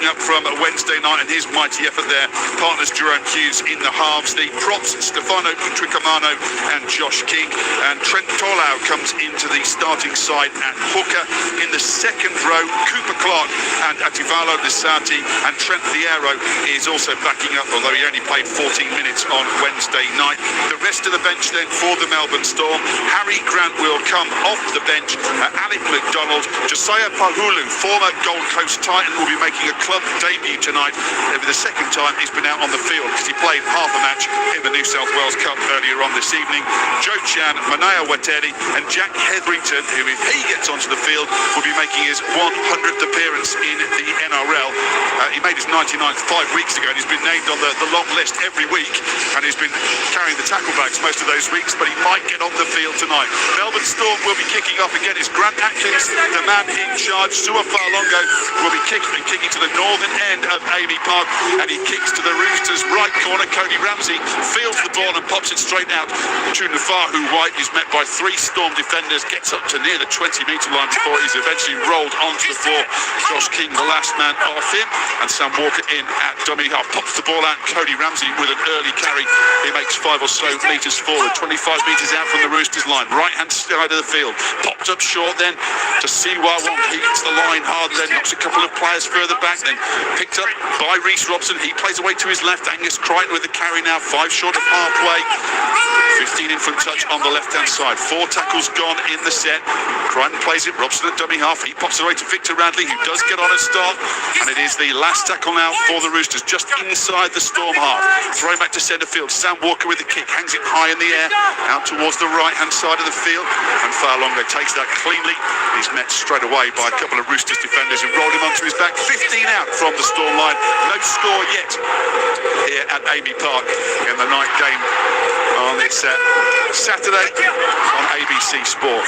picking up from Wednesday night and his mighty effort there. Partners Jerome Hughes in the halves. The props, Stefano Utricamano and Josh King. And Trent Tolau comes into the starting side at hooker. In the second row, Cooper Clark and Ativalo Lissati, and Trent Thiero is also backing up, although he only played 14 minutes on Wednesday night. The rest of the bench then for the Melbourne Storm: Harry Grant will come off the bench. Alec McDonald, Josiah Pahulu, former Gold Coast Titan, will be making a club debut tonight. It'll be the second time he's been out on the field because he played half a match in the New South Wales Cup earlier on this evening. Joe Chan, Manaya Wateri and Jack Hetherington, who if he gets onto the field will be making his 100th appearance in the NRL. He made his 99th 5 weeks ago and he's been named on the long list every week, and he's been carrying the tackle bags most of those weeks, but he might get on the field tonight. Melbourne Storm will be kicking off again. It's Grant Atkins, the man in charge. Sua Falongo will be kicking to the northern end of Amy Park, and he kicks to the Roosters' right corner. Cody Ramsey fields the ball and pops it straight out to Nafahu White. He's met by 3 Storm defenders, gets up to near the 20-metre line before he's eventually rolled onto the floor. Josh King, the last man off him, and Sam Walker in at dummy half. Pops the ball out. Cody Ramsey with an early carry. He makes 5 or so metres forward, 25 metres out from the Roosters line, right-hand side of the field. Popped up short then to Siwa Wong. He hits the line hard, then knocks a couple of players further back, then picked up by Reece Robson. He plays away to his left. Angus Crichton with the carry now, 5 short of halfway. 15 in front touch on the left-hand side. 4 tackles gone in the set. Crichton plays it. Robson at dummy half. He pops it away to Victor Radley, who does get on a start. And it is the last tackle now for the Roosters, just inside the Storm half. Throw back to centre field. Sam Walker with the kick. Hangs it high in the air. Out towards the right-hand side of the field. And Falongo takes that cleanly. He's met straight away by a couple of Roosters defenders who rolled him onto his back. 15 out from the Storm line. No score yet here at Amy Park in the night game on this Saturday on ABC Sport.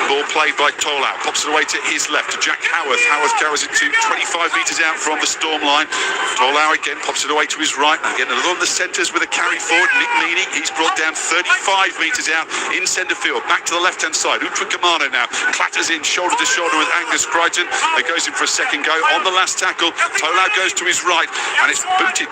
Ball played by Tolau, pops it away to his left to Jack Howarth. Howarth carries it to 25 metres out from the Storm line. Tolau again pops it away to his right. Again, another of the centres with a carry forward. Nick Meany, he's brought down 35 metres out in centre field. Back to the left-hand side. Utricamano now clatters in shoulder to shoulder with Angus Crichton. It goes in for a second go on the last tackle. Tolau goes to his right, and it's booted.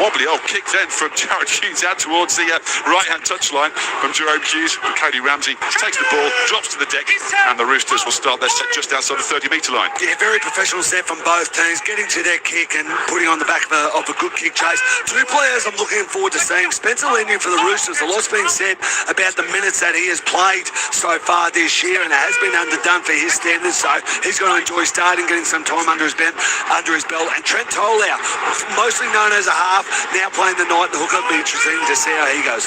Wobbly old kick then from Jared Hughes out towards the right-hand touchline from Jerome Hughes. Cody Ramsey takes the ball, drops to the deck, and the Roosters will start their set just outside the 30-metre line. Yeah, very professional set from both teams, getting to their kick and putting on the back of a good kick chase. 2 players I'm looking forward to seeing. Spencer Lindy for the Roosters. A lot's been said about the minutes that he has played so far this year, and it has been underdone for his standards, so he's going to enjoy starting, getting some time under his belt. And Trent Tolau, mostly known as a half, now playing the night the hooker. It'll be interesting to see how he goes.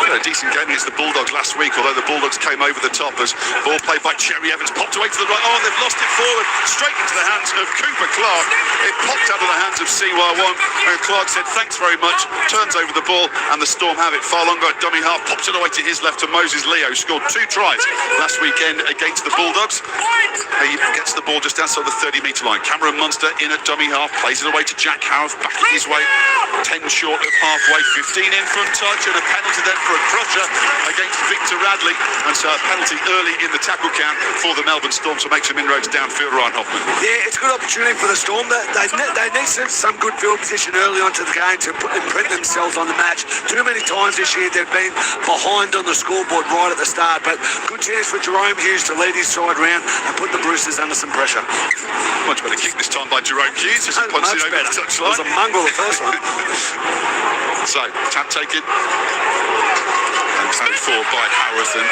A decent game against the Bulldogs last week, although the Bulldogs came over the top as ball played by Cherry Evans, popped away to the right. Oh, they've lost it forward, straight into the hands of Cooper Clark. It popped out of the hands of Siwa Wong, and Clark said thanks very much, turns over the ball, and the Storm have it. Falongo at dummy half, pops it away to his left to Moses Leo, scored 2 tries last weekend against the Bulldogs. He gets the ball just outside the 30-metre line. Cameron Munster in at dummy half, plays it away to Jack Howarth, backing his way 10 short of halfway. 15 in front touch, and a penalty then for a crusher against Victor Radley, and so a penalty early in the tackle count for the Melbourne Storm to make some inroads downfield. Ryan Hoffman. Yeah, it's a good opportunity for the Storm. They need some good field position early onto the game to imprint themselves on the match. Too many times this year they've been behind on the scoreboard right at the start, but good chance for Jerome Hughes to lead his side round and put the Roosters under some pressure. Much better kick this time by Jerome Hughes as he punts it over the touchline. It was a mongrel the first one. So, tap taken. And carried forward by Howarth and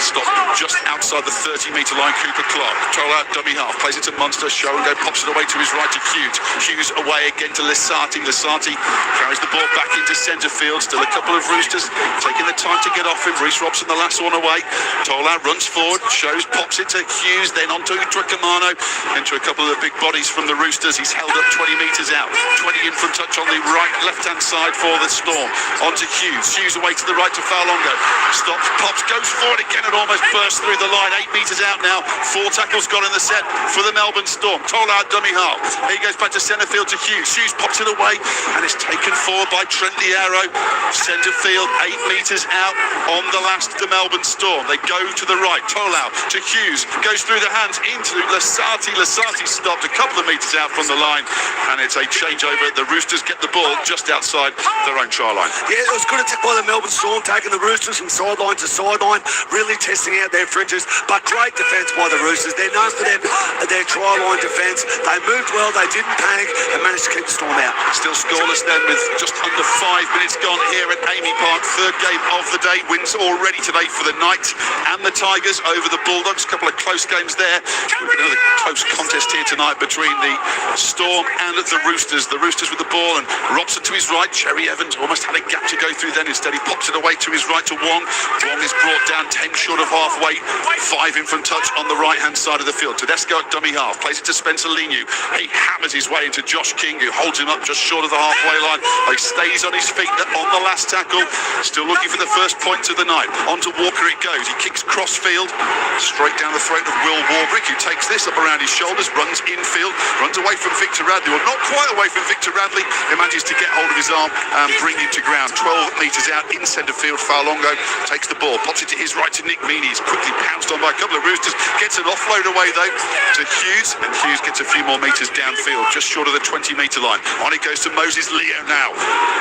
stopped just outside the 30-metre line. Cooper Clark, Tolau dummy half, plays it to Munster. Show and go, pops it away to his right to Hughes. Hughes away again to Lissati. Lissati carries the ball back into centre field. Still a couple of Roosters taking the time to get off him. Reece Robson, the last one away. Tolau runs forward, shows, pops it to Hughes, then onto Utricamano, into a couple of the big bodies from the Roosters. He's held up 20 metres out. 20 in front touch on the right, left-hand side for the Storm. Onto Hughes. Hughes away to the right to Falongo. Stops, pops, goes forward again and almost bursts through the line. 8 metres out now. 4 tackles gone in the set for the Melbourne Storm. Tolau dummy half. He goes back to centre field to Hughes. Hughes pops it away and it's taken forward by Trent Liaro. Centre field, 8 metres out on the last the Melbourne Storm. They go to the right. Tolau to Hughes. Goes through the hands into Lasati. Lasati stopped a couple of metres out from the line and it's a changeover. The Roosters get the ball just outside their own try line. Yeah, it was good attack by the Melbourne Storm, taking the Roosters from sideline to sideline, really testing out their fringes, but great defence by the Roosters. They're known for their try line defence. They moved well, they didn't panic and managed to keep the Storm out. Still scoreless then with just under 5 minutes gone here at Amy Park. Third game of the day. Wins already today for the Knights and the Tigers over the Bulldogs. A couple of close games there. We've got another close contest here tonight between the Storm and the Roosters. The Roosters with the ball and Robson to his right. Cherry Evans almost had a gap to go through then. Instead he pops it away to his right to Wong. Wong is brought down 10 short of halfway. 5 in from touch on the right hand side of the field. Tedesco at dummy half. Plays it to Spencer Leniu. He hammers his way into Josh King, who holds him up just short of the halfway line. He stays on his feet on the last tackle. Still looking for the first points of the night. On to Walker it goes. He kicks cross field. Straight down the throat of Will Warbrick, who takes this up around his shoulders, runs infield, runs away from Victor Radley. Well, not quite away from Victor Radley. He manages to get hold of his arm and bring him to ground. 12 metres out in centre field. Falongo takes the ball, pops it to his right to Nick Meany. He's quickly pounced on by a couple of Roosters. Gets an offload away though to Hughes, and Hughes gets a few more metres downfield, just short of the 20-metre line. On it goes to Moses Leo now.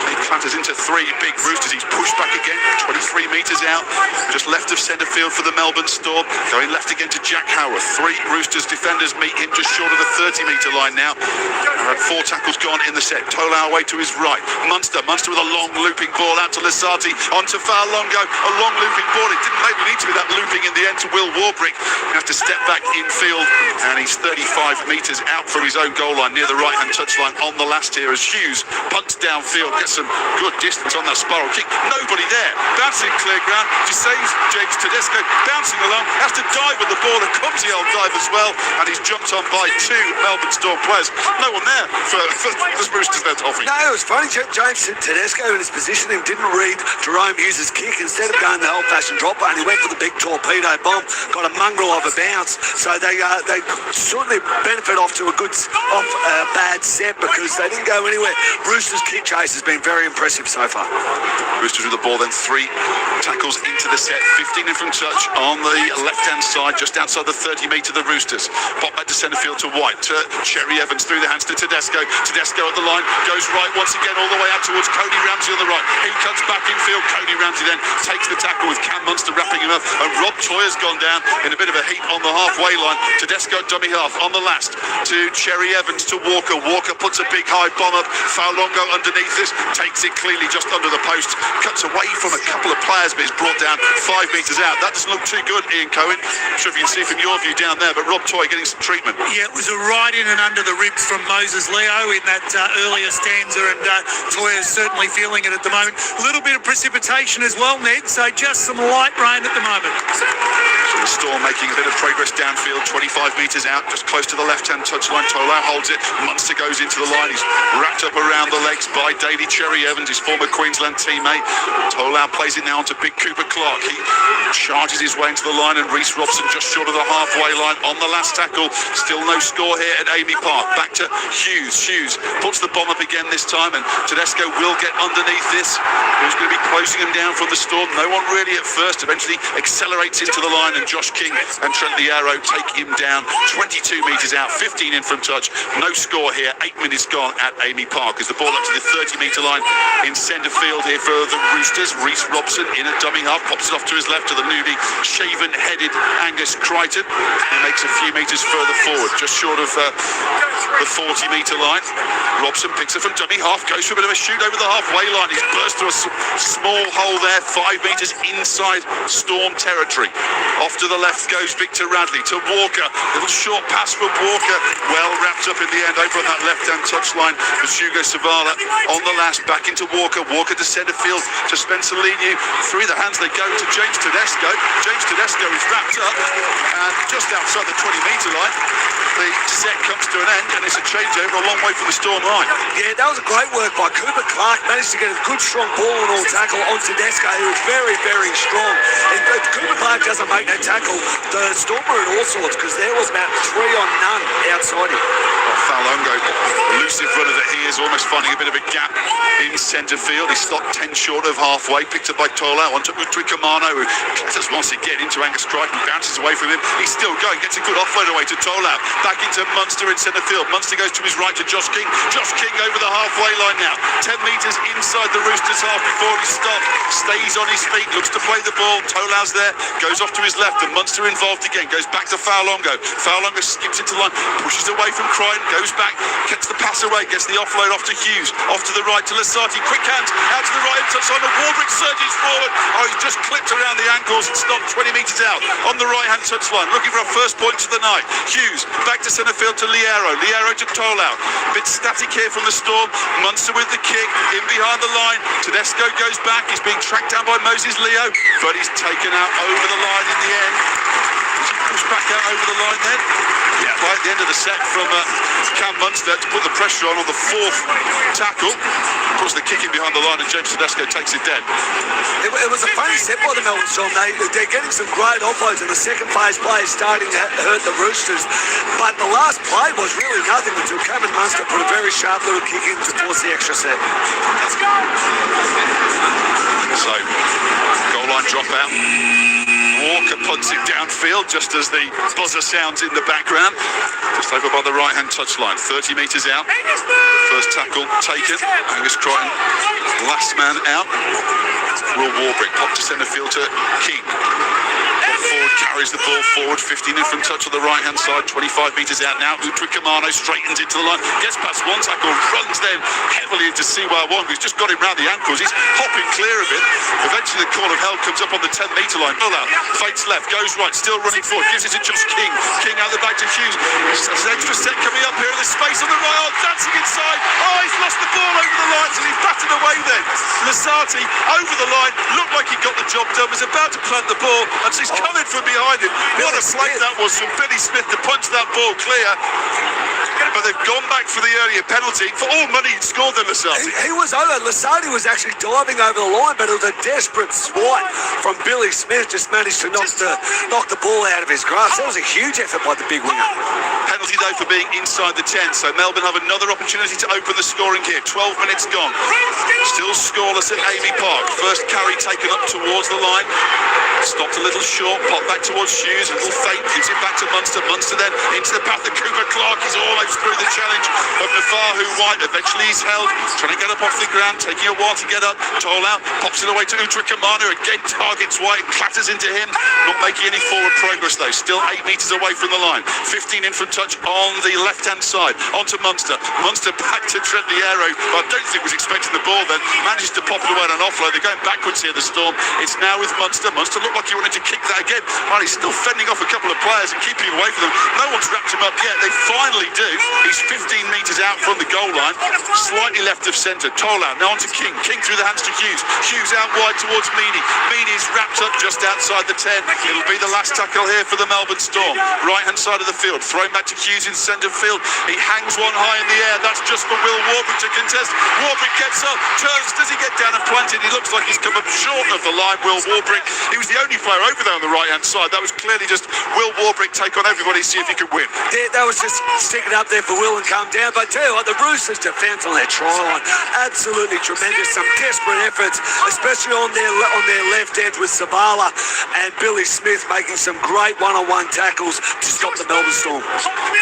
He clatters into 3 big Roosters. He's pushed back again, 23 metres out, just left of centre field for the Melbourne Storm. Going left again to Jack Howarth. 3 Roosters defenders meet him just short of the 30-metre line now. Had 4 tackles gone in the set. Tolau away to his right. Munster with a long looping ball out to Lasati. On to Falongo. A long looping ball. It didn't maybe need to be that looping in the end to Will Warbrick. He has to step back infield and he's 35 metres out from his own goal line near the right-hand touchline on the last here as Hughes punts downfield. Gets some good distance on that spiral kick. Nobody there. Bouncing clear ground. Just saves James Tedesco. Bouncing along. Has to dive with the ball. A clumsy old dive as well. And he's jumped on by 2 Melbourne Storm players. No one there for the Roosters there, Toffee. No, it was funny. James Tedesco in his positioning didn't read Jerome Hughes' kick. Instead of going the old-fashioned dropper, and he went for the big torpedo bomb. Got a mongrel of a bounce. So they certainly benefit off to a bad set because they didn't go anywhere. Roosters' kick chase has been very impressive so far. Roosters with the ball, then 3 tackles into the set. 15 in from touch on the left-hand side, just outside the 30-metre, the Roosters. Pop back to centre field to White, to Cherry Evans, through the hands to Tedesco. Tedesco at the line, goes right once again all the way out towards Cody Ramsey on the right. He cuts back infield. Cody Ramsey then takes the tackle with Cam Munster wrapping him up. And Rob Toyer's gone down in a bit of a heap on the halfway line. Tedesco dummy half on the last to Cherry Evans to Walker. Walker puts a big high bomb up. Falongo underneath this, takes it cleanly just under the post. Cuts away from a couple of players, but is brought down 5 metres out. That doesn't look too good, Ian Cohen. I'm sure if you can see from your view down there, but Rob Toyer getting some treatment. Yeah, it was a right in and under the ribs from Moses Leo in that earlier stanza, and Toyer's certainly feeling it at the moment. A little bit of precipitation as well, Ned, so just some light rain at the moment. So the Storm making a bit of progress downfield, 25 metres out, just close to the left-hand touchline. Tolau holds it. Munster goes into the line. He's wrapped up around the legs by Daly Cherry Evans, his former Queensland teammate. Tolau plays it now onto Big Cooper Clark. He charges his way into the line, and Reece Robson just short of the halfway line on the last tackle. Still no score here at Amy Park. Back to Hughes. Hughes puts the bomb up again this time, and Tedesco will get underneath this. Who's going to be closing him down from the Storm? No one really at first. Eventually accelerates into the line, and Josh King and Trent Liaro take him down. 22 metres out, 15 in from touch. No score here. 8 minutes gone at Amy Park as the ball up to the 30-metre line in centre field here for the Roosters. Reece Robson in a dummy half, pops it off to his left to the newly shaven-headed Angus Crichton. He makes a few metres further forward, just short of the 40-metre line. Robson picks it from dummy half, goes for a bit of a shoot over the halfway line. He's burst through a small hole there, 5 metres inside Storm territory. Off to the left goes Victor Radley to Walker. Little short pass from Walker, well wrapped up in the end over on that left-hand touchline with Hugo Savala on the last. Back into Walker. Walker to centre field to Spencer Leniu. Through the hands they go to James Tedesco. James Tedesco is wrapped up, and just outside the 20-metre line, the set comes to an end, and it's a changeover a long way from the Storm line. Yeah, that was a great work by Cooper Clark. Managed to get a good strong ball and all tackle on Tedesco. They were very, very strong. If Cooper Clark doesn't make that tackle, the Storm were in all sorts because there was about 3 on none outside him. Falongo, elusive runner that he is, almost finding a bit of a gap in centre field. He's stopped 10 short of halfway, picked up by Tola onto Utwikamano, who clatters once again into Angus Crichton, bounces away from him. He's still going, gets a good offload away to Tola, back into Munster in centre field. Munster goes to his right to Josh King. Josh King over the halfway line now, 10 metres inside the Roosters half before he stops, stays on his feet, looks to play the ball. Tola's there, goes off to his left, and Munster involved again, goes back to Falongo. Falongo skips into line, pushes away from Crichton, goes back, gets the pass away, gets the offload off to Hughes, off to the right to Lasati, quick hands, out to the right, touch on the Warbrick, surges forward. Oh, he's just clipped around the ankles and stopped 20 metres out on the right hand touchline, looking for a first point of the night. Hughes back to centre field to Liero to Tolau, a bit static here from the Storm. Munster with the kick, in behind the line. Tedesco goes back, he's being tracked down by Moses Leo, but he's taken out over the line in the end. Pushed back out over the line then. Yeah, right at the end of the set from Cam Munster to put the pressure on the 4th tackle. Of course, the kicking behind the line, and James Tedesco takes it dead. It was a funny set by the Melbourne Storm. They're getting some great offloads, and the second phase play is starting to hurt the Roosters. But the last play was really nothing until Cameron Munster put a very sharp little kick in towards the extra set. Let's go! So, goal line dropout. Walker punts it downfield just as the buzzer sounds in the background. Just over by the right-hand touchline, 30 metres out. First tackle taken. Angus Crichton, last man out. Will Warbrick pop to centre field to King. Forward carries the ball forward, 15 in from touch on the right hand side, 25 metres out now. Utwikamano straightens into the line, gets past one tackle, runs then heavily into Siwa Wong, who's just got him round the ankles. He's hopping clear of it. Eventually the call of hell comes up on the 10 metre line. Muller fakes left, goes right, still running forward, gives it to Josh King. King out the back to Hughes. There's an extra set coming up here in the space on the right. Oh, dancing inside. Oh, he's lost the ball over the lines and he batted away then. Lasati over the line, looked like he got the job done, was about to plant the ball, and he's coming from behind him. What a play that was from Billy Smith to punch that ball clear. But they've gone back for the earlier penalty. For all money, he'd scored the Lasati. He was over. Lasati was actually diving over the line, but it was a desperate swipe from Billy Smith. Just managed to knock the ball out of his grasp. That was a huge effort by the big winger. Penalty though for being inside the 10, so Melbourne have another opportunity to open the scoring here. 12 minutes gone. Still scoreless at Amy Park. First carry taken up towards the line. Stopped a little short, popped back towards Hughes, a little feint, gives it back to Munster. Munster then into the path of Cooper Clark. He's almost through the challenge of Nafahu White. Eventually he's held, trying to get up off the ground, taking a while to get up. Tolau pops it away to Utwikamano. Again targets White, clatters into him. Not making any forward progress though. Still 8 metres away from the line. 15 in from touch on the left-hand side. Onto Munster. Munster back to Trent Liero, who I don't think was expecting the ball then. Manages to pop it away on an offload. They're going backwards here, the Storm. It's now with Munster. Munster looked like he wanted to kick that again. Well, he's still fending off a couple of players and keeping away from them. No one's wrapped him up yet. They finally do. He's 15 metres out from the goal line, slightly left of centre. Tolau now onto King. King through the hands to Hughes. Hughes out wide towards Mini. Mini's wrapped up just outside the 10. It'll be the last tackle here for the Melbourne Storm. Right hand side of the field. Thrown back to Hughes in centre field. He hangs one high in the air. That's just for Will Warbrick to contest. Warbrick gets up, turns. Does he get down and plant it? He looks like he's come up short of the line. Will Warbrick. He was the only player over there on the right hand side. That was clearly just Will Warbrick take on everybody, see if he could win. That was just sticking up there for Will and come down. But I tell you what, the Roosters' defence on their try line, absolutely tremendous. Some desperate efforts, especially on their left edge with Savala and Billy Smith making some great one-on-one tackles to stop the Melbourne Storm.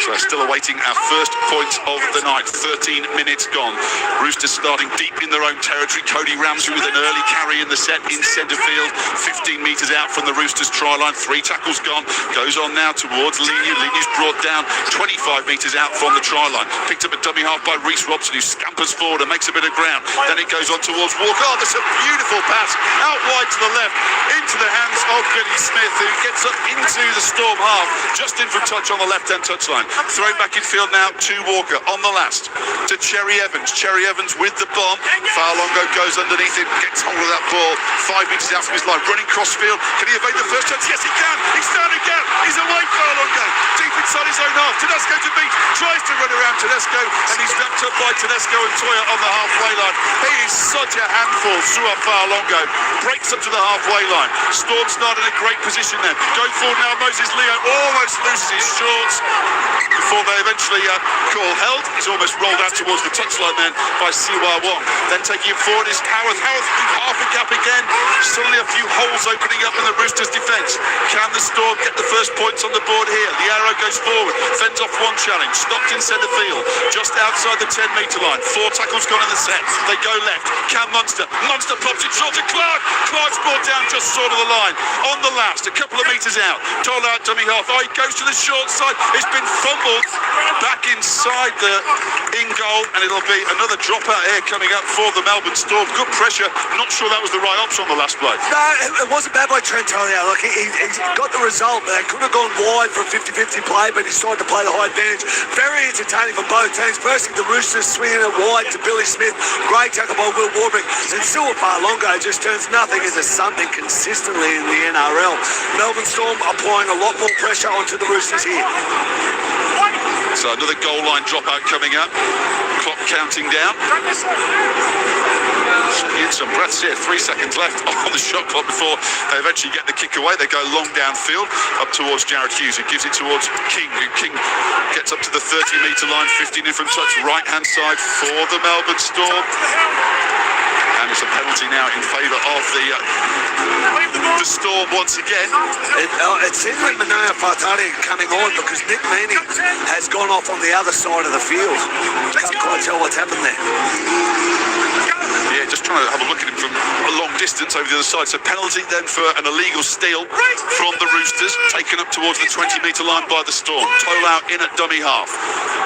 So still awaiting our first point of the night. 13 minutes gone. Roosters starting deep in their own territory. Cody Ramsey with an early carry in the set in centre field. 15 metres out from the Roosters try line. 3 tackles gone. Goes on now towards Linu. Linu's brought down 25 metres out from the try line. Picked up a dummy half by Reece Robson, who scampers forward and makes a bit of ground. Then it goes on towards Walker. Oh, that's a beautiful pass. Out wide to the left. Into the hands of Billy Smith, who gets up into the Storm half. Just in from touch on the left-hand touchline. Thrown back in field now to Walker. On the last to Cherry Evans. Cherry Evans with the bomb. Falongo goes underneath him. Gets hold of that ball. 5 metres out from his line. Running cross field. Can he evade the first chance? Yes, he can. He's found a gap. He's away, Falongo. Deep inside his own half. Tedesco to beat. Tries to run around Tedesco, and he's wrapped wrapped up by Tedesco and Toya on the halfway line. He is such a handful. Sua Fa'alongo breaks up to the halfway line. Storm's not in a great position then. Going forward now, Moses Leo almost loses his shorts before they eventually call held. He's almost rolled out towards the touchline then by Siwa Wong. Then taking him forward is Howarth. Howarth half a gap again. Suddenly a few holes opening up in the Roosters' defence. Can the Storm get the first points on the board here? The arrow goes forward, fends off one challenge, stopped in centre field, just outside the 10-metre line. 4 tackles gone in the set. They go left. Cam Munster. Munster pops it short to Clark. Clark's brought down just short of the line. On the last, a couple of metres out. Toll out dummy half. Oh, he goes to the short side. It's been fumbled back inside the in goal, and it'll be another dropout here coming up for the Melbourne Storm. Good pressure. Not sure that was the right option on the last play. No, it wasn't bad by Trent Tollier. Look, he got the result. They could have gone wide for a 50-50 play, but he decided to play the high advantage. Very entertaining for both teams. Firstly, the Roosters swinging it wide to Billy Smith. Great tackle by Will Warbrick. And Sua Fa'alongo just turns nothing into something consistently in the NRL. Melbourne Storm applying a lot more pressure onto the Roosters here. So another goal line dropout coming up. Clock counting down. In some breaths here. 3 seconds left on the shot clock before they eventually get the kick away. They go long downfield up towards Jared Hughes, who gives it towards King. King gets up to the 30-metre line, 15 in from touch, right-hand side for the Melbourne Storm. And it's a penalty now in favour of the Storm once again. It seems like Manoa Fatari coming on because Nick Mini has gone off on the other side of the field. Can't quite tell what's happened there. Yeah, just trying to have a look at him from a long distance over the other side. So penalty then for an illegal steal from the Roosters, taken up towards the 20-metre line by the Storm. Tolau in at dummy half.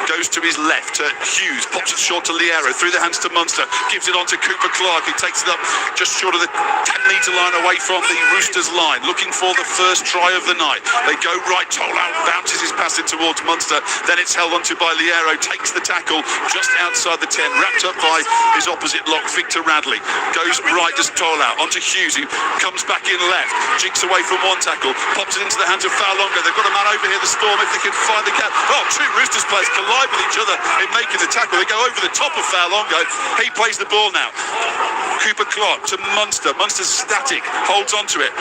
Goes to his left to Hughes, pops it short to Liero, through the hands to Munster, gives it on to Cooper Clark, who takes it up just short of the 10-metre line away from the Roosters line, looking for the first try of the night. They go right, Tolau bounces his pass in towards Munster, then it's held onto by Liero, takes the tackle just outside the 10, wrapped up by his opposite lock, Victor Radley. Goes right, just Tolau, onto Hughes, who comes back in left, jinks away from one tackle, pops it into the hands of Fa'alongo. They've got a man over here, the Storm, if they can find the gap. Oh, 2 Roosters players collide with each other in making the tackle. They go over the top of Fa'alongo. He plays the ball now. Cooper Clark to Munster. Munster's static, holds onto it.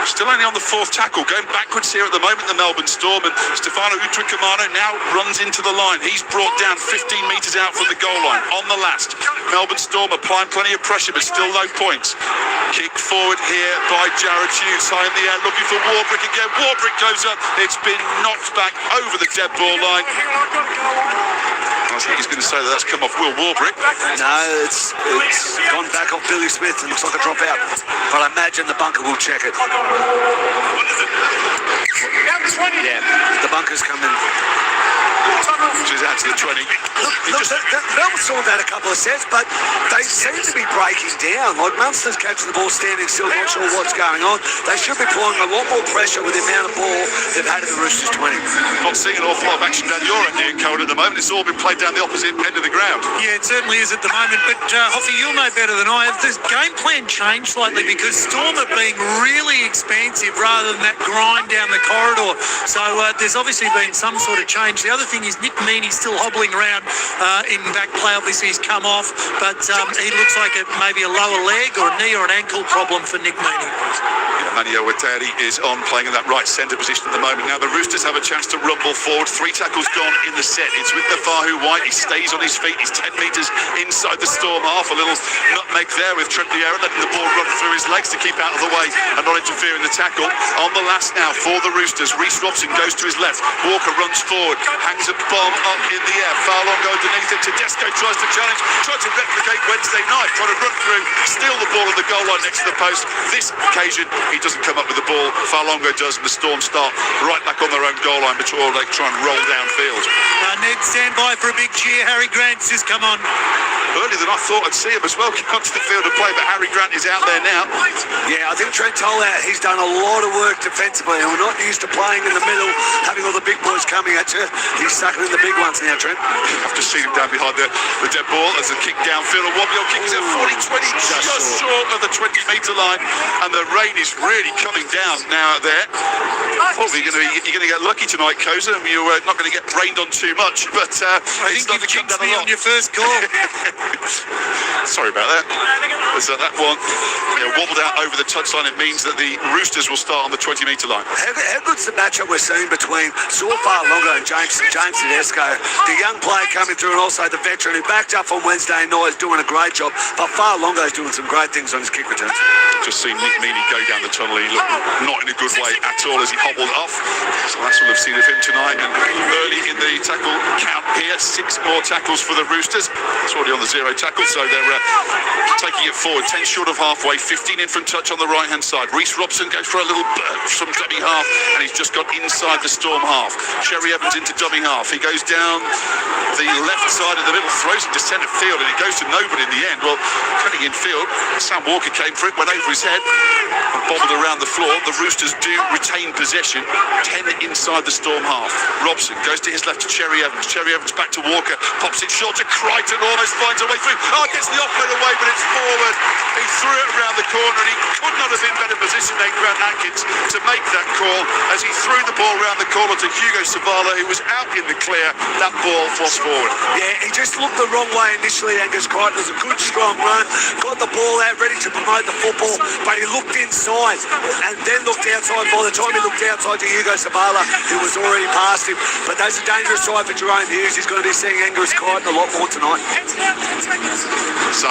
Still only on the 4th tackle, going backwards here at the moment, the Melbourne Storm, and Stefano Utrikamano now runs into the line. He's brought down 15 metres out from the goal line. On the last, Melbourne Storm applying plenty of pressure, but still no points. Kick forward here by Jared Hughes, high in the air, looking for Warbrick again. Warbrick goes up. It's been knocked back over the dead ball line. I think he's going to say that's come off Will Warbrick. No, it's gone back off Billy Smith and looks like a drop out. But I imagine the bunker will check it. Yeah, the bunker's coming. She's out to the 20. Look, Melbourne Storm had a couple of sets, but they seem to be breaking down. Like Munster's catching the ball standing still, not sure what's going on. They should be applying a lot more pressure with the amount of ball they've had in the Roosters 20. Not seeing an awful lot of action down your end here, Cohen, at the moment. It's all been played down the opposite end of the ground. Yeah, it certainly is at the moment. But Hoffy, you'll know better than I have. This game plan changed slightly because Storm are being really expansive rather than that grind down the corridor. So there's obviously been some sort of change. The other thing is Nick Meaney's still hobbling around in back play. Obviously he's come off, but he looks like maybe a lower leg or a knee or an ankle problem for Nick Meaney. Manio Wateri is on, playing in that right centre position at the moment. Now the Roosters have a chance to rumble forward. 3 tackles gone in the set. It's with Nafahu White. He stays on his feet. He's 10 metres inside the Storm half. A little nutmeg there with Trent Liero, letting the ball run through his legs to keep out of the way and not interfere in the tackle. On the last now for the Roosters, Reece Robson goes to his left. Walker runs forward, hangs a bomb up in the air. Fa'alongo underneath it. Tedesco tries to challenge, tries to replicate Wednesday night, trying to run through, steal the ball at the goal line next to the post. This occasion, he doesn't come up with the ball. Fa'alongo does, and the Storm start right back on their own goal line before they try and roll downfield. Ned, stand by for a big cheer. Harry Grant's just come on. earlier than I thought I'd see him as well. Come to the field and play, but Harry Grant is out there now. Yeah, I think Trent Toller, he's done a lot of work defensively. We're not used to playing in the middle, having all the big boys coming at you. He's sucking in the big ones now, Trent. I've just seen him down behind the dead ball as a kick downfield. A wobbly old kick is at 40-20, just short of the 20-metre line. And the rain is really coming down now there. Probably you're going to get lucky tonight, Koza. You're not going to get rained on too much, but I think you've jinxed me on your first call. Sorry about that. So that one wobbled out over the touchline. It means that the Roosters will start on the 20-metre line. How good's the matchup we're seeing between Longo and James Tedesco? The young player coming through and also the veteran who backed up on Wednesday night is doing a great job. But Longo's doing some great things on his kick returns. Just seen Nick Meaney go down the tunnel. He looked not in a good way at all as he hobbled off. So that's what we've seen of him tonight. And early in the tackle count here, 6 more tackles for the Roosters. It's already on the 0 tackle, so they're taking it forward. 10 short of halfway, 15 in from touch on the right-hand side. Reece Robson goes for a little burp from dummy half, and he's just got inside the Storm half. Cherry Evans into dummy half. He goes down the left side of the middle, throws it to centre field, and it goes to nobody in the end. Well, cutting in field, Sam Walker came for it, went over his head, and bobbled around the floor. The Roosters do retain possession. 10 inside the Storm half. Robson goes to his left to Cherry Evans. Cherry Evans back to Walker, pops it short to Crichton, almost finds a way through. Oh, gets the offload away, but it's forward. He threw it around the corner, and he could not have been better positioned than Grant Atkins to make that call as he threw the ball around the corner to Hugo Savala, who was out in the clear. That ball was forward. Yeah, he just looked the wrong way initially, Angus Crichton. It was a good, strong run. Got the ball out, ready to promote the football, but he looked inside and then looked outside. By the time he looked outside to Hugo Savala, he was already past him. But that's a dangerous side for Jerome Hughes. He's going to be seeing Angus Crichton a lot more tonight. So,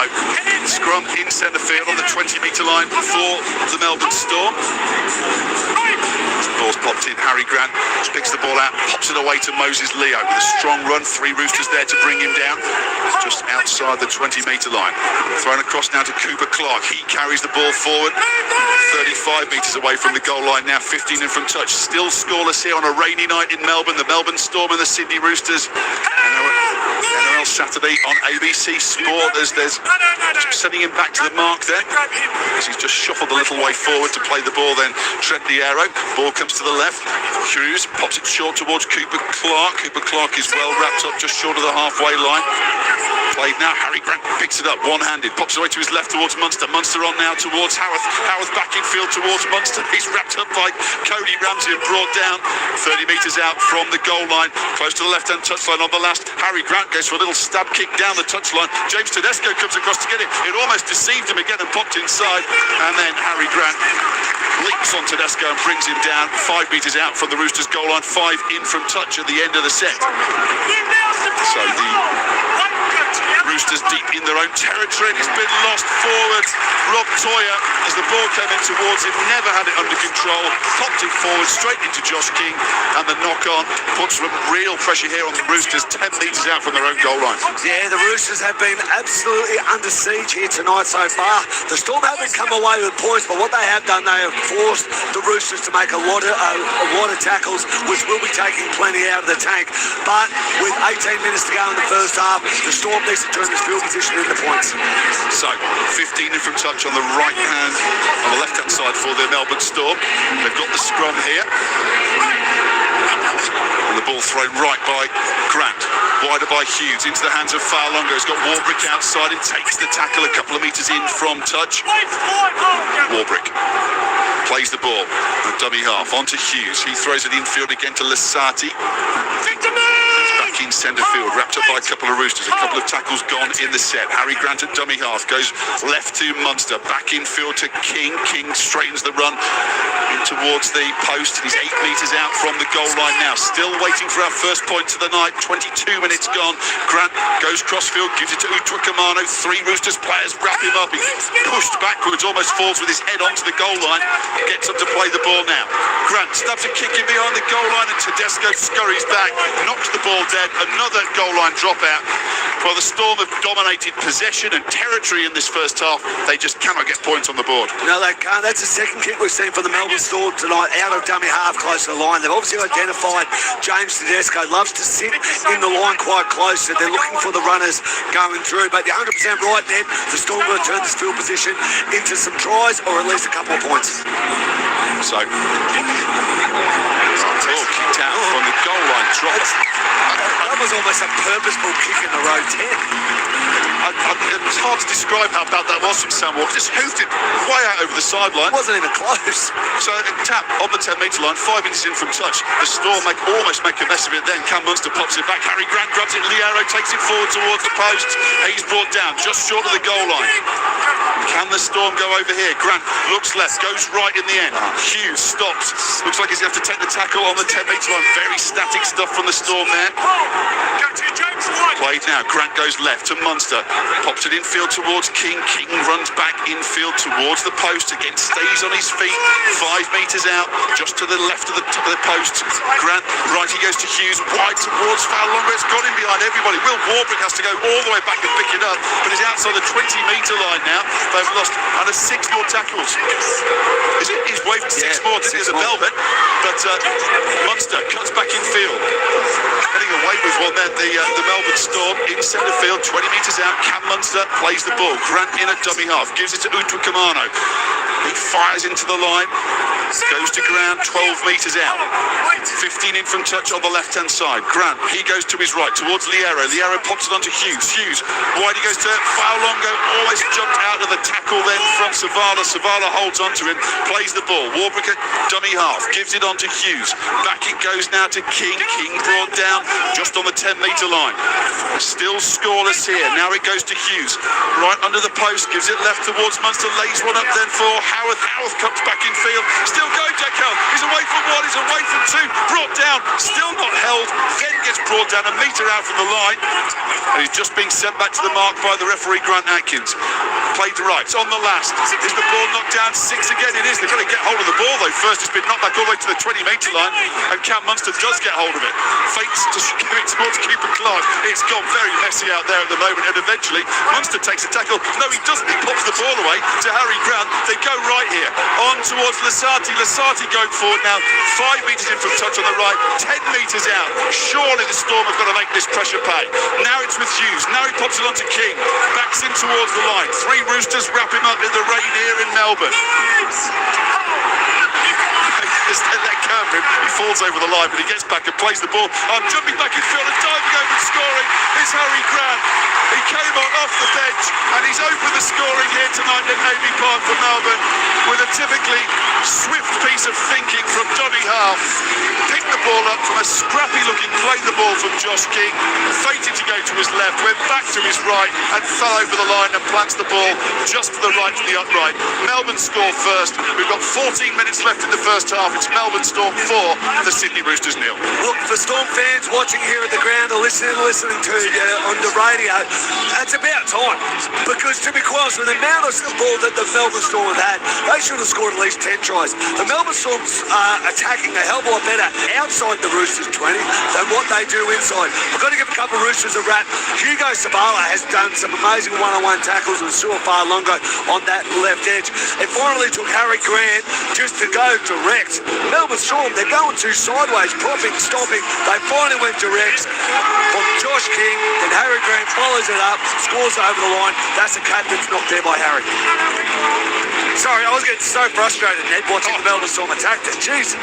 scrum in centre field on the 20-metre line for the Melbourne Storm. Ball's popped in. Harry Grant picks the ball out, pops it away to Moses Leo with a strong run. 3 Roosters there to bring him down, just outside the 20-metre line. Thrown across now to Cooper Clark. He carries the ball forward, 35 metres away from the goal line now. 15 in from touch. Still scoreless here on a rainy night in Melbourne. The Melbourne Storm and the Sydney Roosters. NRL Saturday on ABC Sport. There's sending him back to the mark there, as he's just shuffled a little way forward to play the ball, then tread the arrow. Ball comes to the left. Hughes pops it short towards Cooper Clark. Cooper Clark is well wrapped up just short of the halfway line. Played now. Harry Grant picks it up one-handed, pops it away to his left towards Munster. Munster on now towards Howarth. Howarth back in field towards Munster. He's wrapped up by Cody Ramsey and brought down 30 metres out from the goal line, close to the left-hand touchline on the last. Harry Grant goes for a little stab kick down the touchline. James Tedesco comes across to get it. It almost deceived him again and popped inside, and then Harry Grant leaps on Tedesco and brings him down 5 metres out from the Roosters goal line. 5 in from touch at the end of the set. So the Roosters deep in their own territory, and it's been lost forward. Rob Toyer, as the ball came in towards him, never had it under control, popped it forward straight into Josh King, and the knock-on puts some real pressure here on the Roosters, 10 metres out from their own goal line. Yeah, the Roosters have been absolutely under siege here tonight so far. The Storm haven't come away with points, but what they have done, they have forced the Roosters to make a lot of tackles, which will be taking plenty out of the tank. But with 18 minutes to go in the first half, the Storm needs to turn this field position into points. So, 15 in from touch on the on the left-hand side for the Melbourne Storm. They've got the scrum here. And the ball thrown right by Grant. Wider by Hughes into the hands of Fa'alongo. He's got Warbrick outside and takes the tackle a couple of metres in from touch. Warbrick plays the ball. A dummy half onto Hughes. He throws it infield again to Lasati. Back in centre field, wrapped up by a couple of Roosters. A couple of tackles gone in the set. Harry Grant at dummy half goes left to Munster. Back in field to King. King straightens the run in towards the post. He's 8 metres out from the goal line now. Still waiting for our first point of the night. 22 minutes gone. Grant goes crossfield, gives it to Utwikamano. 3 Roosters players wrap him up. He's pushed backwards, almost falls with his head onto the goal line. Gets up to play the ball now. Grant stabs a kick in behind the goal line, and Tedesco scurries back, knocks the ball dead. line, another goal line dropout. Well, the Storm have dominated possession and territory in this first half. They just cannot get points on the board. No, they can't. That's the second kick we've seen from the Melbourne Storm tonight, out of dummy half close to the line. They've obviously identified James Tedesco loves to sit in the line quite close, so they're looking for the runners going through. But you're 100% right, Ned. The Storm will turn this field position into some tries or at least a couple of points. So, kicked out from the goal line drop. That was almost a purposeful kick in the row 10. It's hard to describe how bad that was from Sam Walker. Just hoofed it way out over the sideline. It wasn't even close. So a tap on the 10-metre line, 5 inches in from touch. The Storm almost make a mess of it then. Cam Munster pops it back. Harry Grant grabs it. Liero takes it forward towards the post. He's brought down just short of the goal line. Can the Storm go over here? Grant looks left, goes right in the end. Hughes stops. Looks like he's going to have to take the tackle on the 10-metre line. Very static stuff from the Storm there. Played now. Grant goes left to Munster. Pops it infield towards King. King runs back infield towards the post. Again, stays on his feet. 5 metres out, just to the left of the post. Grant, right, he goes to Hughes. Wide towards Fowler. It's got him behind everybody. Will Warbrick has to go all the way back and pick it up. But he's outside the 20-metre line now. They've lost under 6 more tackles. Is it? He's waved 6 more. There's a bell bet. But Munster cuts back infield. Heading away with one there. The Melbourne Storm in centre field, 20 metres out. Cam Munster plays the ball. Grant in at dummy half, gives it to Utwikamano. He fires into the line, goes to ground, 12 metres out. 15 in from touch on the left-hand side. Grant, he goes to his right towards Liero. Liero pops it onto Hughes. Hughes, wide he goes to Faulongo, almost jumped out of the tackle then from Savala. Savala holds onto him, plays the ball. Warbrick at dummy half, gives it onto Hughes. Back it goes now to King. King brought down just on the 10-metre line. Still scoreless here. Now it goes to Hughes. Right under the post, gives it left towards Munster. Lays one up then for Howarth. Howarth comes back in field. Still going, Dekel. He's away from one, he's away from two. Brought down, still not held. Then gets brought down a metre out from the line. And he's just being sent back to the mark by the referee, Grant Atkins. Played to right, on the last. Is the ball knocked down? 6 again. It is. They've got to get hold of the ball though. First it's been knocked back all the way to the 20-metre line. And Cam Munster does get hold of it. Fakes to give it towards Cooper Clark. It's gone very messy out there at the moment. And eventually Munster takes a tackle. No, he doesn't. He pops the ball away to Harry Grant. They go right here. On towards Lasati. Lasati going forward now. 5 metres in from touch on the right. 10 metres out. Surely the Storm have got to make this pressure pay. Now it's with Hughes. Now he pops it onto King. Backs in towards the line. 3 Roosters wrap him up in the rain here in Melbourne. Just let that curve him. He falls over the line, but he gets back and plays the ball. Jumping back in field and diving over and scoring is Harry Grant. He came on off the bench and he's opened the scoring here tonight at Navy Park for Melbourne with a typically swift piece of thinking from dummy half. Picked the ball up from a scrappy looking play the ball from Josh King. Fated to go to his left, went back to his right and fell over the line and plants the ball just to the right to the upright. Melbourne score first. We've got 14 minutes left in the first half. It's Melbourne Storm 4, the Sydney Roosters 0. Look, for Storm fans watching here at the ground or listening to you on the radio, it's about time. Because to be quite honest, with the amount of ball that the Melbourne Storm have had, they should have scored at least 10 tries. The Melbourne Storm's attacking a hell of a lot better outside the Roosters 20 than what they do inside. I've got to give a couple of Roosters a rap. Hugo Sabala has done some amazing one-on-one tackles with Suafar Longo on that left edge. It finally took Harry Grant just to go direct. Melbourne Storm, they're going too sideways, propping, stopping. They finally went direct from Josh King, then Harry Grant follows it up, scores over the line. That's a cat that's knocked there by Harry. Sorry, I was getting so frustrated, Ned, watching the Melbourne Storm attack it. Jeez.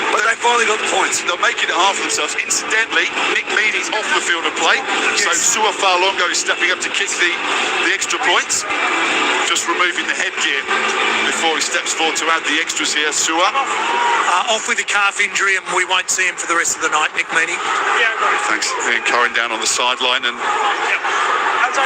But they finally got the points. They're making it hard for themselves. Incidentally, Nick Meany's off the field of play. Yes. So Suafar Longo is stepping up to kick the extra points. Just removing the headgear before he steps forward to add the extras here. Sua. Off with a calf injury and we won't see him for the rest of the night, Nick Meany. Thanks. And Curran down on the sideline and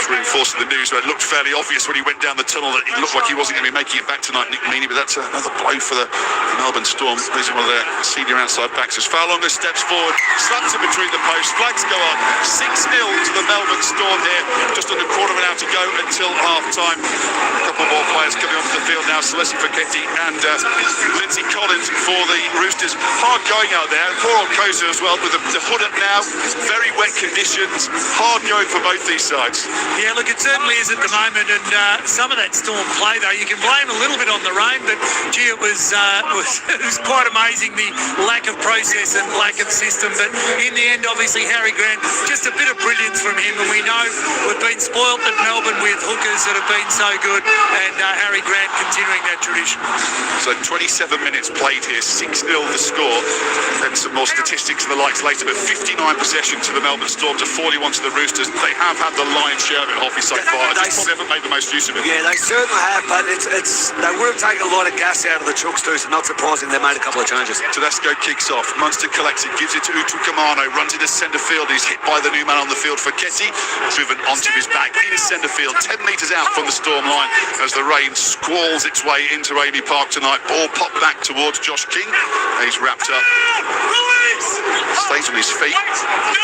It's reinforcing the news, but it looked fairly obvious when he went down the tunnel that it looked like he wasn't going to be making it back tonight, Nick Meaney, but that's another blow for the Melbourne Storm. Losing one of their senior outside backs as Fa'alongo steps forward, slaps him between the posts, flags go on, 6-0 to the Melbourne Storm here, just under a quarter of an hour to go until half-time. A couple more players coming onto the field now, Celeste Fekete and Lindsay Collins for the Roosters. Hard going out there, poor old Koza as well, with the hood up now, very wet conditions, hard going for both these sides. Yeah, look, it certainly is at the moment, and some of that Storm play, though, you can blame a little bit on the rain, but gee, it was quite amazing, the lack of process and lack of system. But in the end, obviously, Harry Grant, just a bit of brilliance from him, and we know we've been spoilt at Melbourne with hookers that have been so good, and Harry Grant continuing that tradition. So 27 minutes played here, 6-0 the score, and some more statistics and the likes later, but 59 possession to the Melbourne Storm to 41 to the Roosters. They have had the lion's share of it, Hoffy, so far. They just haven't made the most use of it. Yeah, they certainly have, but they would have taken a lot of gas out of the Chooks too, so not surprising they made a couple of changes. Tedesco kicks off, Munster collects it, gives it to Utukamano, runs into centre field, he's hit by the new man on the field, Fekete, driven onto his back in centre field, 10 metres out from the Storm line as the rain squalls its way into Amy Park tonight. Ball popped back towards Josh King, he's wrapped up, stays on his feet,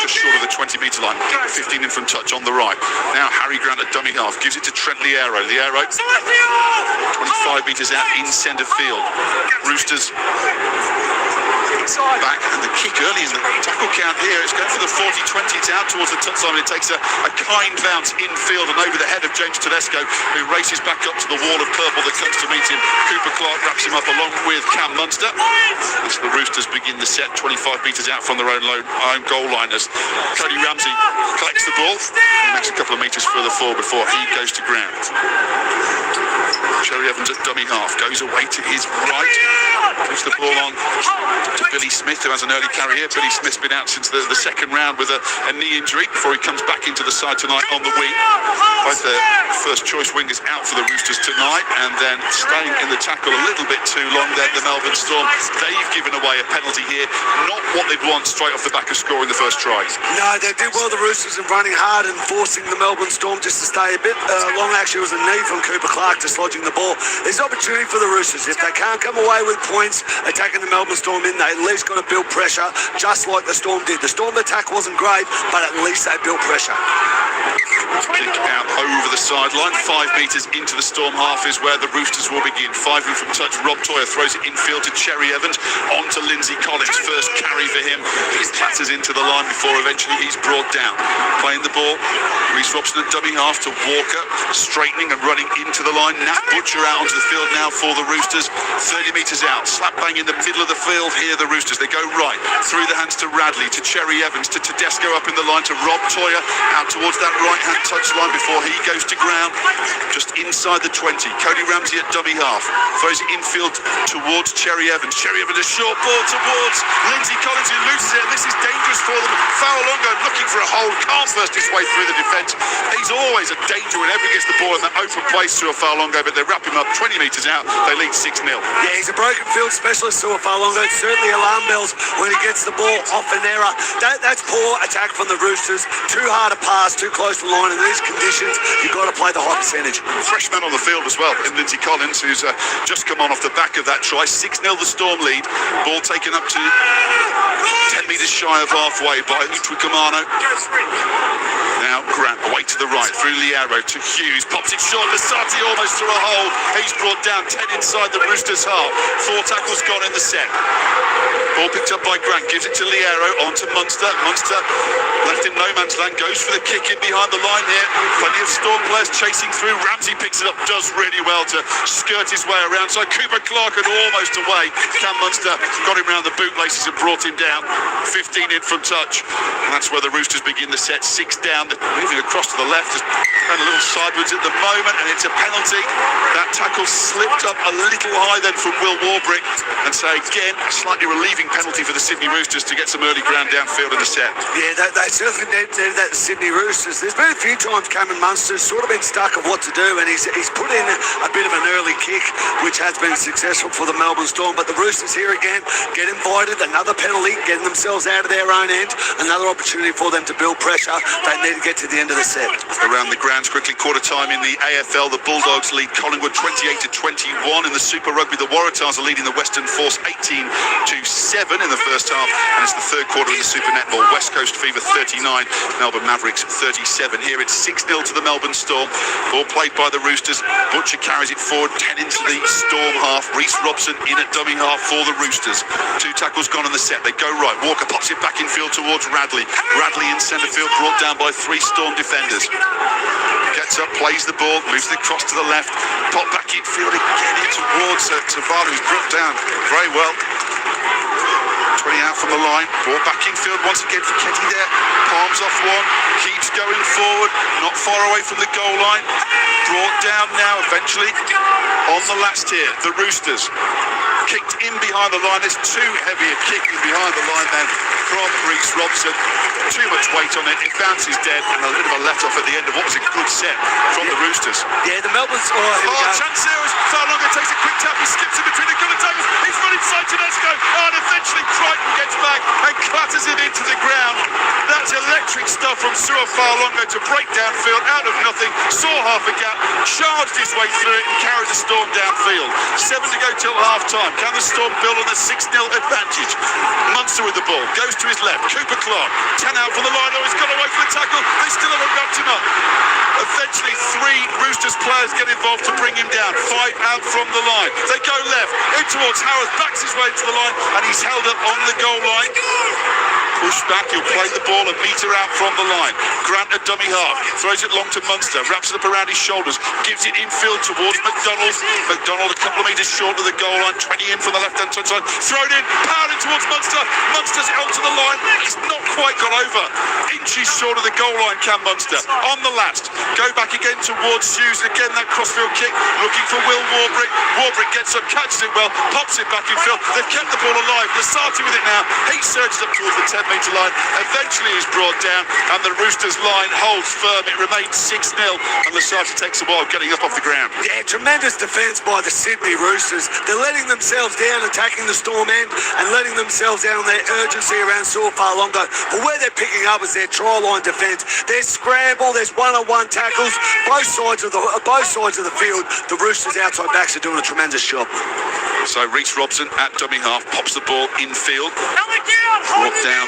just short of the 20-metre line, 15 in from touch on the right. Now Harry Grant at dummy half, gives it to Trent Liero, 25 metres out in centre field. Roosters back, and the kick early in the tackle count here. It's going for the 40-20. It's out towards the touchline. It takes a kind bounce infield and over the head of James Tedesco, who races back up to the wall of purple that comes to meet him. Cooper Clark wraps him up along with Cam Munster. As the Roosters begin the set, 25 metres out from their own goal line, as Cody Ramsey collects the ball. He makes a couple of metres further forward before he goes to ground. Cherry Evans at dummy half, goes away to his right, puts the ball on to Billy Smith, who has an early carry here. Billy Smith's been out since the second round with a knee injury before he comes back into the side tonight on the wing. Both the first choice wingers out for the Roosters tonight, and then staying in the tackle a little bit too long then the Melbourne Storm. They've given away a penalty here, not what they'd want straight off the back of scoring the first try. No, they did well, the Roosters, in running hard and forcing the Melbourne Storm just to stay a bit long. Actually, it was a knee from Cooper Clark dislodging the ball. There's opportunity for the Roosters. If they can't come away with points attacking the Melbourne Storm in, they at least got to build pressure, just like the Storm did. The Storm attack wasn't great, but at least they built pressure. Kick out over the sideline, 5 metres into the Storm half is where the Roosters will begin. 5 in from touch, Rob Toyer throws it infield to Cherry Evans, on to Lindsay Collins, first carry for him. He clatters into the line before eventually he's brought down. Playing the ball, Reece Robson at dummy half to Walker, straightening and running into the line. Nat Butcher out onto the field now for the Roosters, 30 metres out, slap bang in the middle of the field here the Roosters. They go right, through the hands to Radley, to Cherry Evans, to Tedesco up in the line, to Rob Toyer, out towards that right-hand touchline before he goes to ground, just inside the 20. Cody Ramsey at dummy half, throws it infield towards Cherry Evans. Cherry Evans, a short ball towards Lindsay Collins, who loses it, and this is dangerous for them. Fa'alongo looking for a hold, can't burst his way through the defence. He's always a danger whenever he gets the ball in that open place to a Fa'alongo, but they wrap him up 20 metres out. They lead 6-0. Yeah, he's a broken field specialist to a Fa'alongo. Certainly alarm bells when he gets the ball off an error. That's poor attack from the Roosters. Too hard a pass, too close to the line. In these conditions, you've got to play the high percentage. Fresh man on the field as well, in Lindsay Collins, who's just come on off the back of that try. 6-0 the Storm lead. Ball taken up to 10 metres shy of halfway by Utukamano. Now Grant away to the right, through Liero to Hughes, pops it short, Lasati almost through a hole. He's brought down 10 inside the Roosters' half. 4 tackles gone in the set. Ball picked up by Grant, gives it to Liero, on to Munster. Munster left in no man's land, goes for the kick in behind the line here. Plenty of Storm players chasing through. Ramsey picks it up, does really well to skirt his way around. So Cooper Clark had almost away. Cam Munster got him round the bootlaces and brought him down. 15 in from touch. And that's where the Roosters begin the set. 6 down. They're moving across to the left. And a little sideways at the moment, and it's a penalty that That tackle slipped up a little high then from Will Warbrick, and so again, a slightly relieving penalty for the Sydney Roosters to get some early ground downfield in the set. Yeah, they certainly needed that, the Sydney Roosters. There's been a few times Cameron Munster's sort of been stuck of what to do, and he's put in a bit of an early kick, which has been successful for the Melbourne Storm. But the Roosters here again get invited, another penalty, getting themselves out of their own end, another opportunity for them to build pressure. They need to get to the end of the set. Around the grounds quickly, quarter time in the AFL, the Bulldogs lead Collingwood 28-21. In the Super Rugby, the Waratahs are leading the Western Force 18-7 in the first half, and it's the third quarter in the Super Netball. West Coast Fever 39, Melbourne Mavericks 37. Here it's 6-0 to the Melbourne Storm. Ball played by the Roosters. Butcher carries it forward, 10 into the Storm half. Reece Robson in at dummy half for the Roosters. 2 tackles gone in the set. They go right. Walker pops it back in field towards Radley. Radley in centre field, brought down by 3 Storm defenders. Gets up, plays the ball, moves it across to the left. Pop back in field again in towards Tavares, who's brought down very well. 20 out from the line, ball back in field once again for Ketty there. Palms off one, keeps going forward, not far away from the goal line. Brought down now eventually on the last here, the Roosters. Kicked in behind the line. There's too heavy a kick in behind the line then from Reece Robson. Too much weight on it. It bounces dead, and a little bit of a let off at the end of what was a good set from the Roosters. Yeah, the Melbourne's... Chance there is Farlonga takes a quick tap. He skips in between the couple of tackles. He's run inside Tedesco. And eventually Crichton gets back and clatters it into the ground. That's electric stuff from Sua Farlonga to break downfield out of nothing. Saw half a gap, charged his way through it, and carried the Storm downfield. 7 to go till half time. Can the Storm build on a 6-0 advantage? Munster with the ball, goes to his left. Cooper Clark, 10 out from the line. Oh, he's got away from the tackle. They still haven't wrapped him up. Eventually, 3 Roosters players get involved to bring him down. 5 out from the line. They go left, in towards Howard, backs his way to the line, and he's held up on the goal line. Push back, he'll play the ball a metre out from the line. Grant a dummy half, throws it long to Munster, wraps it up around his shoulders, gives it infield towards McDonald. McDonald a couple of metres short of the goal line, 20 in from the left-hand touchline, thrown in, powered in towards Munster. Munster's held to the line, he's not quite got over. Inches short of the goal line, Cam Munster. On the last, go back again towards Hughes, again that crossfield kick, looking for Will Warbrick. Warbrick gets up, catches it well, pops it back in field. They've kept the ball alive. Lasati with it now, he surges up towards the 10-metre line, eventually is brought down, and the Roosters line holds firm. It remains 6-0, and Lasati takes a while getting up off the ground. Yeah, tremendous defence by the Sydney Roosters. They're letting themselves down, attacking the Storm end, and letting themselves down their urgency around Saul Farlonga. But where they're picking up is their try line defence. There's scramble, there's one-on-one tackles, both sides of the field. The Roosters outside backs are doing a tremendous job. So Reece Robson at dummy half pops the ball infield, brought down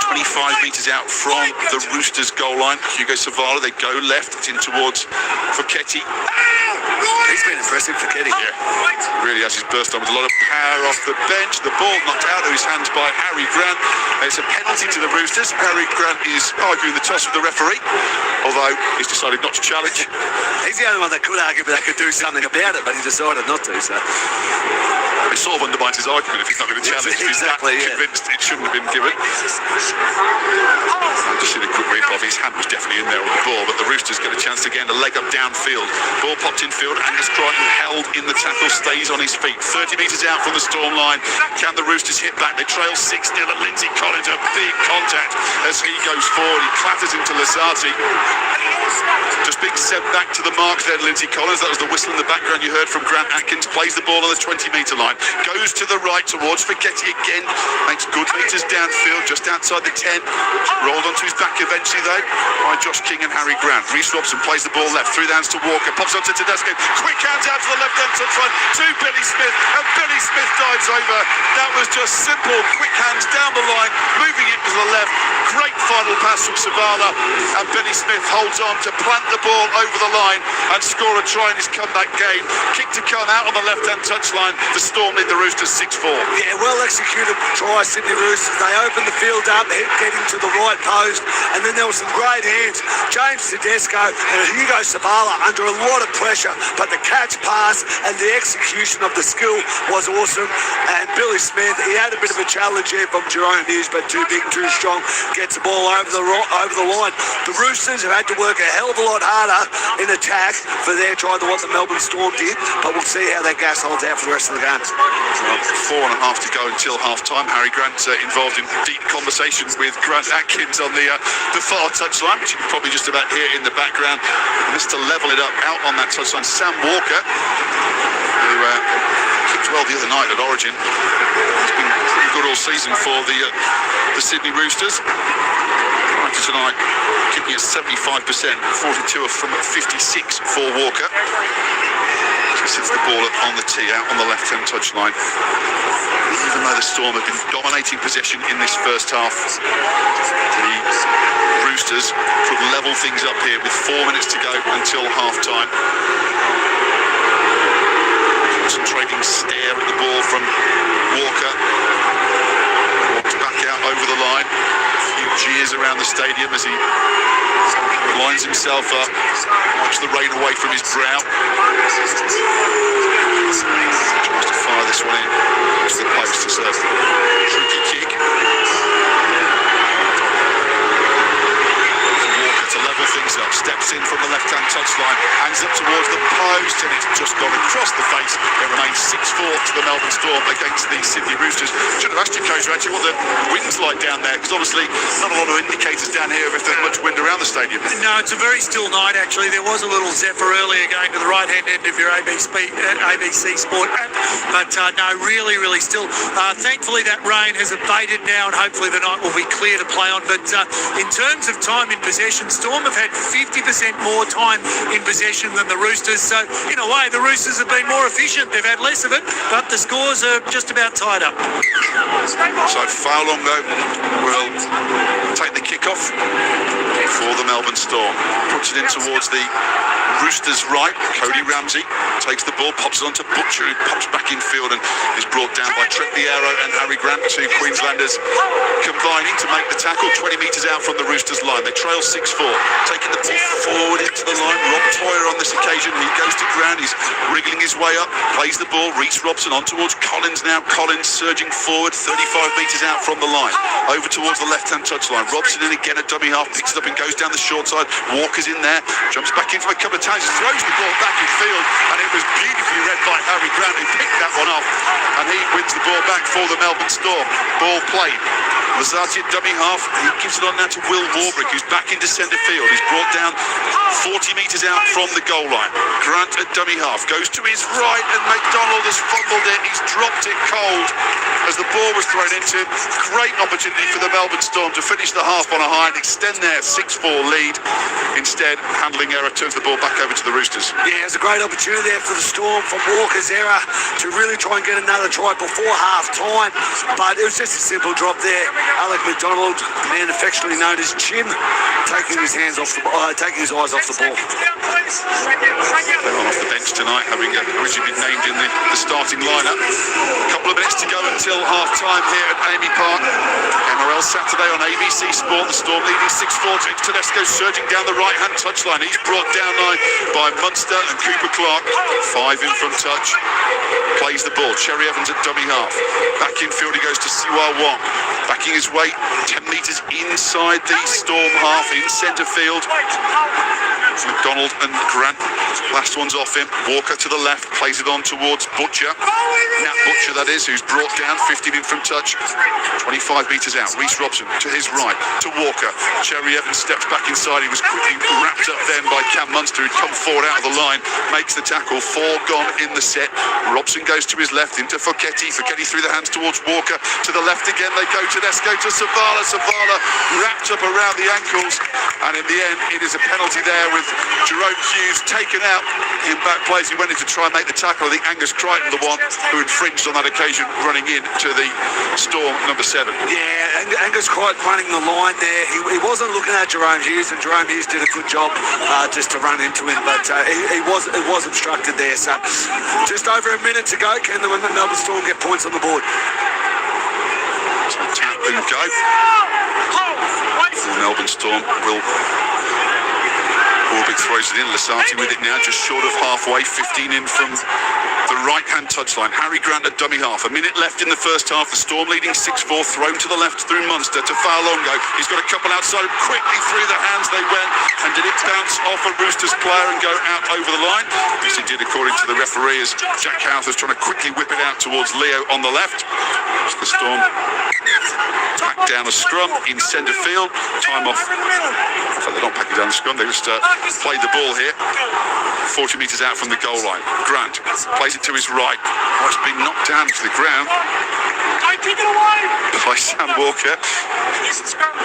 25 metres out from the Roosters goal line. Hugo Savala, they go left, it's in towards Fouquetti. He's been impressive for Ketty. Yeah, really has his burst on with a lot of power off the bench. The ball knocked out of his hands by Harry Grant. It's a penalty to the Roosters. Harry Grant is arguing the toss with the referee, although he's decided not to challenge. He's the only one that could argue, but that could do something about it, but he decided not to, so... It sort of undermines his argument if he's not going to challenge. Exactly, he's convinced it shouldn't have been given. I've just seen a quick replay of his hand was definitely in there on the ball, but the Roosters get a chance to get a leg up downfield. Ball popped infield, Angus Crichton held in the tackle, stays on his feet. 30 metres out from the Storm line. Can the Roosters hit back? They trail 6-0 at Lindsay Collins. A big contact as he goes forward. He clatters into Lasati. Just being sent back to the mark there, Lindsay Collins. That was the whistle in the background you heard from Grant Atkins. Plays the ball on the 20-metre line. Goes to the right towards Fouquetti again. Makes good metres downfield, just outside the 10. Rolled onto his back eventually, though, by Josh King and Harry Grant. Reece Robson plays the ball left, through the hands to Walker. Pops onto Tedesco. Quick hands out to the left-hand touchline to Billy Smith. And Billy Smith dives over. That was just simple. Quick hands down the line, moving it to the left. Great final pass from Savala. And Billy Smith holds on to plant the ball over the line and score a try in his comeback game. Kick to come out on the left-hand touchline. The Storm lead the Roosters 6-4. Yeah, well executed try, Sydney Roosters. They opened the field up, getting to the right post, and then there was some great hands. James Tedesco and Hugo Savala under a lot of pressure, but the catch, pass, and the execution of the skill was awesome. And Billy Smith, he had a bit of a challenge here from Jerome Hughes, but too big, too strong, gets the ball over the line. The Roosters have had to work a hell of a lot harder in attack for their try than what the Melbourne Storm did, but we'll see how that gas holds out for the rest of the game. Well, 4.5 to go until half-time. Harry Grant involved in deep conversation with Grant Atkins on the far touchline, which you can probably just about hear in the background. And this to level it up out on that touchline. Sam Walker, who kicked well the other night at Origin. He's been pretty good all season for the Sydney Roosters. Right to tonight, kicking at 75%, 42 from 56 for Walker. He sits the ball up on the tee out on the left-hand touchline. Even though the Storm have been dominating possession in this first half, the Roosters could level things up here with 4 minutes to go until half-time. Concentrating stare at the ball from Walker. Walks back out over the line. A few jeers around the stadium as he lines himself up, wipes the rain away from his brow. Tries to fire this one in to the post. It's a tricky kick. Walker to level things up, steps in from the left-hand touchline, hangs up towards the post, and it's just gone across the face. It remains 6-4 to the Melbourne Storm against the Sydney Roosters. Should have asked you, Coach, actually, what the wind's like down there, because obviously not a lot of indicators down here if there's much wind around the stadium. No, it's a very still night, actually. There was a little zephyr earlier going to the right-hand end of your ABC Sport app, but no, really, really still. Thankfully, that rain has abated now, and hopefully the night will be clear to play on. But in terms of time in possession, Storm have had 50% more time in possession than the Roosters. So, in a way, the Roosters have been more efficient. They've had less of it, but the scores are just about tied up. So, Faulongo will take the kick-off for the Melbourne Storm. Puts it in towards the Roosters' right. Cody Ramsey takes the ball, pops it onto Butcher, who pops back in field and is brought down by Trent Piero and Harry Grant, two Queenslanders combining to make the tackle 20 metres out from the Roosters' line. They trail 6-4, taking the ball forward into the line. Rob Toyer on this occasion, he goes to ground, he's wriggling his way up, plays the ball. Reece Robson on towards Collins now. Collins surging forward, 35 metres out from the line, over towards the left-hand touchline. Robson in again, a dummy half, picks it up and goes down the short side. Walker's in there, jumps back in from a couple of times, throws the ball back in field, and it was beautifully read by Harry Grant, who picked that one off, and he wins the ball back for the Melbourne Storm. Ball played. Lazardzi dummy half, he gives it on now to Will Warbrick, who's back into centre field. He's brought down 40 metres out from the goal line. Grant at dummy half goes to his right, and McDonald has fumbled it. He's dropped it cold as the ball was thrown into him. Great opportunity for the Melbourne Storm to finish the half on a high and extend their 6-4 lead. Instead, handling error turns the ball back over to the Roosters. Yeah, it's a great opportunity there for the Storm from Walker's error to really try and get another try before half-time, but it was just a simple drop there. Alec McDonald, man affectionately known as Jim, taking his eyes off the ball. They're on off the bench tonight, having originally been named in the starting lineup. A couple of minutes to go until half-time here at Amy Park. NRL Saturday on ABC Sport. The Storm leading 6-4. James Tedesco surging down the right-hand touchline. He's brought down line by Munster and Cooper Clark. 5 in from touch. Plays the ball. Cherry Evans at dummy half. Back in field he goes to Siwa Wong. Backing his way 10 metres inside the Storm half in centre field. McDonald and Grant. Last one's off him. Walker to the left. Plays it on towards Butcher. Nat Butcher, that is, who's brought down 15 in from touch. 25 metres out. Reece Robson to his right. To Walker. Cherry Evans steps back inside. He was quickly wrapped up then by Cam Munster, who'd come forward out of the line. Makes the tackle. 4 gone in the set. Robson goes to his left into Focchetti. Focchetti through the hands towards Walker. To the left again they go. Tedesco to Savala. Savala wrapped up around the ankles. And in the end, it is a penalty there with Jerome Hughes taken out in back place. He went in to try and make the tackle. I think Angus Crichton, the one who infringed on that occasion, running in to the Storm number 7. Yeah, Angus Crichton running the line there. He wasn't looking at Jerome Hughes, and Jerome Hughes did a good job just to run into him, but it was obstructed there. So just over a minute to go. Can the Melbourne Storm get points on the board? So tap and go. The Melbourne Storm will Warwick throws it in. Lasati with it now, just short of halfway, 15 in from the right-hand touchline. Harry Grant at dummy half. A minute left in the first half. The Storm leading 6-4. Thrown to the left through Munster to Fa'alongo. He's got a couple outside. Quickly through the hands they went. And did it bounce off a Roosters player and go out over the line? Yes, it did, according to the referee, as Jack House was trying to quickly whip it out towards Leo on the left. The Storm pack down a scrum in centre field. Time off. In fact, they're not packing down the scrum. They just played the ball here. 40 metres out from the goal line. Grant plays it to his right. Oh, it's been knocked down to the ground by Sam Walker,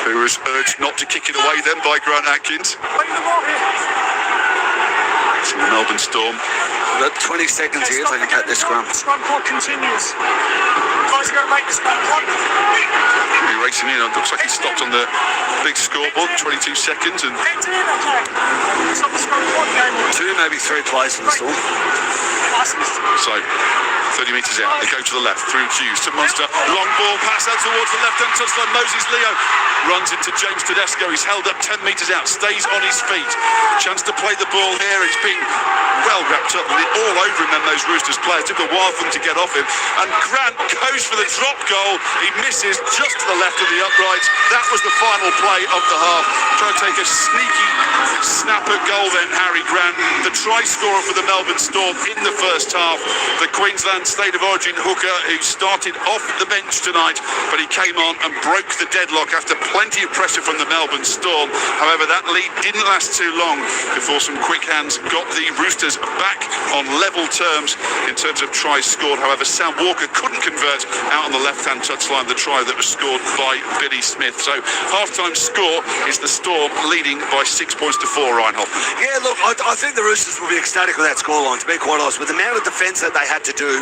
who was urged not to kick it away then by Grant Atkins. So the Melbourne Storm. We've got 20 seconds here to take this scrum. Scrum clock continues. Guys are going to make the scrum clock. He'll be racing in. It looks like he stopped on the big scoreboard. 22 seconds and Heads in, okay. Stop the scrum clock game. 2, maybe 3 plays in the Storm. so 30 metres out. They go to the left through Hughes to Munster. Long ball pass out towards the left-hand touchline. Moses Leo runs into James Tedesco. He's held up 10 metres out. Stays on his feet. Chance to play the ball here. He's been well wrapped up with it all over him, and those Roosters players. Took a while for them to get off him. And Grant goes for the drop goal. He misses just to the left of the uprights. That was the final play of the half. Trying to take a sneaky snapper goal then, Harry Grant. The try scorer for the Melbourne Storm in the first half. The Queensland State of Origin hooker who started off the bench tonight, but he came on and broke the deadlock after plenty of pressure from the Melbourne Storm. However, that lead didn't last too long before some quick hands got the Roosters back on level terms in terms of tries scored. However, Sam Walker couldn't convert out on the left-hand touchline the try that was scored by Billy Smith. So half-time score is the Storm leading by 6 points to 4, Reinhold. Yeah, look, I think the Roosters will be ecstatic with that scoreline, to be quite honest. With the amount of defence that they had to do,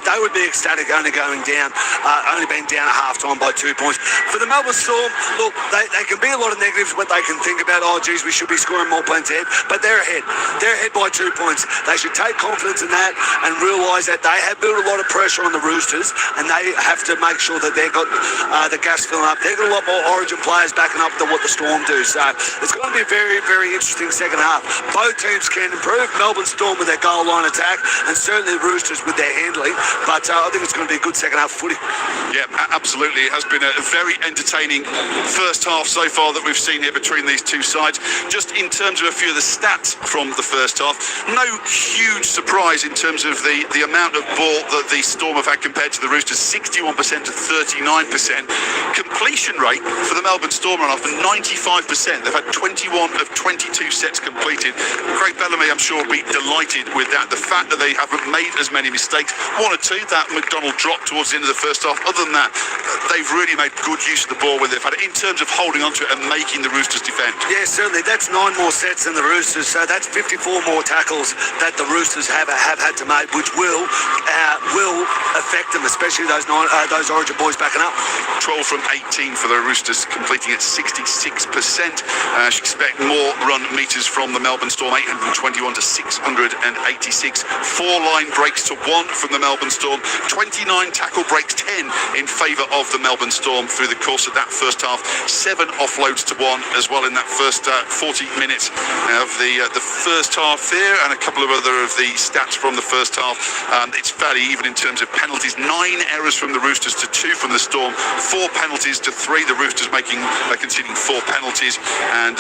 they would be ecstatic only going down, only being down at half-time by 2 points. For the Melbourne Storm, look, they can be a lot of negatives when they can think about, oh, geez, we should be scoring more points ahead, but they're ahead. They're ahead by 2 points. They should take confidence in that and realise that they have built a lot of pressure on the Roosters, and they have to make sure that they've got the gas filling up. They've got a lot more Origin players backing up than what the Storm do. So it's going to be a very, very interesting second half. Both teams can improve. Melbourne Storm with their goal line attack, and certainly the Roosters with their handling. But I think it's going to be a good second half footy. Yeah, absolutely. It has been a very entertaining first half so far that we've seen here between these two sides. Just in terms of a few of the stats from the first half, no huge surprise in terms of the amount of ball that the Storm have had compared to the Roosters, 61% to 39%. Completion rate for the Melbourne Storm run off 95%. They've had 21 of 22 sets completed. Craig Bellamy, I'm sure, will be delighted with that. The fact that they haven't made as many mistakes, one or two, that McDonald drop towards the end of the first half. Other than that, they've really made good use of the ball when they've had it, in terms of holding onto it and making the Roosters defend. Yeah, certainly. That's 9 more sets than the Roosters, so that's 54 more tackles that the Roosters have had to make, which will affect them, especially those Origin boys backing up. 12 from 18 for the Roosters, completing at 66%. Should expect more run metres from the Melbourne Storm, 821 to 686. 4 line breaks to 1 from the Melbourne Storm. 29 tackle breaks, 10 in favour of the Melbourne Storm through the course of that first half. 7 offloads to 1 as well in that first 40 minutes of the first half there, and a couple of other of the stats from the first half. It's fairly even in terms of penalties. 9 errors from the Roosters to 2 from the Storm. 4 penalties to 3. The Roosters conceding 4 penalties, and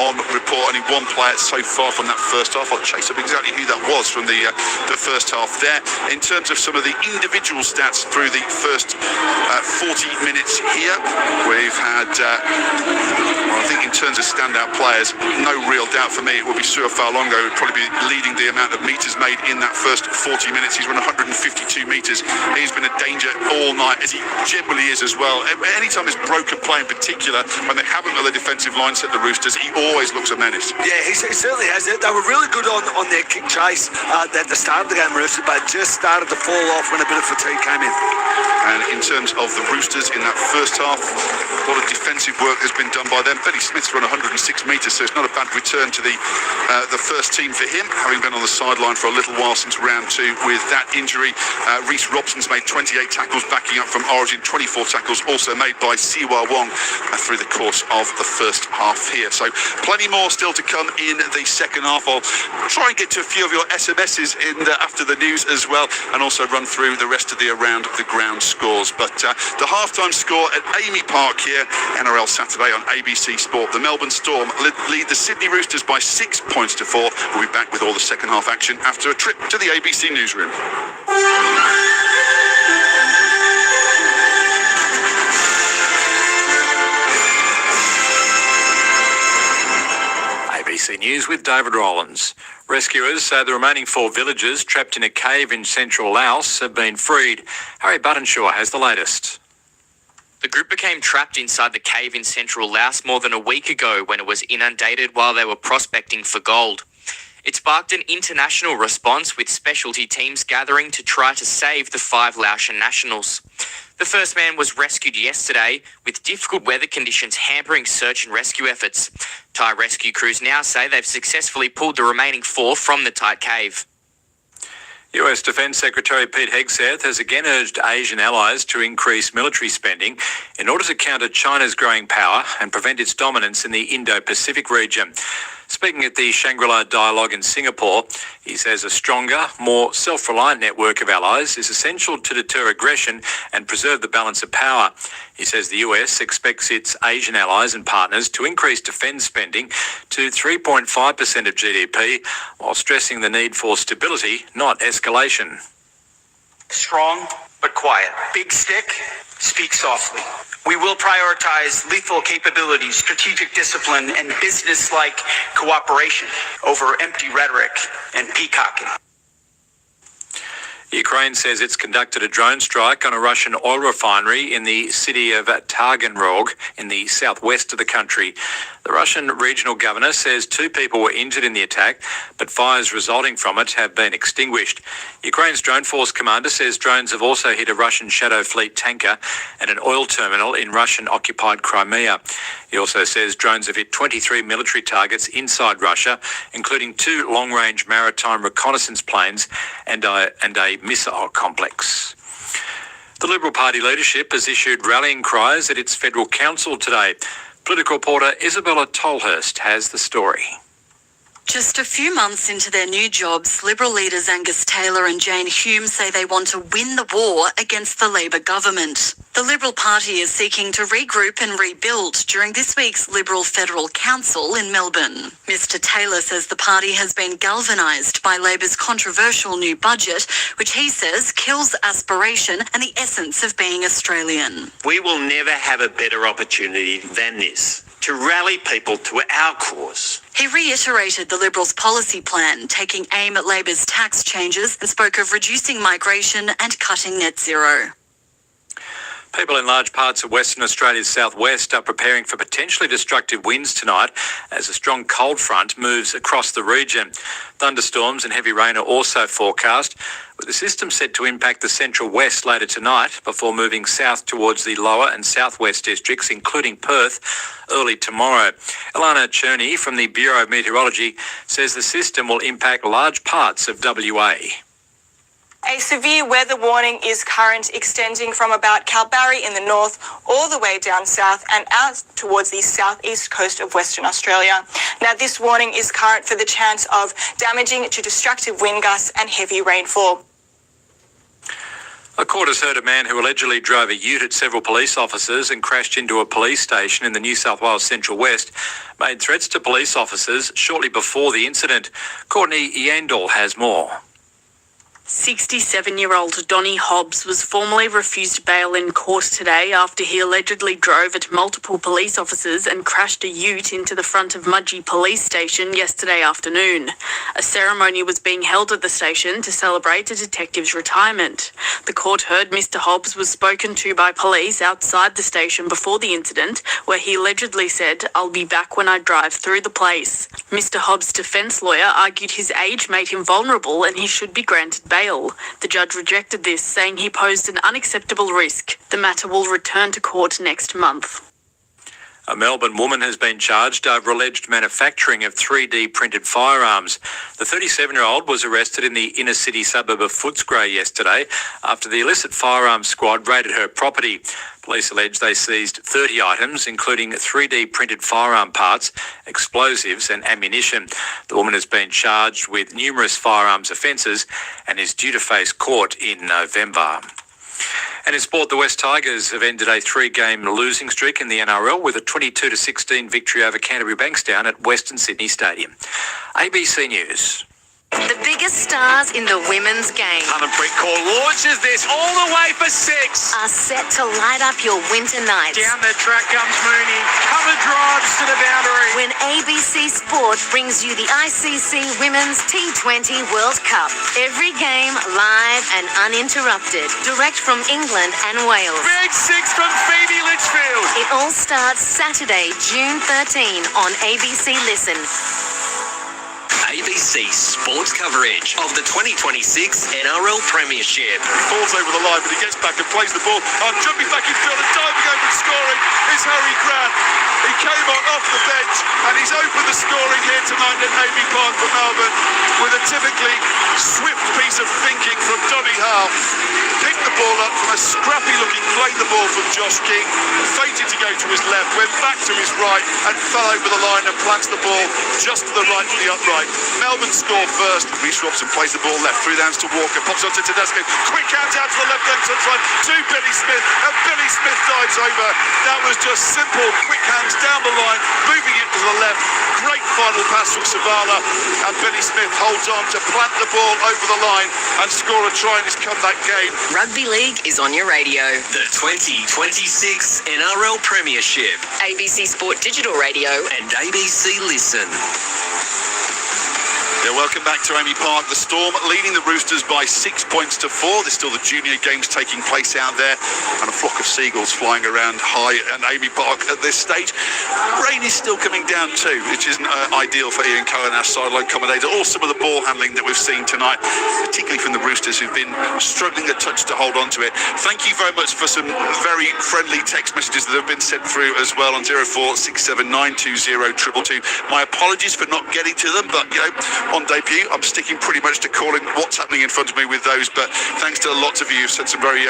on report only 1 player so far from that first half. I'll chase up exactly who that was from the first half there. In terms of some of the individual stats through the first 40 minutes here, we've had I think in terms of standout players, no real doubt for me it will be Sua Fa'alongo, who would probably be leading the amount of metres made in that first 40 minutes. He's run 152 metres. He's been a danger all night, as he generally is as well. Anytime there's broken play in particular, when they haven't got the defensive line set, the Roosters, he always looks a menace. Yeah, he's He certainly has. They were really good on their kick chase at the start of the game, Roosters, but just started to fall off when a bit of fatigue came in. And in terms of the Roosters in that first half, a lot of defensive work has been done by them. Benny Smith's run 106 metres, so it's not a bad return to the first team for him, having been on the sideline for a little while since round 2 with that injury. Reece Robson's made 28 tackles backing up from Origin, 24 tackles also made by Siwa Wong through the course of the first half here. So plenty more still to come in the second half. I'll try and get to a few of your SMSs after the news as well, and also run through the rest of the around the ground scores. But the halftime score at Amy Park here, NRL Saturday on ABC Sport. The Melbourne Storm lead the Sydney Roosters by 6 points to 4. We'll be back with all the second half action after a trip to the ABC newsroom. ABC News with David Rowlands. Rescuers say the remaining 4 villagers trapped in a cave in central Laos have been freed. Harry Buttonshaw has the latest. The group became trapped inside the cave in central Laos more than a week ago when it was inundated while they were prospecting for gold. It sparked an international response with specialty teams gathering to try to save the 5 Laotian nationals. The first man was rescued yesterday, with difficult weather conditions hampering search and rescue efforts. Thai rescue crews now say they've successfully pulled the remaining 4 from the tight cave. US Defence Secretary Pete Hegseth has again urged Asian allies to increase military spending in order to counter China's growing power and prevent its dominance in the Indo-Pacific region. Speaking at the Shangri-La Dialogue in Singapore, he says a stronger, more self-reliant network of allies is essential to deter aggression and preserve the balance of power. He says the US expects its Asian allies and partners to increase defence spending to 3.5% of GDP, while stressing the need for stability, not escalation. Strong but quiet. Big stick, speak softly. We will prioritize lethal capabilities, strategic discipline, and business-like cooperation over empty rhetoric and peacocking. Ukraine says it's conducted a drone strike on a Russian oil refinery in the city of Taganrog in the southwest of the country. The Russian regional governor says 2 people were injured in the attack, but fires resulting from it have been extinguished. Ukraine's drone force commander says drones have also hit a Russian Shadow Fleet tanker and an oil terminal in Russian-occupied Crimea. He also says drones have hit 23 military targets inside Russia, including 2 long-range maritime reconnaissance planes and a missile complex. The Liberal Party leadership has issued rallying cries at its federal council today. Political reporter Isabella Tolhurst has the story. Just a few months into their new jobs, Liberal leaders Angus Taylor and Jane Hume say they want to win the war against the Labor government. The Liberal Party is seeking to regroup and rebuild during this week's Liberal Federal Council in Melbourne. Mr Taylor says the party has been galvanised by Labor's controversial new budget, which he says kills aspiration and the essence of being Australian. We will never have a better opportunity than this to rally people to our cause. He reiterated the Liberals' policy plan, taking aim at Labor's tax changes, and spoke of reducing migration and cutting net zero. People in large parts of Western Australia's southwest are preparing for potentially destructive winds tonight as a strong cold front moves across the region. Thunderstorms and heavy rain are also forecast, with the system set to impact the central west later tonight before moving south towards the lower and southwest districts, including Perth, early tomorrow. Alana Cherney from the Bureau of Meteorology says the system will impact large parts of WA. A severe weather warning is current, extending from about Kalbarri in the north all the way down south and out towards the southeast coast of Western Australia. Now, this warning is current for the chance of damaging to destructive wind gusts and heavy rainfall. A court has heard a man who allegedly drove a ute at several police officers and crashed into a police station in the New South Wales Central West made threats to police officers shortly before the incident. Courtney Yandel has more. 67-year-old Donny Hobbs was formally refused bail in court today after he allegedly drove at multiple police officers and crashed a ute into the front of Mudgee Police Station yesterday afternoon. A ceremony was being held at the station to celebrate a detective's retirement. The court heard Mr. Hobbs was spoken to by police outside the station before the incident, where he allegedly said, "I'll be back when I drive through the place." Mr. Hobbs' defence lawyer argued his age made him vulnerable and he should be granted bail. The judge rejected this, saying he posed an unacceptable risk. The matter will return to court next month. A Melbourne woman has been charged over alleged manufacturing of 3D printed firearms. The 37-year-old was arrested in the inner city suburb of Footscray yesterday after the illicit firearms squad raided her property. Police allege they seized 30 items, including 3D printed firearm parts, explosives and ammunition. The woman has been charged with numerous firearms offences and is due to face court in November. And in sport, the West Tigers have ended a 3-game losing streak in the NRL with a 22-16 victory over Canterbury Bankstown at Western Sydney Stadium. ABC News. The biggest stars in the women's game Harmonpreet Kaur launches this all the way for 6. are set to light up your winter nights. Down the track comes Mooney. Cover drives to the boundary. When ABC Sport brings you the ICC Women's T20 World Cup. Every game live and uninterrupted. Direct from England and Wales. Big 6 from Phoebe Litchfield. It all starts Saturday, June 13 on ABC Listen. ABC Sports coverage of the 2026 NRL Premiership. He falls over the line, but he gets back and plays the ball. Jumping back in field and diving over and scoring is Harry Grant. He came on off the bench and he's opened the scoring here tonight at AB Park for Melbourne with a typically swift piece of thinking from Donny Howell. Picked the ball up from a scrappy looking, played the ball from Josh King, feinted to go to his left, went back to his right and fell over the line and plants the ball just to the right of the upright. Melbourne score first. Reece Robson plays the ball left through downs to Walker, pops on to Tedesco, quick hands out to the left hand touchline to Billy Smith, and Billy Smith dives over. That was just simple, quick hands down the line, moving it to the left. Great final pass from Savala, and Billy Smith holds on to plant the ball over the line and score a try in his comeback game. Rugby League is on your radio. The 2026 NRL Premiership. ABC Sport Digital Radio. And ABC Listen. Yeah, welcome back to Amy Park. The Storm leading the Roosters by 6 points to 4. There's still the junior games taking place out there and a flock of seagulls flying around high at Amy Park at this stage. Rain is still coming down too, which isn't ideal for Ian Cohen, our sideline commentator, or some of the ball handling that we've seen tonight, particularly from the Roosters who've been struggling a touch to hold on to it. Thank you very much for some very friendly text messages that have been sent through as well on 0467920222. My apologies for not getting to them, but you know, on debut, I'm sticking pretty much to calling what's happening in front of me with those, but thanks to lots of you who've said some very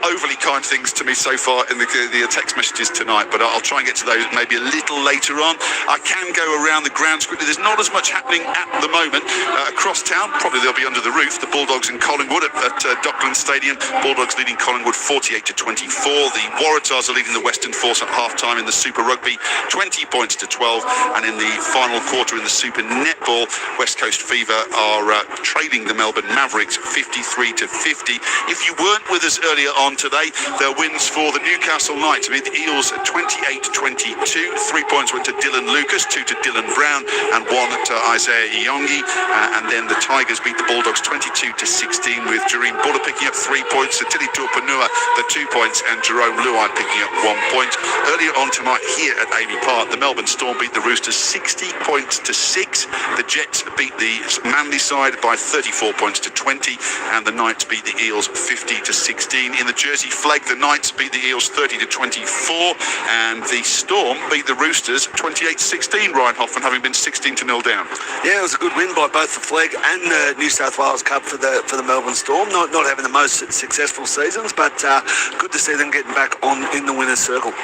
overly kind things to me so far in the text messages tonight, but I'll try and get to those maybe a little later on. I can go around the grounds quickly. There's not as much happening at the moment. Across town, probably they'll be under the roof. The Bulldogs in Collingwood at Docklands Stadium. Bulldogs leading Collingwood 48-24. The Waratahs are leading the Western Force at half-time in the Super Rugby, 20 points to 12, and in the final quarter in the Super Netball, West Coast Fever are trailing the Melbourne Mavericks 53-50. If you weren't with us earlier on today, there are wins for the Newcastle Knights. I mean, the Eels 28-22. 3 points went to Dylan Lucas, 2 to Dylan Brown, and 1 to Isaiah Iongi. And then the Tigers beat the Bulldogs 22-16 with Jareen Buller picking up 3 points, Satili Tuapanua the 2 points, and Jerome Luai picking up 1 point. Earlier on tonight here at Amy Park, the Melbourne Storm beat the Roosters 60 points to 6. The Jets beat the Manly side by 34 points to 20, and the Knights beat the Eels 50-16. In the Jersey Flag, the Knights beat the Eels 30-24, and the Storm beat the Roosters 28-16. Ryan Hoffman having been 16-0 down. Yeah, it was a good win by both the Flag and the New South Wales Cup for the Melbourne Storm. Not having the most successful seasons, but good to see them getting back on in the winners' circle.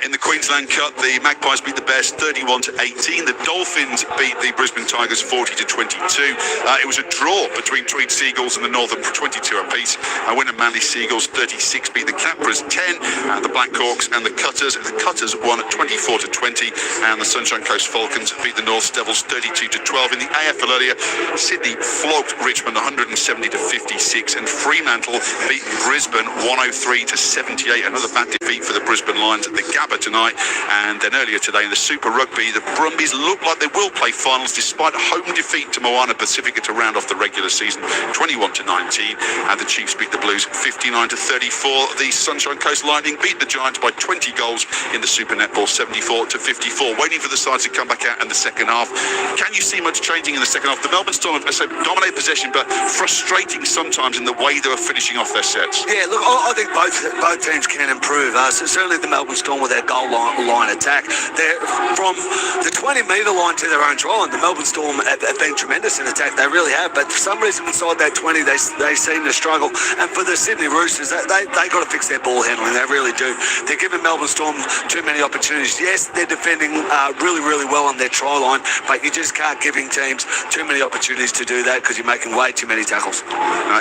In the Queensland Cup, the Magpies beat the Bears 31-18. The Dolphins beat the Brisbane Tigers 40-27. 40 to 22. It was a draw between Tweed Seagulls and the Northern for 22 apiece. Winner Manly Seagulls 36 beat the Capras 10. The Black Hawks and the Cutters. The Cutters won at 24 to 20, and the Sunshine Coast Falcons beat the North Devils 32 to 12. In the AFL earlier, Sydney flogged Richmond 170 to 56, and Fremantle beat Brisbane 103 to 78. Another bad defeat for the Brisbane Lions at the Gabba tonight. And then earlier today in the Super Rugby, the Brumbies look like they will play finals despite a home defeat to Moana Pacifica to round off the regular season 21 to 19. And the Chiefs beat the Blues 59 to 34. The Sunshine Coast Lightning beat the Giants by 20 goals in the Super Netball 74 to 54. Waiting for the sides to come back out in the second half. Can you see much changing in the second half? The Melbourne Storm have dominated possession, but frustrating sometimes in the way they were finishing off their sets. Yeah, look, I think both teams can improve. So certainly the Melbourne Storm with their goal line attack. They're from the 20-metre line to their own try line. The Melbourne Storm have been tremendous in attack. They really have. But for some reason inside that 20, they seem to struggle. And for the Sydney Roosters, they got to fix their ball handling. They really do. They're giving Melbourne Storm too many opportunities. Yes, they're defending really, really well on their try line, but you just can't giving teams too many opportunities to do that because you're making way too many tackles.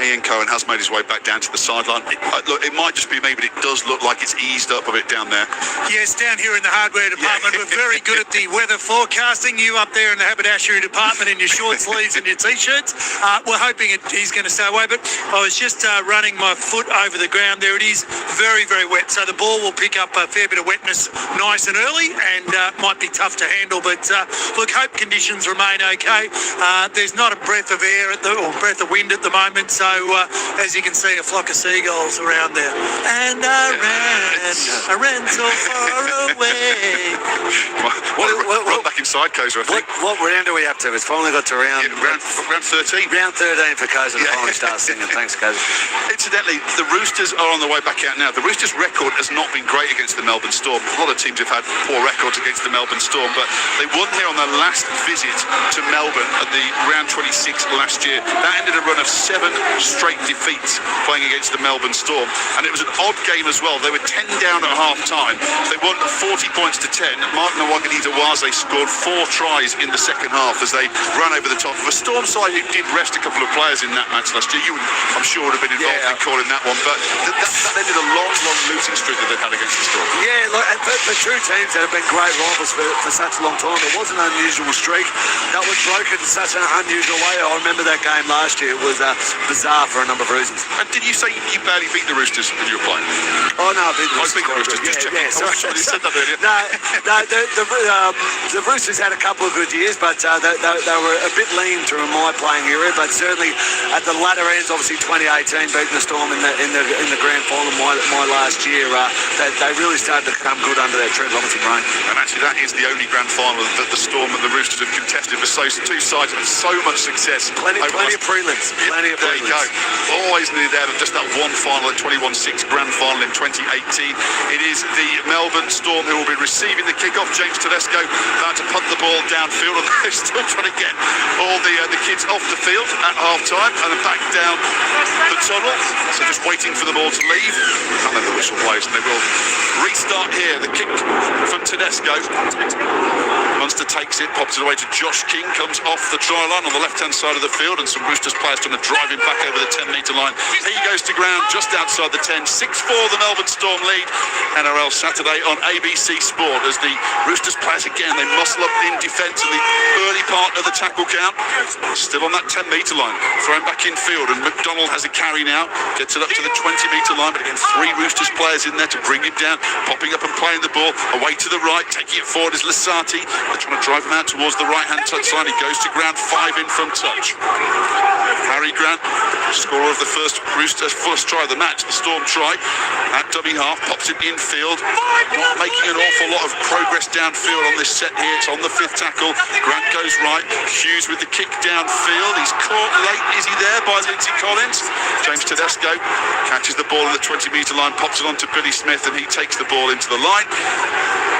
Ian Cohen has made his way back down to the sideline. Look, it might just be me, but it does look like it's eased up a bit down there. Yes, down here in the hardware department, we're very good at the weather forecasting. You up there in the haberdashery department in your short sleeves and your T-shirts. We're hoping he's going to stay away, but I was just running my foot over the ground there. It is very, very wet, so the ball will pick up a fair bit of wetness nice and early and might be tough to handle, but look, hope conditions remain okay. There's not a breath of air or breath of wind at the moment, so as you can see, a flock of seagulls around there. And I ran so far away. Run back inside, Koza, I think. What round are we up to? It's finally got to round 13. Round 13 for Koza to finally start singing. Thanks, Koza. Incidentally, the Roosters are on the way back out now. The Roosters' record has not been great against the Melbourne Storm. A lot of teams have had poor records against the Melbourne Storm, but they won here on their last visit to Melbourne at the round 26 last year. That ended a run of 7 straight defeats playing against the Melbourne Storm, and it was an odd game as well. They were 10 down at half-time. They won 40 points to 10. Mark Nawaqanita-Waze scored 4 tries in the second half as they ran over the top of a Storm side who did rest a couple of players in that match last year. You, I'm sure, would have been involved in calling that one, but that ended a long losing streak that they've had against the Storm. Yeah, look, for two teams that have been great rivals for such a long time, it was an unusual streak that was broken in such an unusual way. I remember that game last year. It was bizarre for a number of reasons. And did you say you barely beat the Roosters when you were playing? Oh, no, I beat the Roosters. Just checking. Sorry. You said that earlier. No, the Roosters had a couple of good years, but they were a bit lean during my playing era. But certainly at the latter ends, obviously 2018, beating the Storm in the grand final my last year, they really started to come good under their Trent Robinson reign. And actually, that is the only grand final that the Storm and the Roosters have contested for two sides with so much success. Plenty of prelims. There you go. Always needed there just that one final at 21-6 grand final in 2018. It is the Melbourne Storm who will be receiving the kick-off. James Tedesco about to punt the ball downfield, and they're still trying to get all the kids off the field at half-time and then back down the tunnel. So just waiting for the ball to leave. And then the whistle blows and they will restart here. The kick from Tedesco. Munster takes it, pops it away to Josh King, comes off the try line on the left-hand side of the field, and some Roosters players trying to drive him back over the 10-metre line. He goes to ground just outside the 10. 6-4 the Melbourne Storm lead. NRL Saturday on ABC Sport as the Roosters players again, they muscle up in defence in the early part of the tackle count. Still on that 10-metre line, thrown back in field, and McDonald has a carry now, gets it up to the 20-metre line, but again 3 Roosters players in there to bring him down, popping up and playing the ball away to the right, taking it forward is Lasati. They're trying to drive him out towards the right-hand touchline. He goes to ground, 5 in from touch. Harry Grant, scorer of the first try of the match, the Storm try, at dummy half, pops it infield, not making an awful lot of progress downfield on this set here. It's on the 5th tackle. Grant goes right, Hughes with the kick downfield. He's caught late, is he there, by Lindsay Collins. James Tedesco catches the ball in the 20-metre line, pops it on to Billy Smith, and he takes the ball into the line.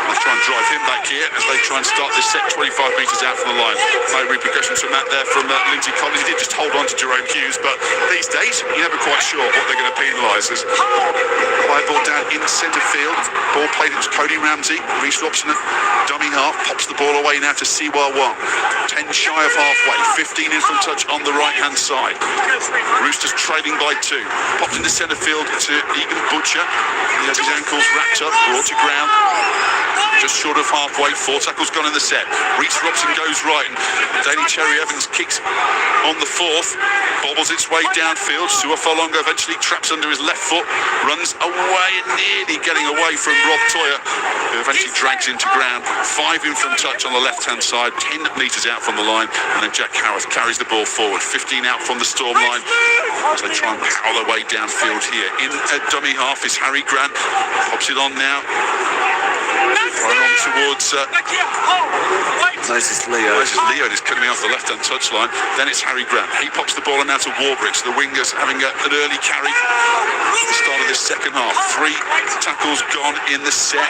They'll try and drive him back here as they try and start this set 25 metres out from the line. No repercussions from that there from Lindsay Collins. He did just hold on to Jerome Hughes, but these days you're never quite sure what they're going to penalise. High ball down in centre field. Ball played into Cody Ramsey. Reece Robson at dummy half. Pops the ball away now to Siwa Wong. 10 shy of halfway. 15 in from touch on the right-hand side. Roosters trailing by 2. Popped into centre field to Egan Butcher. He has his ankles wrapped up, brought to ground. Just short of halfway, 4 tackles gone in the set. Reece Robson goes right, and Daly Cherry Evans kicks on the 4th, bobbles its way downfield. Suafolonga eventually traps under his left foot, runs away and nearly getting away from Rob Toyer, who eventually drags into ground. 5 in from touch on the left-hand side, 10 metres out from the line, and then Jack Howarth carries the ball forward. 15 out from the Storm line as they try and power their way downfield here. In at dummy half is Harry Grant, pops it on now. Thrown on towards Moses Leo. Moses Leo is coming off the left-hand touchline. Then it's Harry Grant. He pops the ball in now to Warbrick. So the wingers having an early carry at the start of this second half. 3 tackles gone in the set.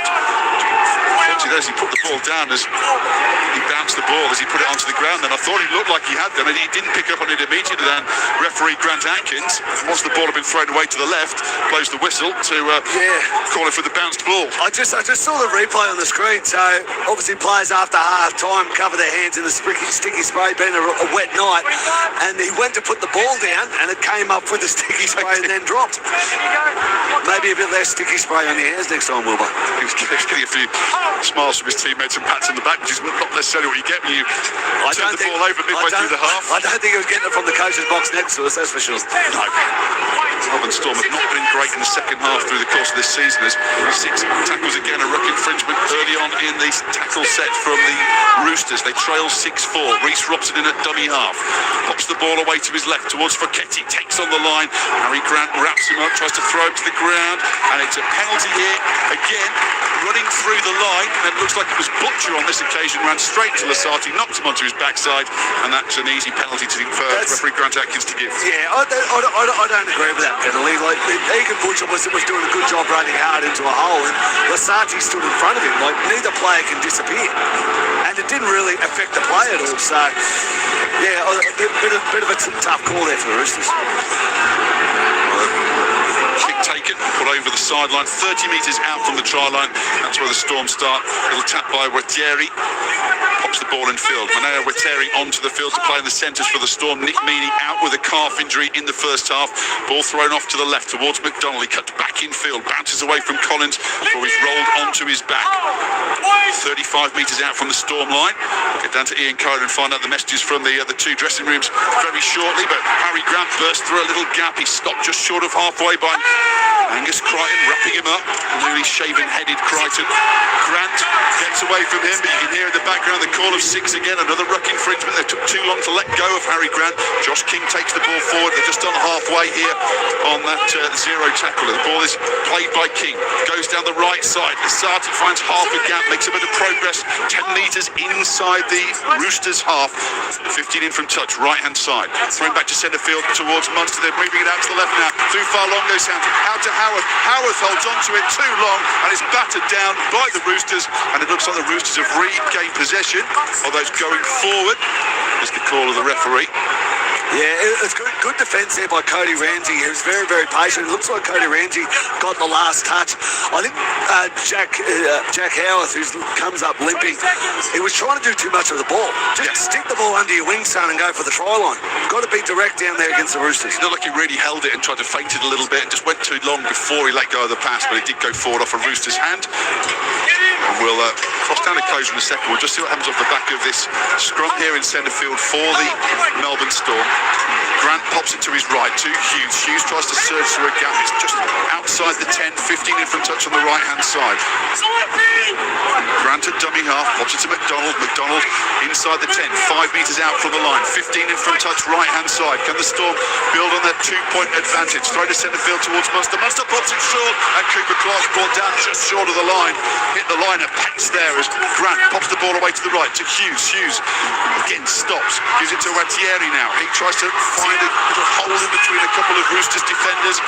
As he put the ball down, as he bounced the ball as he put it onto the ground, and I thought he looked like he had done it. He didn't pick up on it immediately. Then referee Grant Atkins, once the ball had been thrown away to the left, blows the whistle to call it for the bounced ball. I just saw the replay on the screen. So obviously players after half time cover their hands in the sticky spray, being a wet night, and he went to put the ball down and it came up with the sticky spray and then dropped. Maybe a bit less sticky spray on your hands next time, Wilbur. He was getting a few smiles from his teammates and pats on the back, which is not necessarily what you get when you turn the ball over midway through the half. I don't think he was getting it from the coach's box next to us, that's for sure. No. Melbourne Storm have not been great in the second half through the course of this season, as 6 tackles again, a ruck infringement early on in the tackle set from the Roosters. They trail 6-4. Reece Robson in at dummy half, pops the ball away to his left towards Focchetti, takes on the line. Harry Grant wraps him up, tries to throw him to the ground, and it's a penalty here again. Running through the line, and it looks like it was Butcher on this occasion, ran straight to Lasati, knocked him onto his backside, and that's an easy penalty for referee Grant Atkins to give. Yeah, I don't agree with that penalty. Like, Egan Butcher was doing a good job running hard into a hole, and Lasati stood in front of him. Like, neither player can disappear, and it didn't really affect the play at all. So, yeah, a bit of a tough call there for the Roosters. Kick taken, put over the sideline, 30 metres out from the try line. That's where the Storm start. Little tap by Wattieri. Pops the ball in field. Maneo Wattieri onto the field to play in the centres for the Storm. Nick Meaney out with a calf injury in the first half. Ball thrown off to the left towards McDonald. He cuts back in field, bounces away from Collins before he's rolled onto his back. 35 metres out from the Storm line. We'll get down to Ian Cohen and find out the messages from the 2 dressing rooms very shortly. But Harry Grant burst through a little gap. He stopped just short of halfway by Angus Crichton, wrapping him up. Newly shaven-headed Crichton. Grant gets away from him, but you can hear in the background the call of 6 again. Another ruck infringement. They took too long to let go of Harry Grant. Josh King takes the ball forward. They're just on halfway here on that 0 tackle. The ball is played by King. Goes down the right side. Lasati finds half a gap, makes a bit of progress. 10 metres inside the Roosters half. 15 in from touch, right-hand side. Throwing back to centre field towards Munster. They're moving it out to the left now. Through Farlongo's hands. Out to Howarth. Howarth holds onto it too long and is battered down by the Roosters. And it looks like the Roosters have regained possession. Although it's going forward is the call of the referee. Yeah, it's good defence there by Cody Ramsey. He was very, very patient. It looks like Cody Ramsey got the last touch. I think Jack Howarth, who comes up limping, he was trying to do too much of the ball. Just stick the ball under your wing, son, and go for the try line. Got to be direct down there against the Roosters. It looked like he really held it and tried to feint it a little bit and just went too long before he let go of the pass, but it did go forward off a Roosters hand. And we'll cross down to Cozer in a second. We'll just see what happens off the back of this scrum here in centre field for the Melbourne Storm. Grant pops it to his right to Hughes. Hughes tries to surge through a gap. It's just outside the 10, 15 in from touch on the right-hand side. Grant at dummy half, pops it to McDonald. McDonald inside the 10, 5 metres out from the line. 15 in from touch, right-hand side. Can the Storm build on that 2-point advantage? Throw to centre field towards Munster. Munster pops it short, and Cooper Clark's brought down just short of the line. Hit the line at pace there as Grant pops the ball away to the right to Hughes. Hughes again stops, gives it to Wattieri now. He tries to find a little hole in between a couple of Roosters defenders.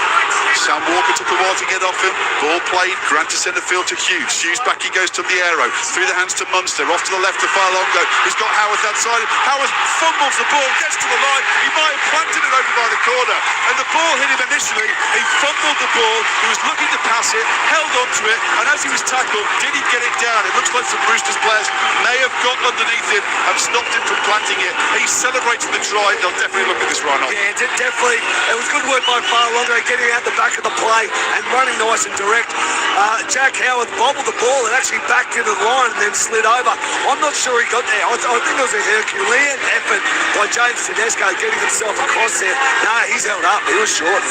Sam Walker took a while to get off him. Ball played, Grant to centre field to Hughes. Hughes back he goes to the arrow. Through the hands to Munster. Off to the left to Farlongo. He's got Howarth outside. Howarth fumbles the ball, gets to the line. He might have planted it over by the corner. And the ball hit him initially. He fumbled the ball. He was looking to pass it, held onto it, and as he was tackled, did he get it down? It looks like but some Roosters players may have got underneath him and stopped him from planting it. He's celebrating the try. They'll definitely look at this right now. Yeah, definitely. It was good work by Farlonger getting out the back of the play and running nice and direct. Jack Howard bobbled the ball and actually backed into the line and then slid over. I'm not sure he got there. I think it was a Herculean effort by James Tedesco getting himself across there. Nah, he's held up. He was short.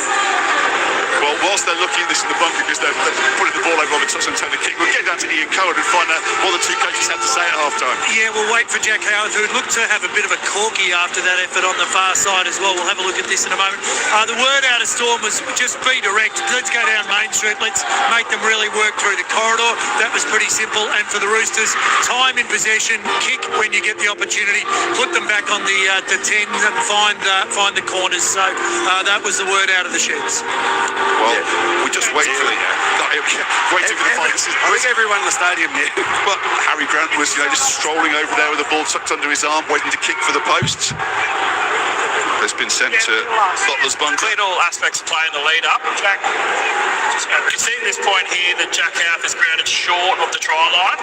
Well, whilst they're looking at this in the bunker because they're putting the ball over on the touchline and taking the kick, we'll get down to Ian Cohen and find out what the two coaches had to say at half-time. Yeah, we'll wait for Jack Howard, who looked to have a bit of a corky after that effort on the far side as well. We'll have a look at this in a moment. The word out of Storm was just be direct. Let's go down Main Street. Let's make them really work through the corridor. That was pretty simple. And for the Roosters, time in possession, kick when you get the opportunity, put them back on the 10 and find the corners. So that was the word out of the sheds. Well, we just wait for the waiting for the final. I think everyone in the stadium knew. But Harry Grant was, just strolling over there with the ball tucked under his arm, waiting to kick for the posts. It's been sent to Butler's bunker. Cleared all aspects of play in the lead up. Jack, you can see at this point here that Jack Howard is grounded short of the try line.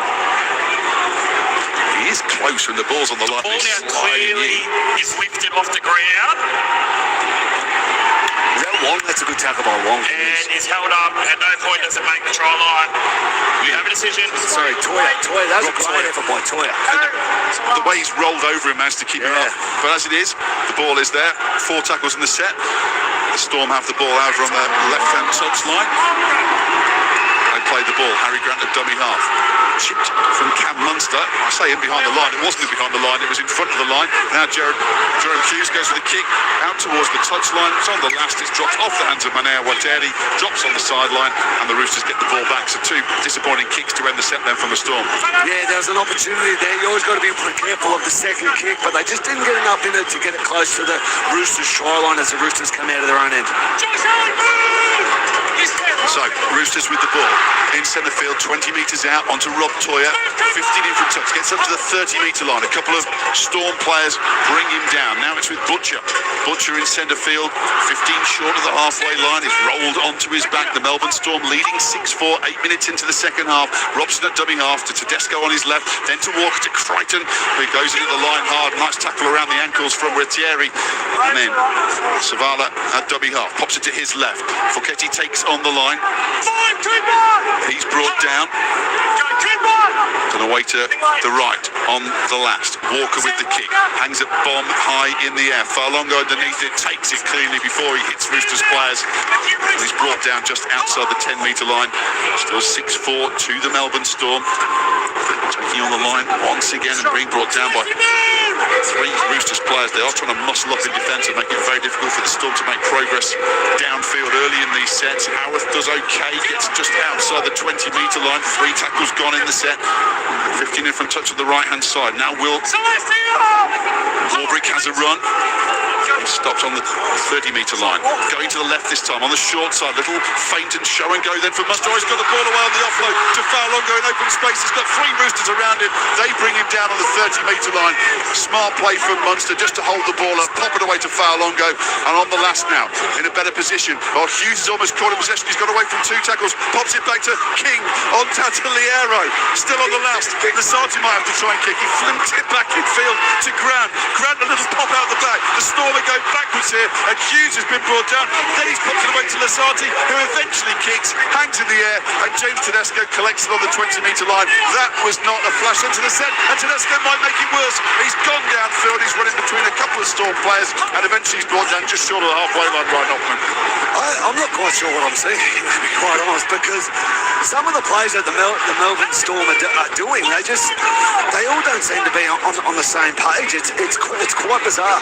He is close when the ball's on the line. The ball now clearly is lifted off the ground. Is that Wong? That's a good tackle by Wong. And is held up. At no point does it make the try line. We have a decision. Sorry, Toya. That was a great effort by Toya. The way he's rolled over and managed to keep him up. But as it is, the ball is there. 4 tackles in the set. The Storm have the ball over on the left-hand touchline. They play the ball. Harry Grant at dummy half. Chipped from Cam Munster. I say in behind the line. It wasn't in behind the line. It was in front of the line. Now Jerome Hughes goes for the kick out towards the touchline. It's on the last. It's dropped off the hands of Manea Waderi. Drops on the sideline. And the Roosters get the ball back. So 2 disappointing kicks to end the set then from the Storm. Yeah, there was an opportunity there. You always got to be careful of the second kick. But they just didn't get enough in it to get it close to the Roosters try line as the Roosters come out of their own end. So, Roosters with the ball in centre field, 20 metres out onto Rob Toya, 15 in from touch, gets up to the 30-metre line. A couple of Storm players bring him down. Now it's with Butcher. Butcher in centre field, 15 short of the halfway line, is rolled onto his back. The Melbourne Storm leading 6-4, 8 minutes into the second half. Robson at dummy half to Tedesco on his left, then to Walker to Crichton, who goes into the line hard. Nice tackle around the ankles from Retieri. And then Savala at dummy half, pops it to his left. Fouquetti takes on the line. He's brought down. And away to the right on the last. Walker with the kick. Hangs a bomb high in the air. Farlongo underneath it. Takes it cleanly before he hits Roosters players. And he's brought down just outside the 10-metre line. Still 6-4 to the Melbourne Storm. Taking on the line once again and being brought down by 3 Roosters players. They are trying to muscle up in defence and make it very difficult for the Storm to make progress downfield early in these sets. Howarth does okay, gets just outside the 20-metre line. 3 tackles gone in the set. 15 in from touch on the right-hand side. Now Warbrick has a run. Stops on the 30-metre line. Going to the left this time on the short side. Little feint and show and go then for Munster. He's got the ball away on the offload to Farlongo in open space. He's got 3 Roosters around him. They bring him down on the 30-metre line. Smart play from Munster just to hold the ball up. Pop it away to Farlongo. And on the last now, in a better position. Oh, Hughes is almost caught in possession. He's got away from 2 tackles. Pops it back to King on Tataliero. Still on the last. Lasati might have to try and kick. He flimped it back in field to Grant. Grant a little pop out the back. The Storm are going backwards here. And Hughes has been brought down. Then he's popped it away to Lasati, who eventually kicks, hangs in the air, and James Tedesco collects it on the 20-metre line. That was not a flash into the set, and Tedesco might make it worse. He's gone downfield. He's running between a couple of Storm players, and eventually he's brought down just short of the halfway line right off. I'm not quite sure what I'm seeing, to be quite honest, because some of the plays that the Melbourne Storm are doing, they all don't seem to be on the same page. It's quite bizarre.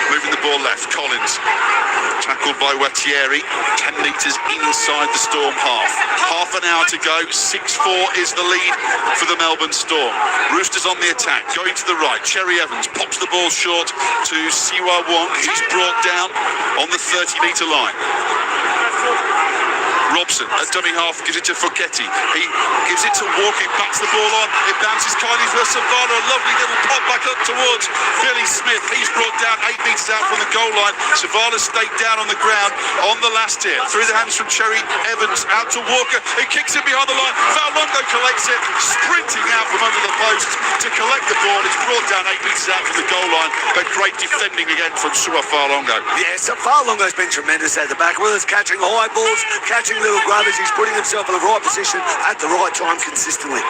Moving the ball left, Collins. Tackled by Wattieri. 10 metres inside the Storm half. Half an hour to go. 6-4 is the lead for the Melbourne Storm. Roosters on the attack. Going to the right. Cherry Evans pops the ball short to Siwa Wong. He's brought down on the 30-metre line. Robson at dummy half gives it to Fogetti. He gives it to Walker. He backs the ball on. It bounces kindly for Savannah. A lovely little pop back up towards Billy Smith. He's brought down 8 metres out from the goal line. Savannah staked down on the ground on the last hit. Through the hands from Cherry Evans out to Walker. He kicks it behind the line. Faulongo collects it, sprinting out from under the post to collect the ball. It's brought down 8 metres out from the goal line. But great defending again from Sua Faulongo. Yeah, so Faulongo's been tremendous at the back. Whether it's catching high balls, catching little grubbers, he's putting himself in the right position at the right time consistently.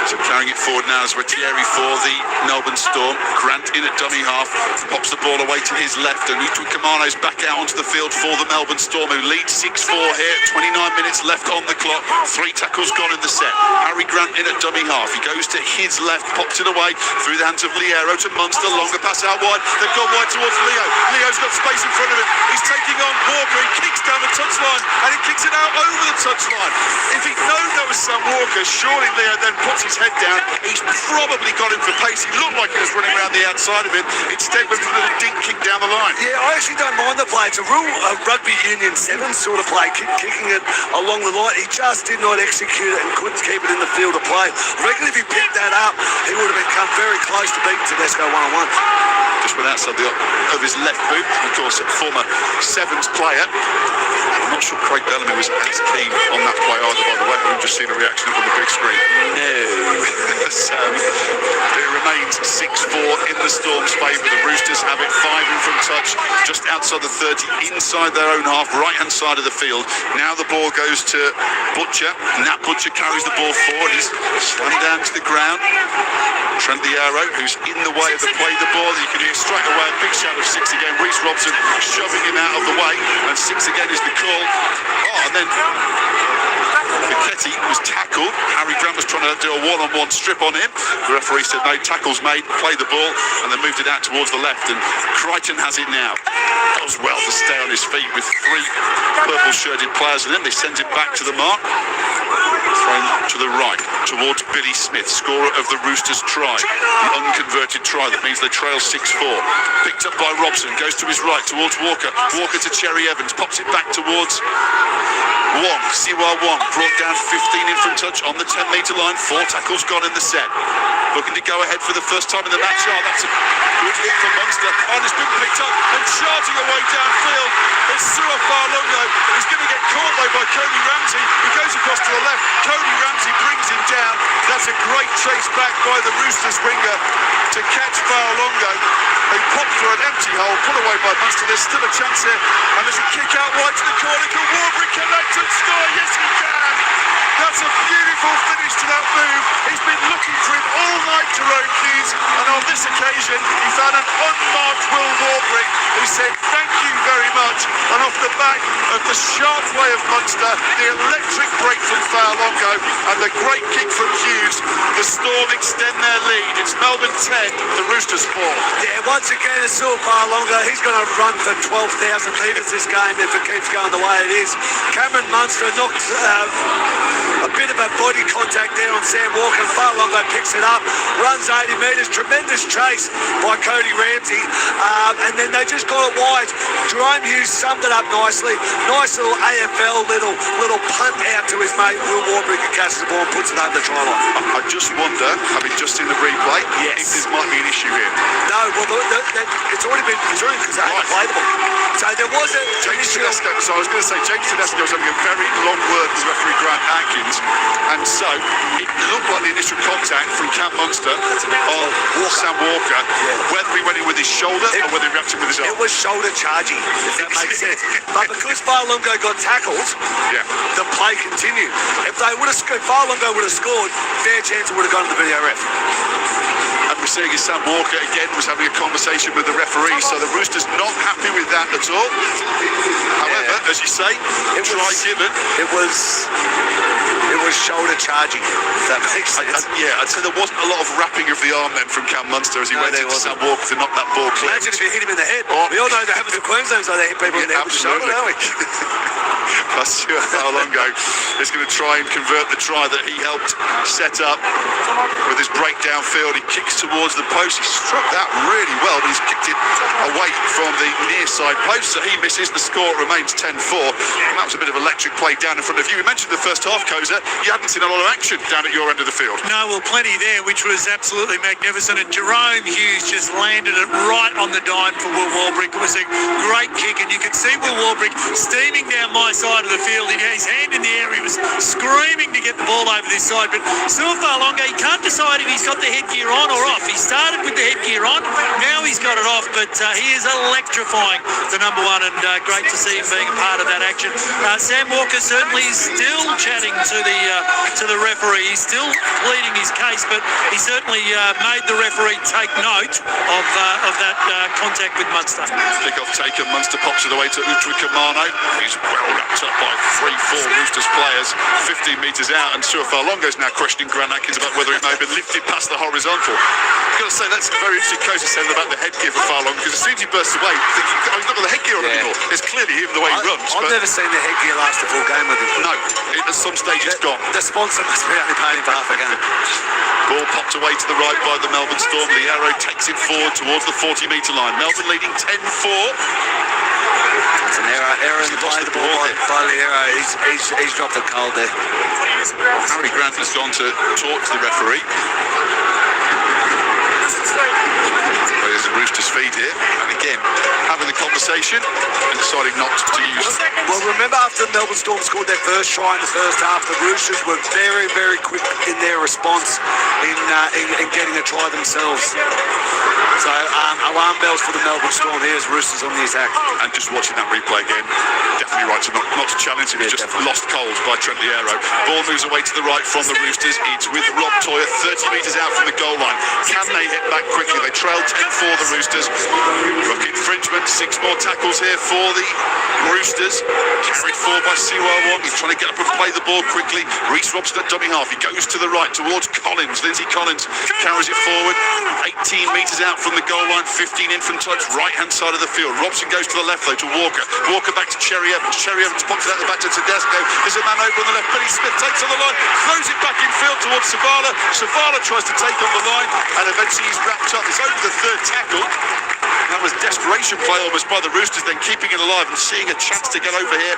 So carrying it forward now is Thierry for the Melbourne Storm. Grant in at dummy half, pops the ball away to his left, and Utwi Kamano's back out onto the field for the Melbourne Storm, who lead 6-4 here. 29 minutes left on the clock. 3 tackles gone in the set. Harry Grant in at dummy half. He goes to his left, pops it away through the hands of Liero to Munster. Longer pass out wide. They've gone wide towards Leo. Leo's got space in front of him. He's taking on Walker. He kicks down the touchline, and he kicks it out over the touchline. If he'd known that was Sam Walker, surely Leo then puts his head down. He's probably got him for pace. He looked like he was running around the outside of him. Instead went for a little dink kick down the line. Yeah, I actually don't mind the play. It's a real rugby union 7 sort of play, kicking it along the line. He just did not execute it and couldn't keep it in the field of play. I reckon if he picked that up, he would have come very close to beating Tedesco 1-1. Just went outside of his left boot. Of course, a former Sevens player. I'm not sure Craig Bellamy was as keen on that play either, by the way. We've just seen a reaction from the big screen. No. So, it remains 6-4 in the Storm's favour. The Roosters have it 5 in from touch, just outside the 30, inside their own half, right-hand side of the field. Now the ball goes to Butcher. Nat Butcher carries the ball forward. He's slammed down to the ground. Trent Liero, who's in the way of the play the ball. You can hear straight away a big shout of 6 again. Reece Robson shoving him out of the way, and 6 again is the call. Oh, and then Fogetti was tackled. Harry Grant was trying to do a one-on-one strip on him. The referee said no, tackle's made, play the ball, and then moved it out towards the left. And Crichton has it now. Does well to stay on his feet with 3 purple-shirted players, and then they sent it back to the mark. Thrown to the right, towards Billy Smith, scorer of the Roosters try. The unconverted try, that means they trail 6-4. Picked up by Robson, goes to his right, towards Walker. Walker to Cherry Evans, pops it back towards Wong. Siwa Wong, brought down 15 in from touch on the 10-metre line. 4 tackles gone in the set. Looking to go ahead for the first time in the match. Oh, that's a good hit from Munster. And it's been picked up and charging away downfield. It's Sua Faulongo. He's going to get caught though by Cody Ramsey. He goes across to the left. Cody Ramsey brings him down. That's a great chase back by the Roosters winger to catch Faulongo. They pop through an empty hole, put away by Munster. There's still a chance here. And there's a kick out wide to the corner. Can Warbrick connect and score? Yes, he can. That's a beautiful finish to that move. He's been looking for him all night, Jerome Hughes, and on this occasion he found an unmarked Will Warbrick who said thank you very much, and off the back of the sharp play of Munster, the electric break from Faulongo and the great kick from Hughes, the Storm extend their lead. It's Melbourne 10, the Roosters 4. Yeah, once again it's Sua Faulongo. He's going to run for 12,000 metres this game if it keeps going the way it is. Cameron Munster knocked a bit of a body contact there on Sam Walker. Faulongo picks it up, runs 80 metres, tremendous chase by Cody Ramsey, and then they just got it wide. Jerome Hughes summed it up nicely. Nice little AFL little punt out to his mate Will Warbrick, who catches the ball and puts it over the try line. I just wonder, having just seen the replay, if this might be an issue here. No, well, it's already been through because they haven't played the ball. So there was an issue. So I was going to say, James Tedesco was having a very long word with referee Grant Atkins, and so it looked like the initial contact from Cam Munster on Sam Walker, whether he went in with his shoulder or whether he reacted with his arm. It was shoulder charging, if that makes sense. But because Faulongo got tackled, the play continued. If Faulongo would have scored, fair chance it would have gone to the video ref. And we're seeing Sam Walker again was having a conversation with the referee, so the Roosters not happy with that at all. However, as you say, it was shoulder charging, if that makes sense. I'd say there wasn't a lot of wrapping of the arm then from Cam Munster as he went into Sam Walker to knock that ball clear. Imagine if you hit him in the head. We all know that happens in Queensland, so they hit people in the head with the shoulder, don't we? Sua Faulongo is going to try and convert the try that he helped set up with his breakdown field. He kicks towards the post. He struck that really well, but he's kicked it away from the near side post, so he misses. The score remains 10-4. And that was a bit of electric play down in front of you. We mentioned the first half, Koza. You hadn't seen a lot of action down at your end of the field. No, well, plenty there, which was absolutely magnificent. And Jerome Hughes just landed it right on the dime for Will Warbrick. It was a great kick, and you could see Will Warbrick steaming down my side of the field. He had his hand in the air. He was screaming to get the ball over this side. But Suafalonga, he can't decide if he's got the headgear on or off. He started with the headgear on. Now he's got it off, but he is electrifying the number one, and great to see him being a part of that action. Sam Walker certainly is still chatting to the referee. He's still pleading his case, but he certainly made the referee take note of that contact with Munster. Kick-off taken. Munster pops it away to Utrikamano. He's well wrapped up by 3-4 Roosters players, 15 metres out, and Suafalonga is now questioning Grant Atkins about whether it may have been lifted past the horizontal. I've got to say, that's a very interesting case of saying about the headgear for Farlong, because as soon as he bursts away, thinking, oh, he's not got the headgear on anymore. It's clearly him the way he runs. I've never seen the headgear last a full game with him. No, at some stage it's gone. The sponsor must be only paying him for half a game. Ball popped away to the right by the Melbourne Storm. The arrow takes it forward towards the 40-metre line. Melbourne leading 10-4. It's an error in the play of the ball by Liero. He's dropped the cold there. Harry Grant has gone to talk to the referee. There's the Roosters feed here, and again having the conversation and deciding not to use. Well, remember after the Melbourne Storm scored their first try in the first half, the Roosters were very, very quick in their response in getting a try themselves. So alarm bells for the Melbourne Storm. Here's Roosters on the attack. And just watching that replay again, definitely right to not to challenge him. He's just lost cold by Trent Liero. Ball moves away to the right from the Roosters. It's with Rob Toyer 30 metres out from the goal line. Can they hit back quickly? They trail 10-4 the Roosters. Ruck infringement, 6 more tackles here for the Roosters. Carried forward by Siwa Wong. He's trying to get up and play the ball quickly. Reece Robson at dummy half. He goes to the right towards Collins. Lindsay Collins carries it forward. 18 metres out from the goal line, 15 in from touch, right-hand side of the field. Robson goes to the left, though, to Walker. Walker back to Cherry Evans. Cherry Evans pops it out the back to Tedesco. There's a man over on the left. Billy Smith takes on the line, throws it back in field towards Savala. Savala tries to take on the line, and eventually he's wrapped up. It's over the third tackle. That was desperation play almost by the Roosters, then keeping it alive and seeing a chance to get over here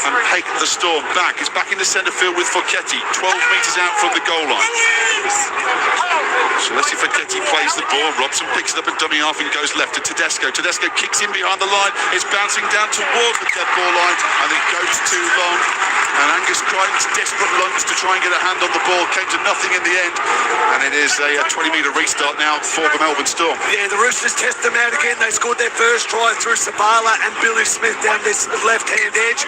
and take the Storm back. He's back in the centre field with Focchetti, 12 metres out from the goal line. Celeste Focchetti plays the ball. Robson picks it up at dummy half and goes left to Tedesco. Tedesco kicks in behind the line. It's bouncing down towards the dead ball line, and it goes too long. And Angus Crichton's desperate lunge to try and get a hand on the ball came to nothing in the end. And it is a 20-metre restart now for the Melbourne Storm. Yeah, the Roosters test them out again. They scored their first try through Savala and Billy Smith down this left-hand edge.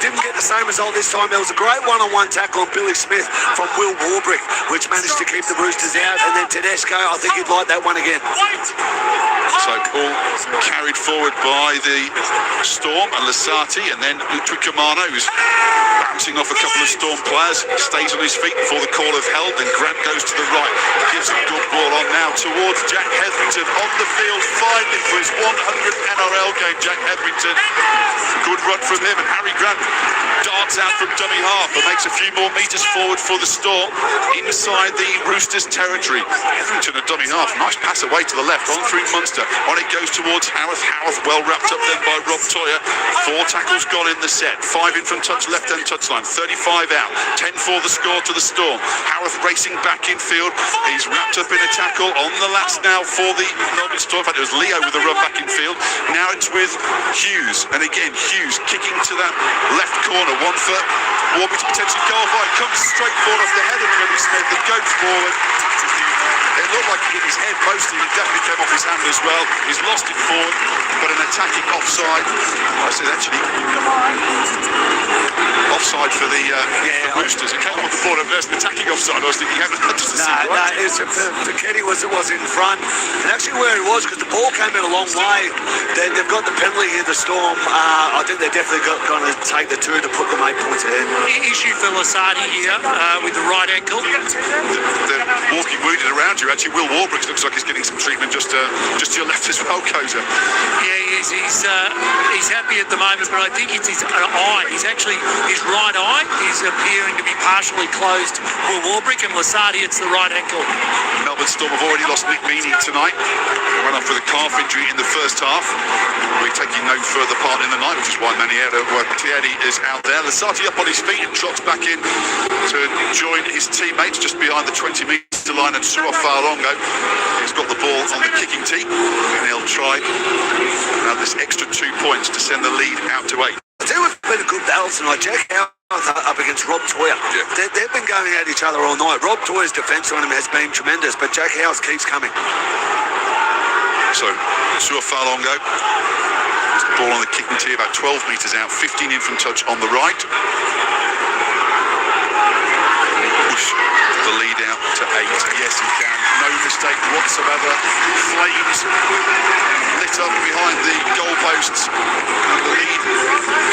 Didn't get the same result this time. There was a great one-on-one tackle on Billy Smith from Will Warbrick, which managed to keep the Roosters out. And then Tedesco, I think he'd like that one again. So ball carried forward by the Storm and Lasati, and then Utrikamano, who's bouncing off a couple of Storm players, stays on his feet before the call of held, and Grant goes to the right, gives a good ball on now towards Jack Hetherington on the field, finally for his 100th NRL game. Jack Hetherington, good run from him, and Harry Grant darts out from dummy half and makes a few more metres forward for the Storm inside the Roosters territory. Hetherington at dummy half, nice pass away to the left, on through Munster, on it goes towards Howarth. Howarth well wrapped up then by Rob Toyer. 4 tackles gone in the set, 5 in from touch, left-hand touchline, 35 out, 10-4 the score to the Storm. Howarth racing back in field, he's wrapped up in a tackle on the last now for the Melbourne Storm. In fact, it was Leo with a run back in field. Now it's with Hughes, and again Hughes kicking to that left corner, one for Warby to potentially go off. It comes straight forward off the head of Billy Smith and goes forward. It looked like he hit his head mostly. It definitely came off his hand as well. He's lost it forward, but an attacking offside. I said actually offside for the Roosters. It came off the board and there's an attacking offside. I was thinking, Focchetti was in front, and actually where he was, because the ball came in a long way. They've got the penalty here, the Storm. I think they're definitely going to take the 2 to put them 8 points ahead. Issue for Lasati here with the right ankle. The walking wounded dotted around you. Actually, Will Warbrick looks like he's getting some treatment just to your left as well, Koza. Yeah, he is. He's happy at the moment, but I think it's his eye. He's actually, his right eye is appearing to be partially closed. Will Warbrick and Lasardi, it's the right ankle. Melbourne Storm have already lost Nick Meany tonight. He went off with a calf injury in the first half. We're taking no further part in the night, which is why Tieri is out there. Lasardi up on his feet and trots back in to join his teammates just behind the 20-metre line, and Suo Fa'alongo, he's got the ball on the kicking tee, and he'll try now this extra 2 points to send the lead out to 8. I tell you what's been a good battle tonight, Jack. Up against Rob Toyer. Yeah. They've been going at each other all night. Rob Toyer's defence on him has been tremendous, but Jack Howes keeps coming. So, Suo Fa'alongo has the ball on the kicking tee about 12 metres out, 15 in from touch on the right. Push the lead out to 8. Yes, he can. No mistake whatsoever. Flames lit up behind the goalposts. And the lead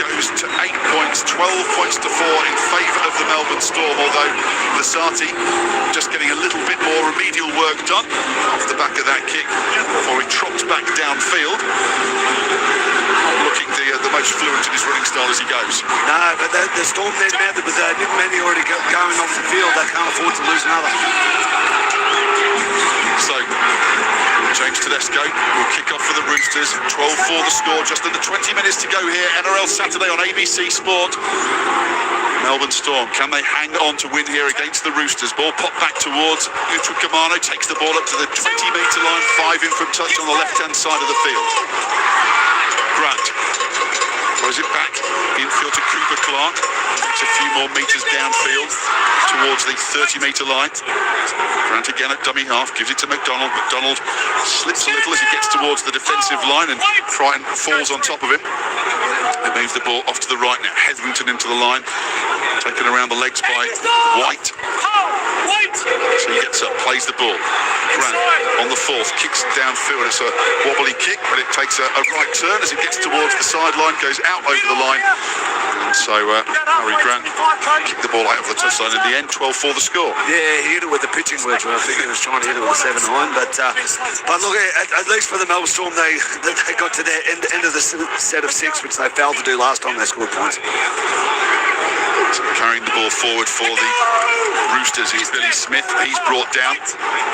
goes to 8 points, 12 points to 4 in favour of the Melbourne Storm, although Lasardi just getting a little bit more remedial work done off the back of that kick before he trots back downfield, looking the most fluent in his running style as he goes. No, but the Storm then mounted with Nick Meany already going off the field. They can't afford to lose another. So, James Tedesco will kick off for the Roosters. 12-4 the score, just under 20 minutes to go here. NRL Saturday on ABC Sport. Melbourne Storm, can they hang on to win here against the Roosters? Ball popped back towards Utrikamano, takes the ball up to the 20-metre line, 5 in from touch on the left-hand side of the field. Grant throws it back, infield to Cooper Clark. Takes a few more metres downfield towards the 30-metre line. Grant again at dummy half, gives it to McDonald. McDonald slips a little as he gets towards the defensive line, and Crichton falls on top of him. It moves the ball off to the right now. Hetherington into the line, taken around the legs by White. So he gets up, plays the ball. Grant on the fourth, kicks downfield. It's a wobbly kick, but it takes a right turn as it gets towards the sideline, goes out over the line. And so Harry Grant kicked the ball out of the touchline in the end. 12-4 the score. Yeah, he hit it with the pitching wedge. I think he was trying to hit it with a 7-9, but look, at least for the Melbourne Storm, they got to their end of the set of 6, which they failed to do last time they scored points. Carrying the ball forward for the Roosters is Billy Smith. He's brought down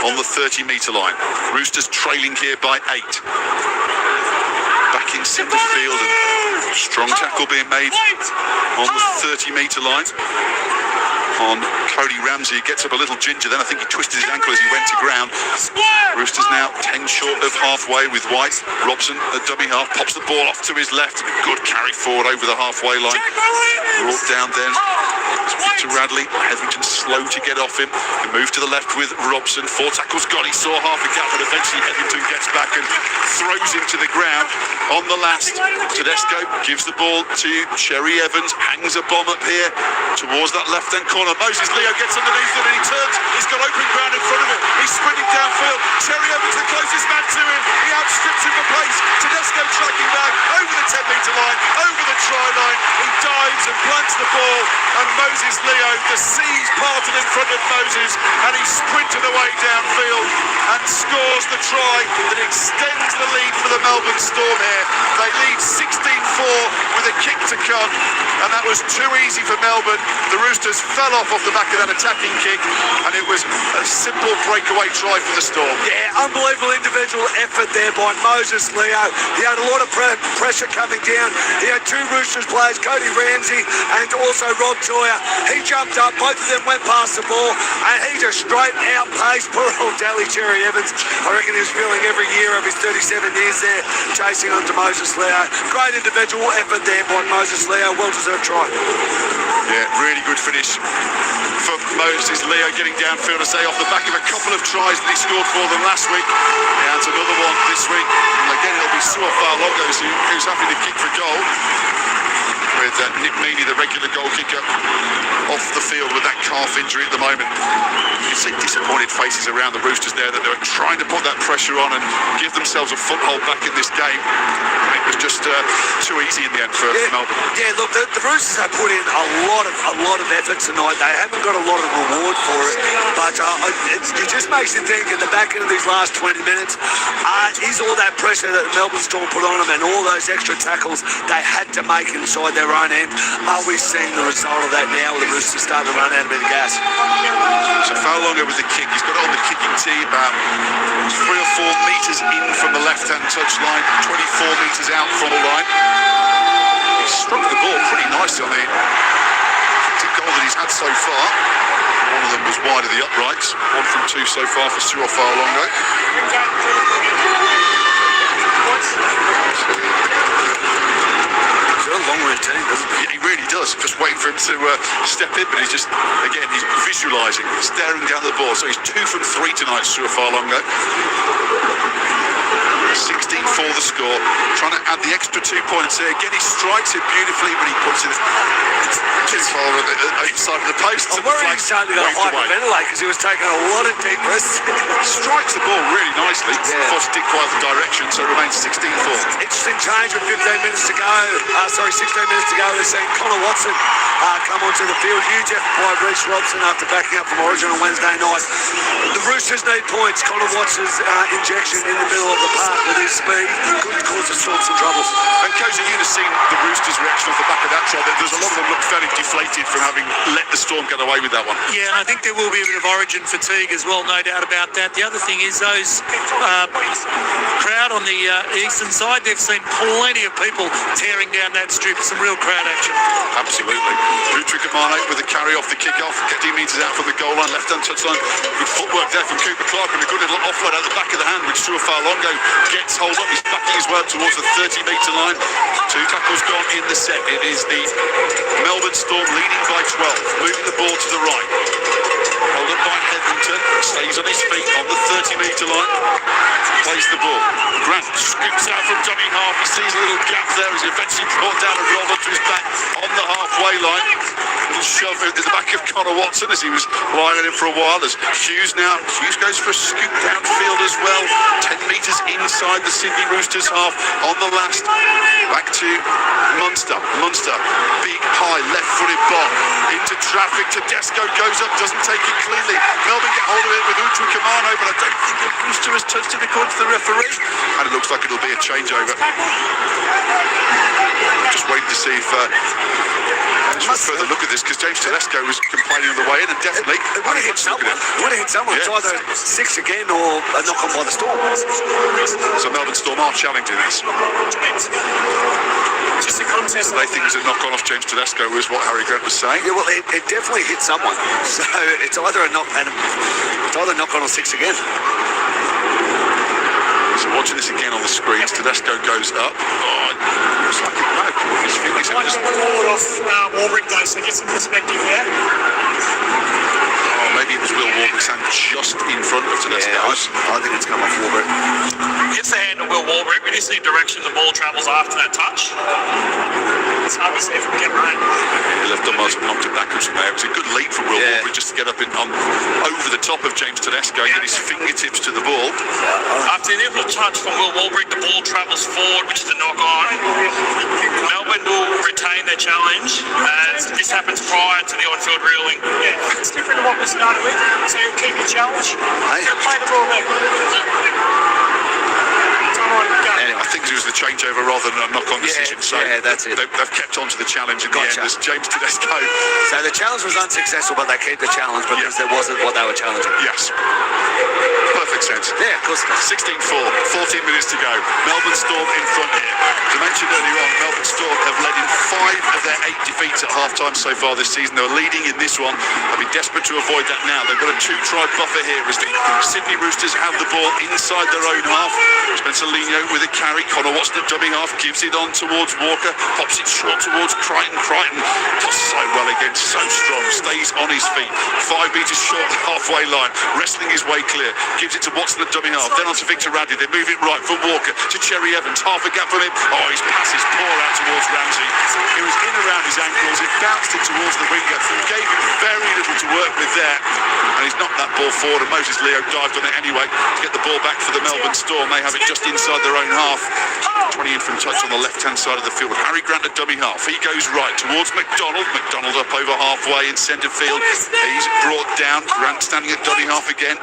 on the 30-metre line. Roosters trailing here by 8. Back in centre field, and strong tackle being made on the 30-metre line on Cody Ramsey. He gets up a little ginger, then I think he twisted his ankle as he went to ground. Roosters now 10 short of halfway with White. Robson at dummy half pops the ball off to his left. Good carry forward over the halfway line. Brought down then to Radley. Hetherington slow to get off him. He moved to the left with Robson. 4 tackles gone. He saw half a gap, but eventually Hetherington gets back and throws him to the ground. On the last, Tedesco gives the ball to Cherry Evans. Hangs a bomb up here towards that left-hand corner. Moses Leo gets underneath it and he turns. He's got open ground in front of him. He's sprinting downfield. Cherry Evans, the closest man to him. He outstrips him for pace. Tedesco tracking back over the 10-metre line, over the try line. He dives and plants the ball, and Moses Leo, the seas parted in front of Moses, and he sprinted away downfield and scores the try that extends the lead for the Melbourne Storm here. They lead 16-4 with a kick to come, and that was too easy for Melbourne. The Roosters fell off the back of that attacking kick, and it was a simple breakaway try for the Storm. Yeah, unbelievable individual effort there by Moses Leo. He had a lot of pressure coming down. He had 2 Roosters players, Cody Ramsey and also Rob Toyer. He jumped up, both of them went past the ball, and he just straight outpaced poor old Dally Cherry Evans. I reckon he was feeling every year of his 37 years there, chasing onto Moses Leo. Great individual effort there by Moses Leo. Well-deserved try. Yeah, really good finish for Moses Leo, getting downfield to say off the back of a couple of tries that he scored for them last week. He adds another one this week, and again it'll be Suo Fa'alongo who's having to kick for goal. with Nick Meany, the regular goal kicker, off the field with that calf injury at the moment. You can see disappointed faces around the Roosters there that they were trying to put that pressure on and give themselves a foothold back in this game. It was just too easy in the end for Melbourne. Yeah, look, the Roosters have put in a lot of effort tonight. They haven't got a lot of reward for it, but it just makes you think at the back end of these last 20 minutes, is all that pressure that the Melbourne Storm put on them and all those extra tackles they had to make inside their own end, are we seeing the result of that now with the Roosters starting to run out a bit of gas? So Fowler with the kick, he's got it on the kicking tee about 3 or 4 metres in from the left-hand touch line, 24 metres out from the line. He struck the ball pretty nicely on the goal that he's had so far. One of them was wide of the uprights, 1 from 2 so far for Cyril Fa'alongo. He's got a long routine, doesn't he? Yeah, he really does. Just waiting for him to step in, but he's just, again, he's visualising, staring down the ball. So he's 2 from 3 tonight, Cyril Fa'alongo. 16 for the score, trying to add the extra 2 points here. Again, he strikes it beautifully, but he puts it too far inside of the post. I'm worried he's starting to go hyperventilate because he was taking a lot of deep breaths. Strikes the ball really nicely. Yeah. Forced it quite the direction, so it remains 16-4. Interesting change with 15 minutes to go. 16 minutes to go. We're seeing Connor Watson come onto the field. Huge effort by Reece Robson after backing up from Origin on Wednesday night. The Roosters need points. Connor Watson's injection in the middle of the park with his speed could cause the Storm some troubles. And Koza, you'd have seen the Roosters' reaction off the back of that try. There's a lot of them look fairly deflated from having let the Storm get away with that one. Yeah, and I think there will be a bit of Origin fatigue as well, no doubt about that. The other thing is those crowd on the eastern side, they've seen plenty of people tearing down that strip. Some real crowd action. Absolutely. Utrikamano with a carry off the kick-off. 15 metres out from the goal line, left-hand touchline. Good footwork there from Cooper Clark and a good little offload out the back of the hand, which Cyril Fa'alongo gets hold of. He's backing his way up towards the 30-metre line. 2 tackles gone in the set. It is the Melbourne Storm leading by 12, moving the ball to the right. Held up by Hetherington, stays on his feet on the 30-metre line, plays the ball. Grant scoops out from dummy half. He sees a little gap there as he eventually brought down and rolled onto his back on the halfway line. Little shove in the back of Connor Watson as he was lying on him for a while. As Hughes goes for a scoop downfield as well. 10 metres inside the Sydney Roosters half on the last. Back to Munster. Big high left-footed ball into traffic. Tedesco goes up, doesn't take it cleanly. Melbourne get hold of it with Utrikamano, but I don't think the Rooster has touched it according to the referee. And it looks like it'll be a changeover. Just waiting to see if further look at this, because James Tedesco was complaining on the way in, and definitely it would have hit someone. It's either 6 again or a knock on by the Storm. So Melbourne Storm are challenging this. Just a contest. They think it's a knock on off James Tedesco, is what Harry Grant was saying. Yeah, well, it definitely hit someone. So it's either a knock on or 6 again. So watching this again on the screens, Tedesco goes up. Looks like it might have his fingers in his... Warbrick though, so get some perspective there. Maybe it was Will Warbrick's hand just in front of Tedesco. Yeah, I think it's come off Warbrick. Gets the hand of Will Warbrick. We just need direction the ball travels after that touch. It's hard to see if we can get right. He left on Miles and knocked it backwards from there. It was a good leap from Will Warbrick just to get up over the top of James Tedesco and get his fingertips to the ball. After the initial touch from Will Warbrick, the ball travels forward, which is a knock on. Melbourne will retain their challenge as this happens prior to the on-field reeling. Yeah, it's different to what we started with. So you keep your challenge. Play the ball there. I think it was the changeover rather than a knock-on decision. So that's it. They've kept on to the challenge in the end as James Tedesco. So the challenge was unsuccessful, but they kept the challenge because there wasn't what they were challenging. Yes. Perfect sense. Yeah, of course. 16-4, 14 minutes to go. Melbourne Storm in front here. As I mentioned earlier on, Melbourne Storm have led in 5 of their 8 defeats at half-time so far this season. They were leading in this one. They'll be desperate to avoid that now. They've got a 2-try buffer here as the Sydney Roosters have the ball inside their own half. Spencer Lino with a carry. Connor Watson at dummy half, gives it on towards Walker, pops it short towards Crichton. Crichton does so well again, so strong, stays on his feet, 5 metres short the halfway line, wrestling his way clear, gives it to Watson at dummy half, then on to Victor Radley. They move it right from Walker to Cherry Evans, half a gap from him. Oh, his pass is poor out towards Ramsey. It was in around his ankles, it bounced it towards the winger, gave him very little to work with there, and he's knocked that ball forward, and Moses Leo dived on it anyway to get the ball back for the Melbourne Storm. They have it just inside their own half. 20 in from touch on the left-hand side of the field. Harry Grant at dummy half. He goes right towards McDonald. McDonald up over halfway in centre field. He's brought down. Grant standing at dummy half again.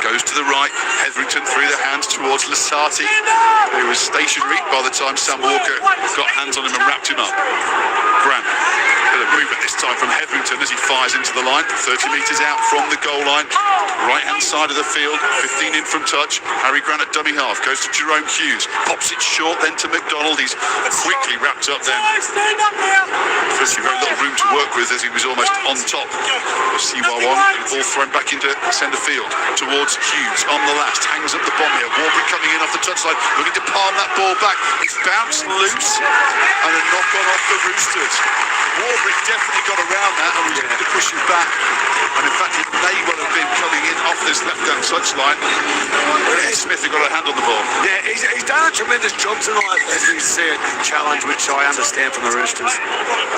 Goes to the right. Hetherington through the hands towards Lasati, who was stationary by the time Sam Walker got hands on him and wrapped him up. Grant. Bit of movement this time from Hetherington as he fires into the line. 30 metres out from the goal line. Right-hand side of the field. 15 in from touch. Harry Grant at dummy half. Goes to Jerome Hughes. Pops it short then to McDonald. He's quickly wrapped up then. Firstly, very little room to work with as he was almost on top of CY1. Ball thrown back into centre field towards Hughes on the last. Hangs up the bomb here. Warbrick coming in off the touchline. Looking to palm that ball back. It's bounced loose and a knock on off the Roosters. Warbrick definitely got around that and was going to push him back. And in fact, it may well have been coming in off this left-hand touchline. Smith had got a hand on the ball. Yeah, he's done a tremendous job tonight as we see it challenge, which I understand from the Roosters.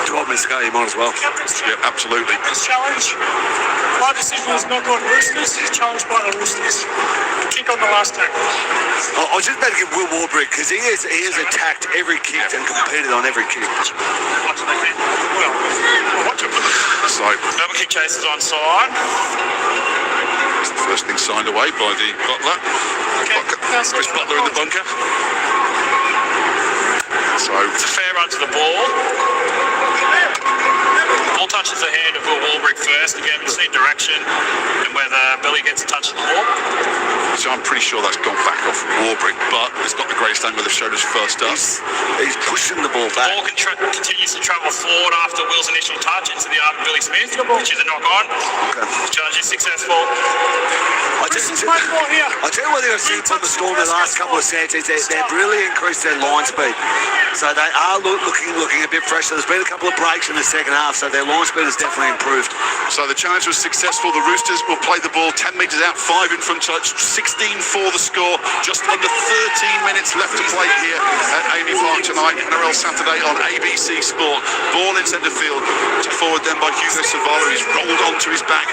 12 minutes ago, you might as well. Yeah, absolutely. This challenge, my decision was not on Roosters, it's challenged by the Roosters. Kick on the last tackle. I was just about to give Will Warbrick, because he has attacked every kick and competed on every kick. So, Melbourne kick chase is on side. It's the first thing signed away by the Butler. Chris Butler in the bunker. So it's a fair run to the ball. Ball touches the hand of Will Warbrick first. Again, we just need direction and whether Billy gets a touch of the ball. So I'm pretty sure that's gone back off Warbrick, but it's not the greatest angle they've showed us first up. He's pushing the ball back. The ball continues to travel forward after Will's initial touch into the arm of Billy Smith, which is a knock on. Okay. Challenge is successful. I tell you what they've seen from the Storm the last couple of sets is they've really increased their line speed. So they are looking a bit fresher. There's been a couple of breaks in the second half, so their line speed has definitely improved. So the challenge was successful. The Roosters will play the ball 10 metres out, 5 in from touch, 16 for the score. Just under 13 minutes left to play here at Amy Park tonight. NRL Saturday on ABC Sport. Ball in centre field. Forward then by Hugo Savala. He's rolled onto his back.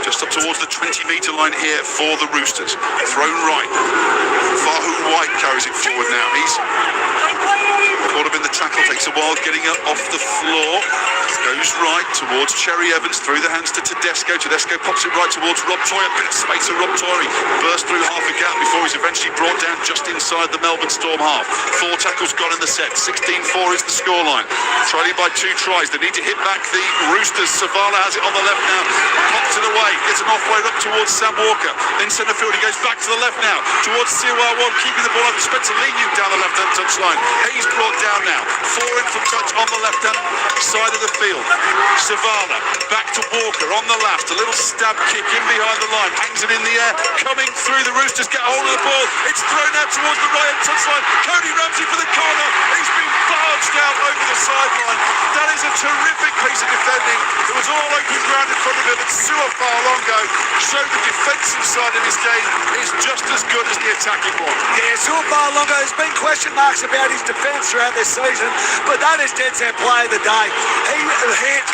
Just up towards the 20-metre line here for the Roosters. Thrown right. Fahu White carries it forward now. He's caught up in the tackle. Takes a while getting up off the floor. Goes right towards Cherry Evans. Through the hands to Tedesco. Tedesco pops it right towards Rob Toy. A bit of space for Rob Toy. Burst through half a gap before he's eventually brought down just inside the Melbourne Storm half. 4 tackles gone in the set. 16-4 is the scoreline. Trailing by 2 tries. They need to hit back the Roosters. Savala has it on the left now. Pops it away. Gets an off-way up towards Sam Walker. In centre field, he goes back to the left now. Towards CY1, keeping the ball up. Spencer Leniu down the left-hand touchline. He's brought down now. 4 in from touch on the left-hand side of the field. Savala back to Walker on the left. A little stab kick in behind the line. Hangs it in the air. Coming through, the Roosters get hold of the ball. It's thrown out towards the right-hand touchline. Cody Ramsey for the corner. He's been barged out over the sideline. That is a terrific piece of defending. It was all open ground in front of him, and Sua Fa'alongo showed the defensive side of his game is just as good as the attacking one. Yeah, Sua Fa'alongo has been question marks about his defence throughout this season, but that is dead set play of the day. He hit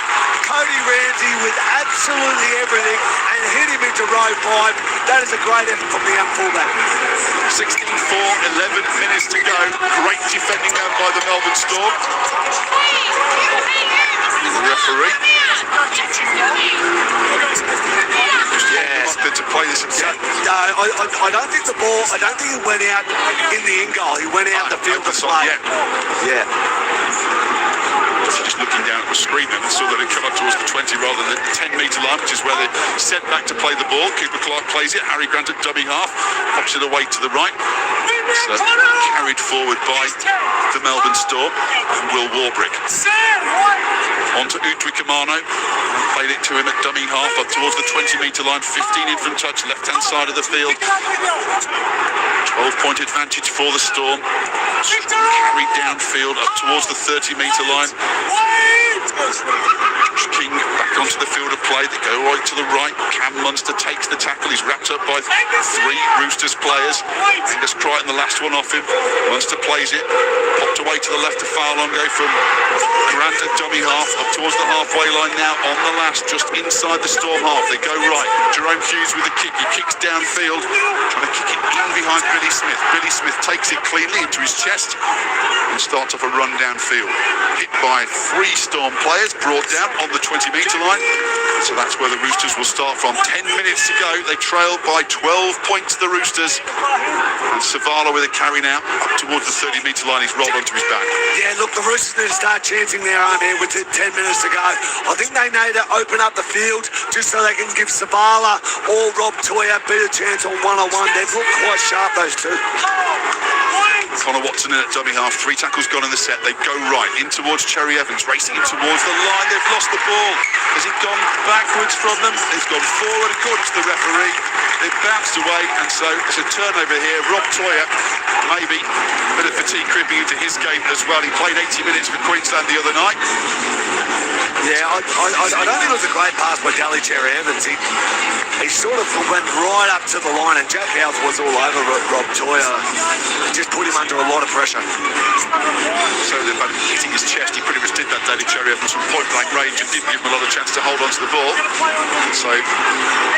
Cody Ramsey with absolutely everything and hit him into row 5. That is a great effort from the young fullback. 16-4, 11 minutes to go. Great defending now by the Melbourne Storm. The referee. To play this again. No, I don't think the ball, I don't think he went out in the in goal. He went out in the field to play. Yeah. Just looking down at the screen then, saw that it come up towards the 20 rather than the 10-metre line, which is where they sent back to play the ball. Cooper Clark plays it. Harry Grant at dummy half. Pops it away to the right. So carried forward by the Melbourne Storm and Will Warbrick. On to Utwikamano. Played it to him at dummy half up towards the 20-metre line. 15 in from touch, left-hand side of the field. 12-point advantage for the Storm. Carried downfield up towards the 30-metre line. King back onto the field of play. They go right to the right. Cam Munster takes the tackle. He's wrapped up by 3 Roosters players. Angus Crichton, the last one off him. Munster plays it. Popped away to the left to foul on go from Grant at dummy half. Up towards the halfway line now on the last, just inside the Storm half. They go right. Jerome Hughes with the kick. He kicks downfield. Trying to kick it in behind Billy Smith. Billy Smith takes it cleanly into his chest and starts off a run downfield. Hit by 3 Storm players, brought down on the 20-metre line. So that's where the Roosters will start from. 10 minutes to go. They trail by 12 points, the Roosters. And Savala with a carry now up towards the 30-metre line. He's rolled onto his back. Yeah, look, the Roosters need to start chanting their arm here with 10 minutes to go. I think they need to open up the field just so they can give Savala or Rob Toya a better chance on one-on-one. They've looked quite sharp, those two. Connor Watson in at dummy half. 3 tackles gone in the set. They go right in towards Cherry Evans, racing in towards the line. They've lost the ball. Has it gone backwards from them? It's gone forward according to the referee. They've bounced away, and so it's a turnover here. Rob Toya, maybe a bit of fatigue creeping into his game as well. He played 80 minutes for Queensland the other night. Yeah, I don't think it was a great pass by Dally Cherry Evans. He sort of went right up to the line, and Jack House was all over Rob Toya. Just put him under a lot of pressure. So by hitting his chest, he pretty much did that, Dally Cherry Evans, from point-blank range, and didn't give him a lot of chance to hold on to the ball. So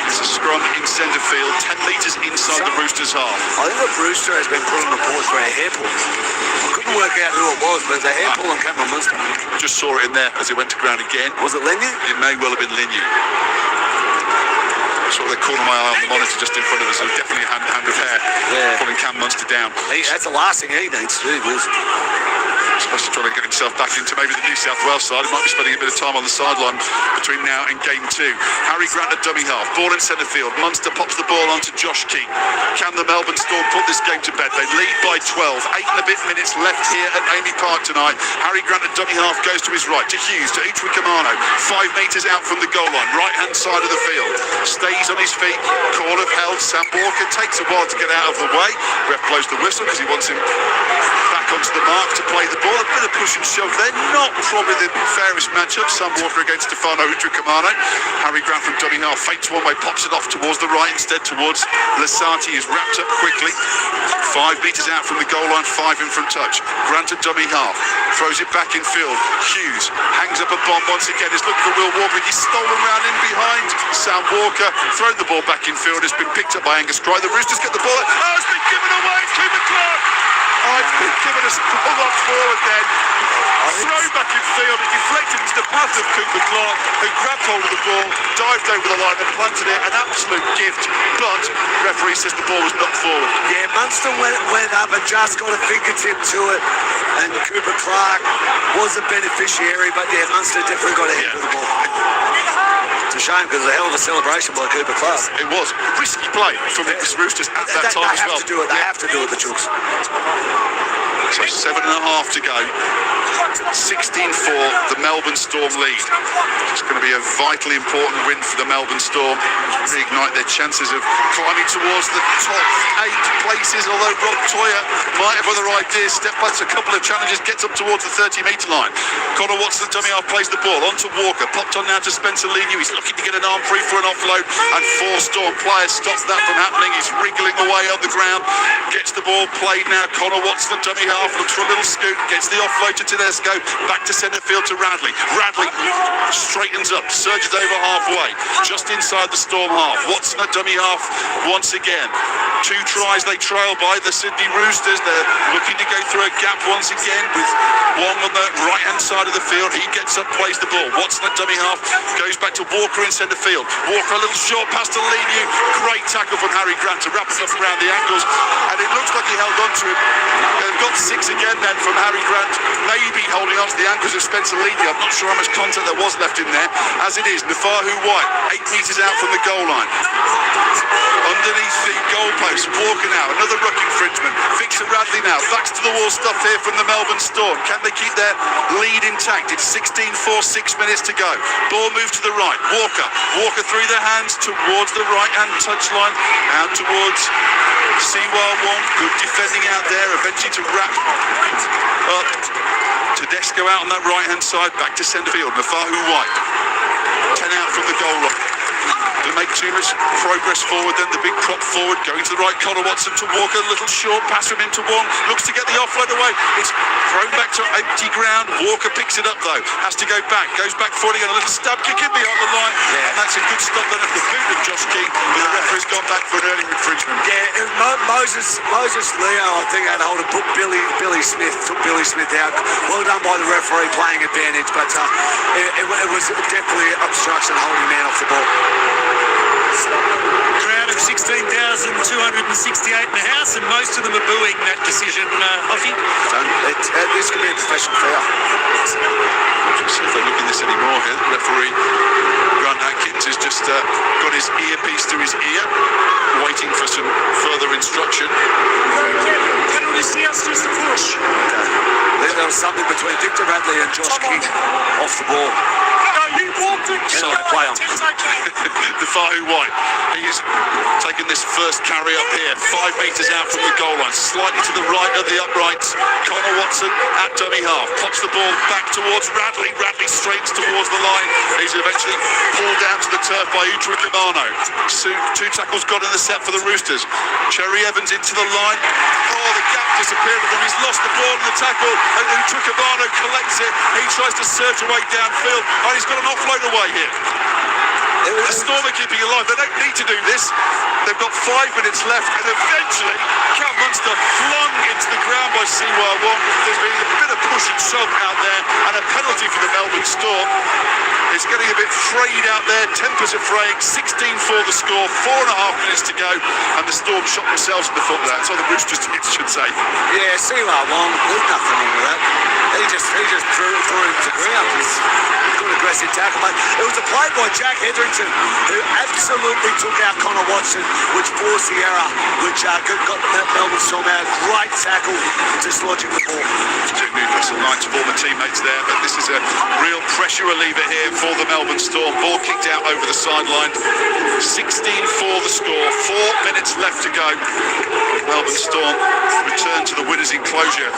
it's a scrum in centre field, 10 metres inside the Roosters' half. I think the Rooster has been put on the board for a hair pull. I couldn't work out who it was, but it's a hair pull on Cameron Munster. Just saw it in there as it went to ground again. Was it Lenu? It may well have been Lenu. Sort of the corner of my eye on the monitor just in front of us, so definitely a hand of hair, pulling Cam Munster down. That's the last thing he needs to do, Wilson. Especially trying to get himself back into maybe the New South Wales side. He might be spending a bit of time on the sideline between now and game 2. Harry Grant at dummy half, ball in centre field. Munster pops the ball onto Josh King. Can the Melbourne Storm put this game to bed? They lead by 12. 8 and a bit minutes left here at Amy Park tonight. Harry Grant at dummy half goes to his right, to Hughes, to Utwikamano. 5 metres out from the goal line, right-hand side of the field. Stays on his feet, call of held. Sam Walker takes a while to get out of the way. Ref blows the whistle because he wants him back onto the mark to play the ball. A bit of push and shove there. Not probably the fairest matchup. Sam Walker against Stefano Utwikamano. Harry Grant from dummy half fakes one way, pops it off towards the right instead towards Lasati. Is wrapped up quickly. 5 metres out from the goal line, 5 in from touch. Grant at dummy half, throws it back in field. Hughes hangs up a bomb once again. Is looking for Will Warbrick. He's stolen round in behind Sam Walker. Thrown the ball back in field. It's been picked up by Angus Crichton. The Roosters get the ball. Oh, it's been given away. It's Cooper Clark. Oh, it's been given us a pull on forward then. Thrown back in field. It deflected into the path of Cooper Clark, who grabbed hold of the ball, dived over the line and planted it. An absolute gift, but referee says the ball was knocked forward. Yeah, Munster went up and just got a fingertip to it, and Cooper Clark was a beneficiary, but yeah, Munster definitely got ahead of the ball. It's a shame because it was a hell of a celebration by Cooper Clark. It was risky play from the Roosters at that time as well. They have to do it, the Chooks. So 7.5 to go. 16-4, the Melbourne Storm lead. It's going to be a vitally important win for the Melbourne Storm. Reignite their chances of climbing towards the top 8 places, although Rob Toya might have other ideas. Step backs a couple of challenges, gets up towards the 30-metre line. Connor Watson, dummy half, plays the ball onto Walker. Popped on now to Spencer Leniu. He's looking to get an arm free for an offload, and 4 Storm players stops that from happening. He's wriggling away on the ground. Gets the ball played now. Connor Watson, dummy half, looks for a little scoot. Gets the offload to Tedesco. Back to centre field to Radley. Radley straightens up, surges over halfway, just inside the Storm half. Watson at dummy half once again. 2 tries they trail by the Sydney Roosters. They're looking to go through a gap once again with Wong on the right-hand side of the field. He gets up, plays the ball. Watson at dummy half, goes back to Walker in centre field. Walker a little short pass to Leniu. Great tackle from Harry Grant to wrap it up around the ankles, and it looks like he held on to him. They've got 6 again then from Harry Grant, maybe holding on to the ankles of Spencer Leniu. I'm not sure how much contact there was left in there. As it is, Nafahu White, 8 metres out from the goal line. Underneath the goalpost, Walker now, another ruck infringement. Fix a nicely now. Backs to the wall stuff here from the Melbourne Storm. Can they keep their lead intact? It's 16-4, 6 minutes to go. Ball moved to the right. Walker through their hands towards the right-hand touchline, out towards Siwa Wong. Good defending out there, eventually to wrap up. Tedesco out on that right-hand side, back to centre field. Nafahu White, 10 out from the goal line. Didn't make too much progress forward, then the big prop forward, going to the right, Connor Watson to Walker, a little short pass from him to Wong, looks to get the offload away, it's thrown back to empty ground. Walker picks it up though, has to go back, goes back forward again, a little stab kick in behind the line, and that's a good stop then of the boot of Josh King, but the referee's gone back for an early infringement. Yeah, Moses Leo, I think, had hold of Billy Smith out. Well done by the referee, playing advantage, but it was definitely obstruction, holding man off the ball. Crowd of 16,268 in the house, and most of them are booing that decision, Hoffy. This could be a professional foul. Just see if they're looking at this anymore here. The referee, Grant Atkins, has just got his earpiece to his ear, waiting for some further instruction. Just a push. There was something between Victor Radley and Josh King off the ball. You walked it. Play on. The Fahu White, he's taken this first carry up here, 5 metres out from the goal line, slightly to the right of the uprights. Connor Watson at dummy half, pops the ball back towards Radley. Radley straightens towards the line. He's eventually pulled down to the turf by Utra Kamano. Two tackles got in the set for the Roosters. Cherry Evans into the line. Oh, the gap disappeared with him. He's lost the ball in the tackle, and Utra Kamano collects it. He tries to surge away downfield, and he's got an offload away here. The Storm are keeping alive. They don't need to do this. They've got 5 minutes left, and eventually Cam Munster flung into the ground by Siwa Wong. There's been a bit of push and shove out there, and a penalty for the Melbourne Storm. It's getting a bit frayed out there. Tempers are fraying. 16-4 the score. 4.5 minutes to go, and the Storm shot themselves in the foot there. So the Roosters should say. Yeah, Siwa Wong, there's nothing wrong with that. He just threw him to the ground. It's a good aggressive tackle, mate. It was a play by Jack Hetherington, who absolutely took out Connor Watson, which forced the error, which got the Melbourne Storm out. Great tackle, dislodging the ball. Two Newcastle Knights former teammates there, but this is a real pressure reliever here for the Melbourne Storm. Ball kicked out over the sideline. 16-4 the score. 4 minutes left to go. Melbourne Storm return to the winners' enclosure.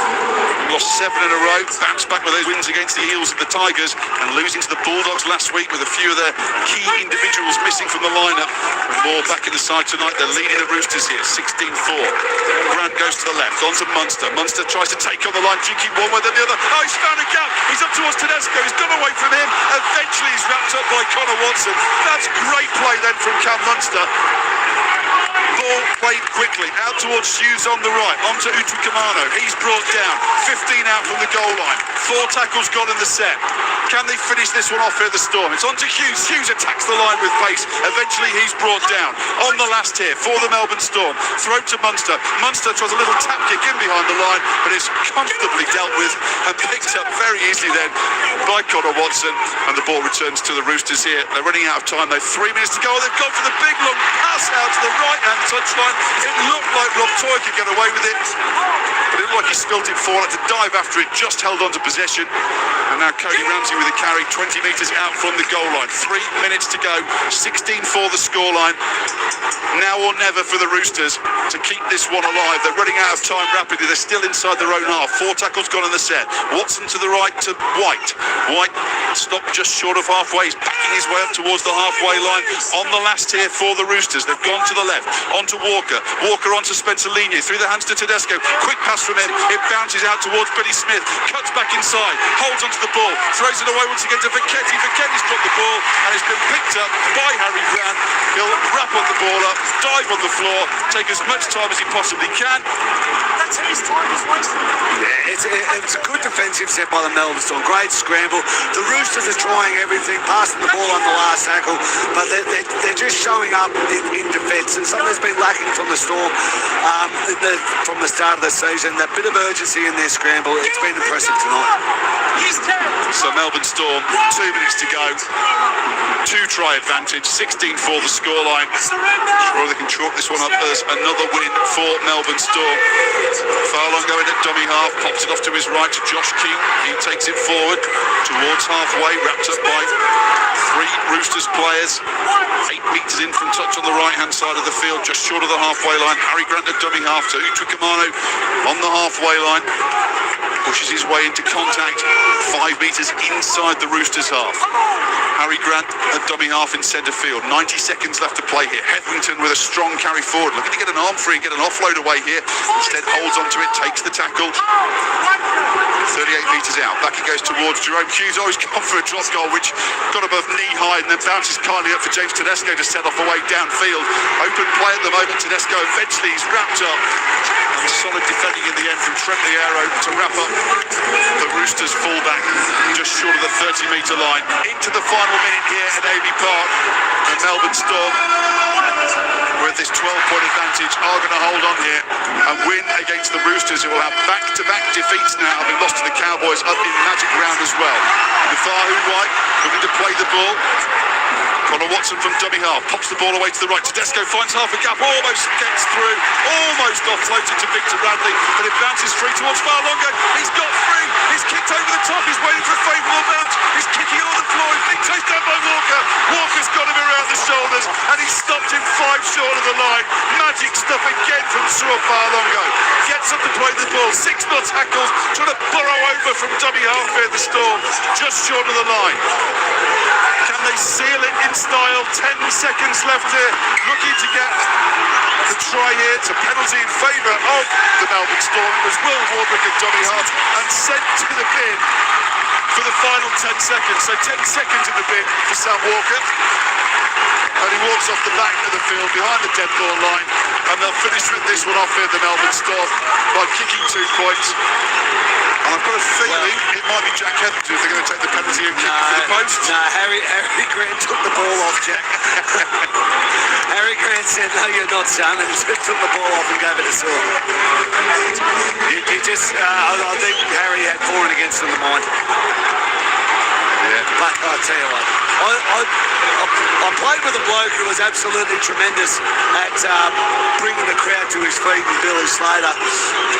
Lost 7 in a row, bounced back with those wins against the Eels and the Tigers, and losing to the Bulldogs last week with a few of their key individuals missing from the lineup. And more back in the side tonight. They're leading the Roosters here, 16-4. Grant goes to the left, on to Munster. Munster tries to take on the line, jinking one way then the other. Oh, he's found a gap. He's up towards Tedesco. He's gone away from him. Eventually he's wrapped up by Connor Watson. That's great play then from Cam Munster. Ball played quickly, out towards Hughes on the right, onto Utra Kamano. He's brought down, 15 out from the goal line. 4 tackles gone in the set. Can they finish this one off here, the Storm? It's onto Hughes. Hughes attacks the line with pace. Eventually he's brought down. On the last here for the Melbourne Storm. Throw to Munster. Munster tries a little tap kick in behind the line, but it's comfortably dealt with and picked up very easily then by Connor Watson. And the ball returns to the Roosters here. They're running out of time though. 3 minutes to go. They've gone for the big long pass out to the right-hand touchline. It looked like Rob Toy could get away with it, but it looked like he spilt it forward, had to dive after it, just held on to possession. And now Cody Ramsey with a carry 20 metres out from the goal line. 3 minutes to go, 16-4 the scoreline. Now or never for the Roosters to keep this one alive. They're running out of time rapidly. They're still inside their own half. 4 tackles gone in the set. Watson to the right to White. White stopped just short of halfway. He's backing his way up towards the halfway line. On the last here for the Roosters. They've gone to the left, onto Walker. Walker onto Spencer Lenier. Through the hands to Tedesco. Quick pass from him. It bounces out towards Billy Smith. Cuts back inside. Holds onto the ball. Throws it away once again to Viketti. Viketti's dropped the ball and it's been picked up by Harry Grant. He'll wrap on the ball up, dive on the floor, take as much time as he possibly can. It's a good defensive set by the Melbourne Storm. Great scramble. The Roosters are trying everything, passing the ball on the last tackle, but they're just showing up in defence. And something's been lacking from the Storm from the start of the season. That bit of urgency in their scramble, it's been impressive tonight. So Melbourne Storm, 2 minutes to go. 2-try advantage, 16 for the scoreline. Sure they can chalk this one up as another win for Melbourne Storm. Farlongo in at dummy half, pops it off to his right to Josh King. He takes it forward towards halfway, wrapped up by 3 Roosters players. 8 metres in from touch on the right-hand side of the field, just short of the halfway line. Harry Grant at dummy half to Utwikamano on the halfway line. Pushes his way into contact, 5 metres inside the Roosters half. Harry Grant at dummy half in centre field. 90 seconds left to play here. Hetherington with a strong carry forward, looking to get an arm free and get an offload away here. Instead holds onto it, takes the tackle. 38 metres out. Back he goes towards Jerome Hughes. Oh, he's gone for a drop goal, which got above knee high and then bounces kindly up for James Tedesco to set off away downfield. Open play at the moment. Tedesco eventually is wrapped up. And solid defending in the end from Trent Liero to wrap up the Roosters fullback just short of the 30-metre line. Into the final minute here at AB Park. And Melbourne Storm, with this 12-point advantage, are going to hold on here and win against the Roosters, who will have back-to-back defeats now, having lost to the Cowboys up in Magic Round as well. Nafahu White looking to play the ball. Connor Watson from dummy half, pops the ball away to the right. Tedesco finds half a gap, almost gets through, almost offloaded to Victor Radley, but advances free towards Farlongo. He's got free, he's kicked over the top, he's waiting for a favourable bounce, he's kicking on the floor, he's being chased down by Walker. Walker's got him around the shoulders, and he's stopped him 5 short of the line. Magic stuff again from Su'a Farlongo. Gets up to play the ball, 6 more tackles, trying to burrow over from dummy half here, the Storm, just short of the line. Can they seal it in style? 10 seconds left here. Looking to get the try here. It's a penalty in favour of the Melbourne Storm. It was Will Warbrick at dummy half and sent to the bin for the final 10 seconds. So 10 seconds in the bin for Sam Walker. And he walks off the back of the field behind the dead ball line. And they'll finish with this one off here, the Melbourne Storm, by kicking 2 points. And I've got a feeling it might be Jack Hetherington if they're going to take the penalty and kick it for the post. No, Harry Grant took the ball off, Jack. Harry Grant said, no, you're not, son, and he took the ball off and gave it to Su'a. I think Harry had for and against in the mind. Yeah. But I'll tell you what, I played with a bloke who was absolutely tremendous at bringing the crowd to his feet, and Billy Slater.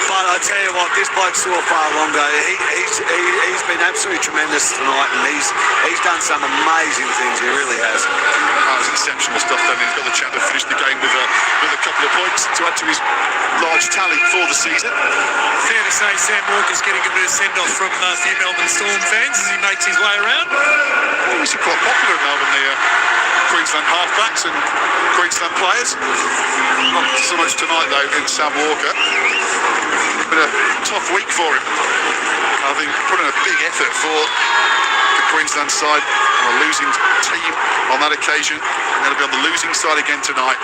But I tell you what, this bloke Su'a Farlongo, he's been absolutely tremendous tonight, and he's done some amazing things. He really has. That was exceptional stuff. Then he's got the chance to finish the game with a couple of points to add to his large tally for the season. Fair to say Sam Walker's getting a bit of send-off from a few Melbourne Storm fans as he makes his way around. Well, he's quite popular in Melbourne, the Queensland halfbacks and Queensland players. Not so much tonight, though, in Sam Walker. Been a tough week for him. Having put in a big effort for the Queensland side on a losing team on that occasion. And they'll be on the losing side again tonight.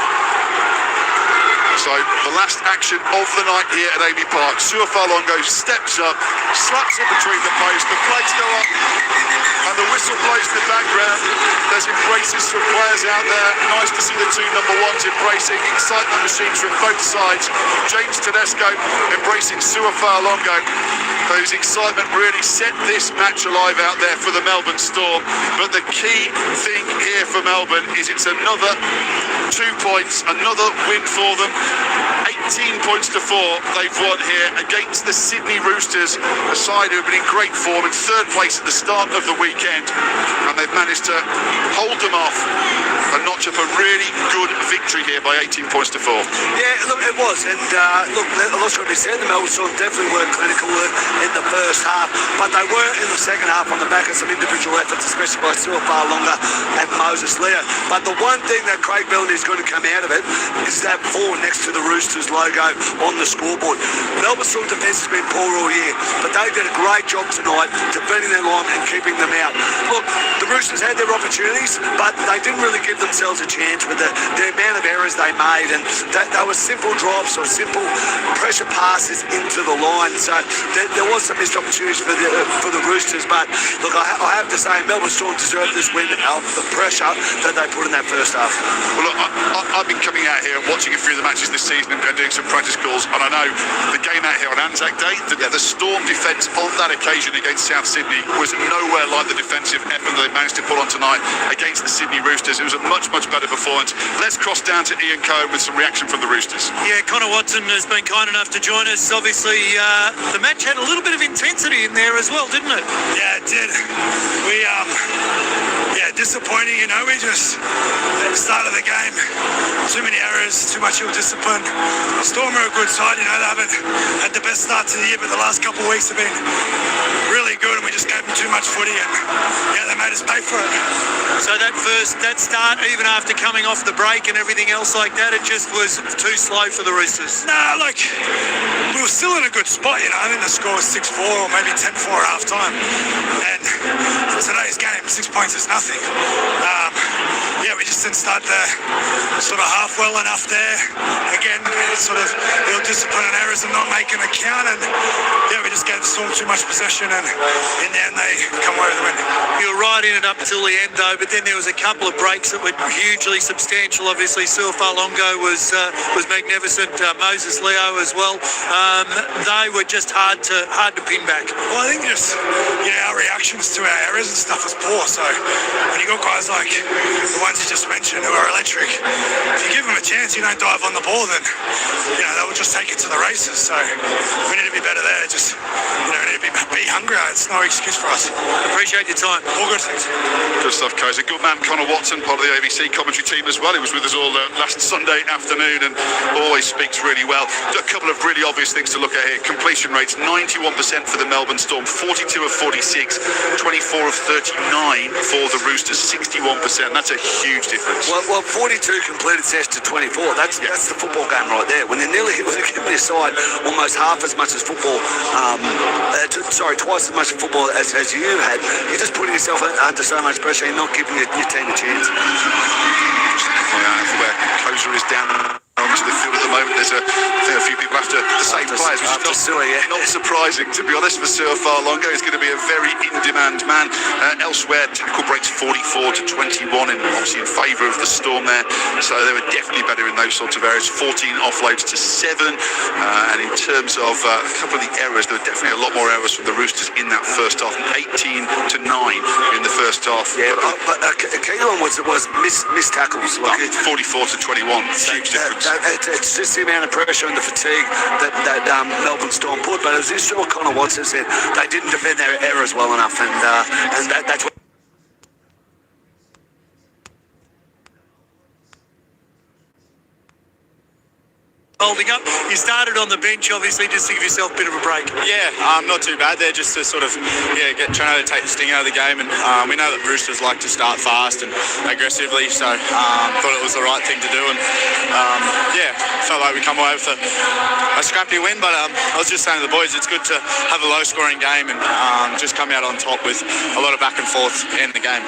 So the last action of the night here at AB Park. Su'a Farlongo steps up, slaps it between the posts, the flags go up, and the whistle blows in the background. There's embraces from players out there. Nice to see the 2 number 1s embracing. Excitement machines from both sides. James Tedesco embracing Su'a Farlongo. Whose excitement really set this match alive out there for the Melbourne Storm. But the key thing here for Melbourne is it's another 2 points, another win for them. 18 points to 4 they've won here against the Sydney Roosters, a side who have been in great form, in 3rd place at the start of the weekend, and they've managed to hold them off and notch up a really good victory here by 18 points to 4. Yeah, look, it was, and look, a lot's got to be said. The Melbourne Storm definitely were clinical, in the first half, but they were in the second half on the back of some individual efforts, especially by Suafalonga and Moses Leo. But the one thing that Craig Bellamy is going to come out of it is that 4 next to the Roosters logo on the scoreboard. Melbourne Storm defence has been poor all year, but they did a great job tonight defending their line and keeping them out. Look, the Roosters had their opportunities, but they didn't really give themselves a chance with the amount of errors they made, and they were simple drops or simple pressure passes into the line. So there was some missed opportunities for the Roosters, but look, I have to say Melbourne Storm deserved this win out of the pressure that they put in that first half. Well, look, I've been coming out here and watching a few of the matches this season and doing some practice calls, and I know the game out here on Anzac Day, the Storm defence on that occasion against South Sydney was nowhere like the defensive effort that they managed to put on tonight against the Sydney Roosters. It was a much, much better performance. Let's cross down to Ian Cohen with some reaction from the Roosters. Yeah, Connor Watson has been kind enough to join us. Obviously, the match had a little bit of intensity in there as well, didn't it? Yeah, it did. We, disappointing, we just, at the start of the game, too many errors, too much ill-discipline. Storm are a good side, they haven't had the best start to the year, but the last couple of weeks have been really good, and we just gave them too much footy, and they made us pay for it. So that start, even after coming off the break and everything else like that, it just was too slow for the Roosters. Nah, we were still in a good spot, I think the score was 6-4 or maybe 10-4 at half-time. And in today's game, 6 points is nothing. We just didn't start the sort of half well enough there. Again, sort of ill-discipline and errors of not making a count, and we just gave the Storm too much possession, and in the end they come away with the win. You were right in it up until the end though, but then there was a couple of breaks that were hugely substantial. Obviously, Suafalonga was magnificent. Moses Leo as well. They were just hard to pin back. Well, I think just our reactions to our errors and stuff was poor. So when you got guys like the ones you just mentioned who are electric, if you give them a chance, you don't dive on the ball, then they will just take it to the races. So we need to be better there. Just we need to be hungrier. It's no excuse for us. Appreciate your time. All good, thanks. Good stuff, Cozy. Good man, Connor Watson, part of the ABC commentary team as well. He was with us all last Sunday afternoon and always speaks really well. A couple of really obvious things to look at here. Completion rates, 91% for the Melbourne Storm, 42 of 46, 24 of 39 for the Roosters, 61%. That's a huge difference. Well, 42 completed sets to 24. That's the football game right there. When they're nearly when they give this side almost half as much as football, twice as much football as you had, you're just putting yourself under so much pressure. You're not giving your team a chance. Where Kozer is down onto the field at the moment, there's a few people after the same players, which is not surprising, to be honest, for Suafalonga. He's going to be a very in-demand man. Elsewhere, tackle breaks 44 to 21, and obviously in favour of the Storm there. So they were definitely better in those sorts of areas. 14 offloads to 7, and in terms of a couple of the errors, there were definitely a lot more errors from the Roosters in that first half. 18 to 9 in the first half. Yeah, but a key one was missed tackles. 44 to 21. Huge difference. It's just the amount of pressure and the fatigue that Melbourne Storm put, but as what Connor Watson said, they didn't defend their errors well enough, and that's what. Holding up. You started on the bench, obviously, just to give yourself a bit of a break. Yeah, not too bad there, just to sort of trying to take the sting out of the game. And we know that Roosters like to start fast and aggressively, so thought it was the right thing to do. And felt like we come away with a scrappy win. But I was just saying to the boys, it's good to have a low-scoring game and just come out on top with a lot of back and forth in the game.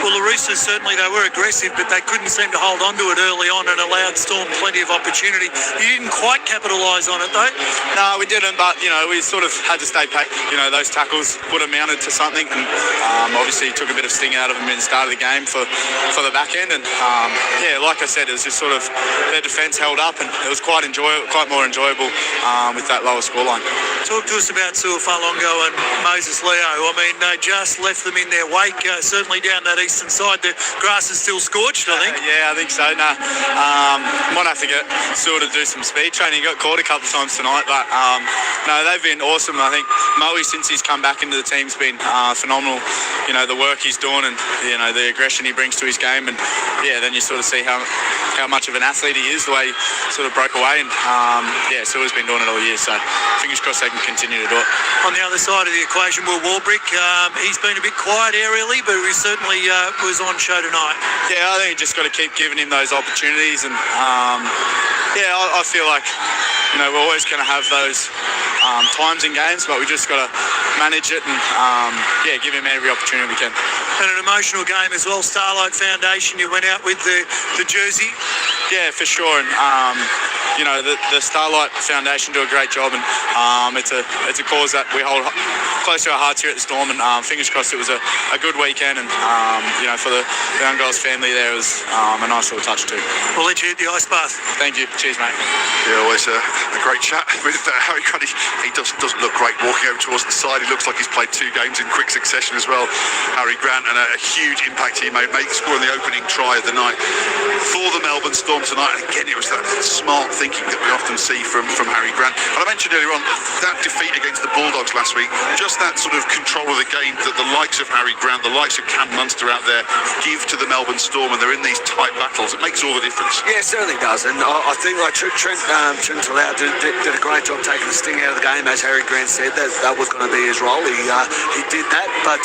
Well, the Roosters certainly they were aggressive, but they couldn't seem to hold on to it early on and allowed Storm plenty of opportunity. You didn't quite capitalise on it though. No, we didn't, but we sort of had to stay paid. Those tackles would have mounted to something, and obviously took a bit of sting out of them in the start of the game for the back end. And like I said, it was just sort of their defence held up, and it was quite more enjoyable with that lower scoreline. Talk to us about Suafalonga and Moses Leo. I mean, they just left them in their wake. Certainly down that eastern side, the grass is still scorched, I think. Yeah, I think so. Might have to get Sue to do some speed training. He got caught a couple of times tonight, but No, they've been awesome. I think Moe, since he's come back into the team, has been phenomenal. You know, the work he's doing and, you know, the aggression he brings to his game. And, yeah, then you sort of see how much of an athlete he is, the way he sort of broke away. And, Sua's been doing it all year. So fingers crossed they can continue to do it. On the other side of the equation, Will Warbrick, he's been a bit quiet aerially, but he certainly was on show tonight. Yeah, I think you just got to keep giving him those opportunities. And, I feel like, you know, we're always going to have those times in games, but we just got to manage it and, give him every opportunity we can. And an emotional game as well. Starlight Foundation, you went out with the jersey. Yeah, for sure. And, the Starlight Foundation do a great job, and it's a cause that we hold close to our hearts here at the Storm. And fingers crossed it was a good weekend. And, for the young girls' family there, it was a nice little touch too. We'll let you hit the ice bath. Thank you. Cheers, mate. Yeah, always a great chat with Harry Grant. He doesn't look great walking over towards the side. He looks like he's played 2 games in quick succession as well, Harry Grant, and a huge impact he made, scoring the opening try of the night for the Melbourne Storm tonight. And again, it was that smart thinking that we often see from Harry Grant. And I mentioned earlier on that defeat against the Bulldogs last week, just that sort of control of the game that the likes of Harry Grant, the likes of Cam Munster out there give to the Melbourne Storm, and they're in these tight battles. It makes all the difference. Yeah, it certainly does. And I think like Trent Talao did a great job taking the sting out of the game, as Harry Grant said. That was going to be his role. He did that, but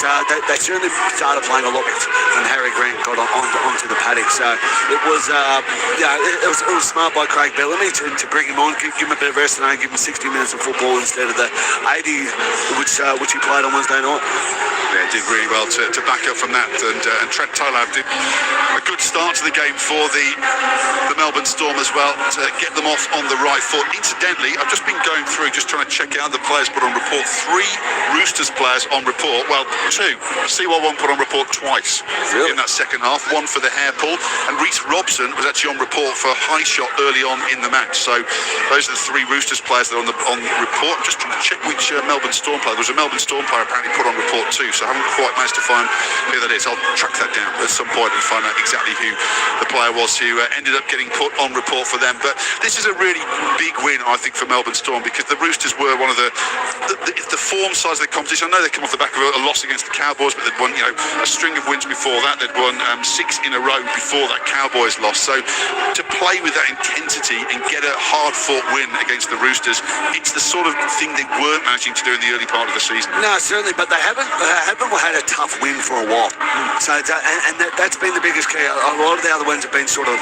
they certainly started playing a lot when Harry Grant got onto the paddock. So it was smart by Craig Bellamy to bring him on, give him a bit of rest, and give him 60 minutes of football instead of the 80 which he played on Wednesday night. Yeah, did really well to back up from that, and Trent Talao did a good start to the game for the Melbourne Storm as well, to get them off on the right foot. Incidentally, I've just been going through, just trying to check out the players put on report. 3 Roosters players on report. Well, 2. CY1 put on report twice in that second half. 1 for the hair pull, and Reece Robson was actually on report for a high shot early on in the match. So those are the 3 Roosters players that are on report. I'm just trying to check which Melbourne Storm player. There was a Melbourne Storm player apparently put on report too, so I haven't quite managed to find who that is. I'll track that down at some point and find out exactly who the player was who ended up getting put on report for them. But this is a really big win, I think, for Melbourne Storm, because the Roosters were one of the form sides of the competition. I know they come off the back of a loss against the Cowboys, but they'd won, a string of wins before that. They'd won 6 in a row before that Cowboys loss. So to play with that intensity and get a hard-fought win against the Roosters, it's the sort of thing they weren't managing to do in the early part of the season. No, certainly, but they haven't had a tough win for a while. So that's been the biggest key. A lot of the other wins have been sort of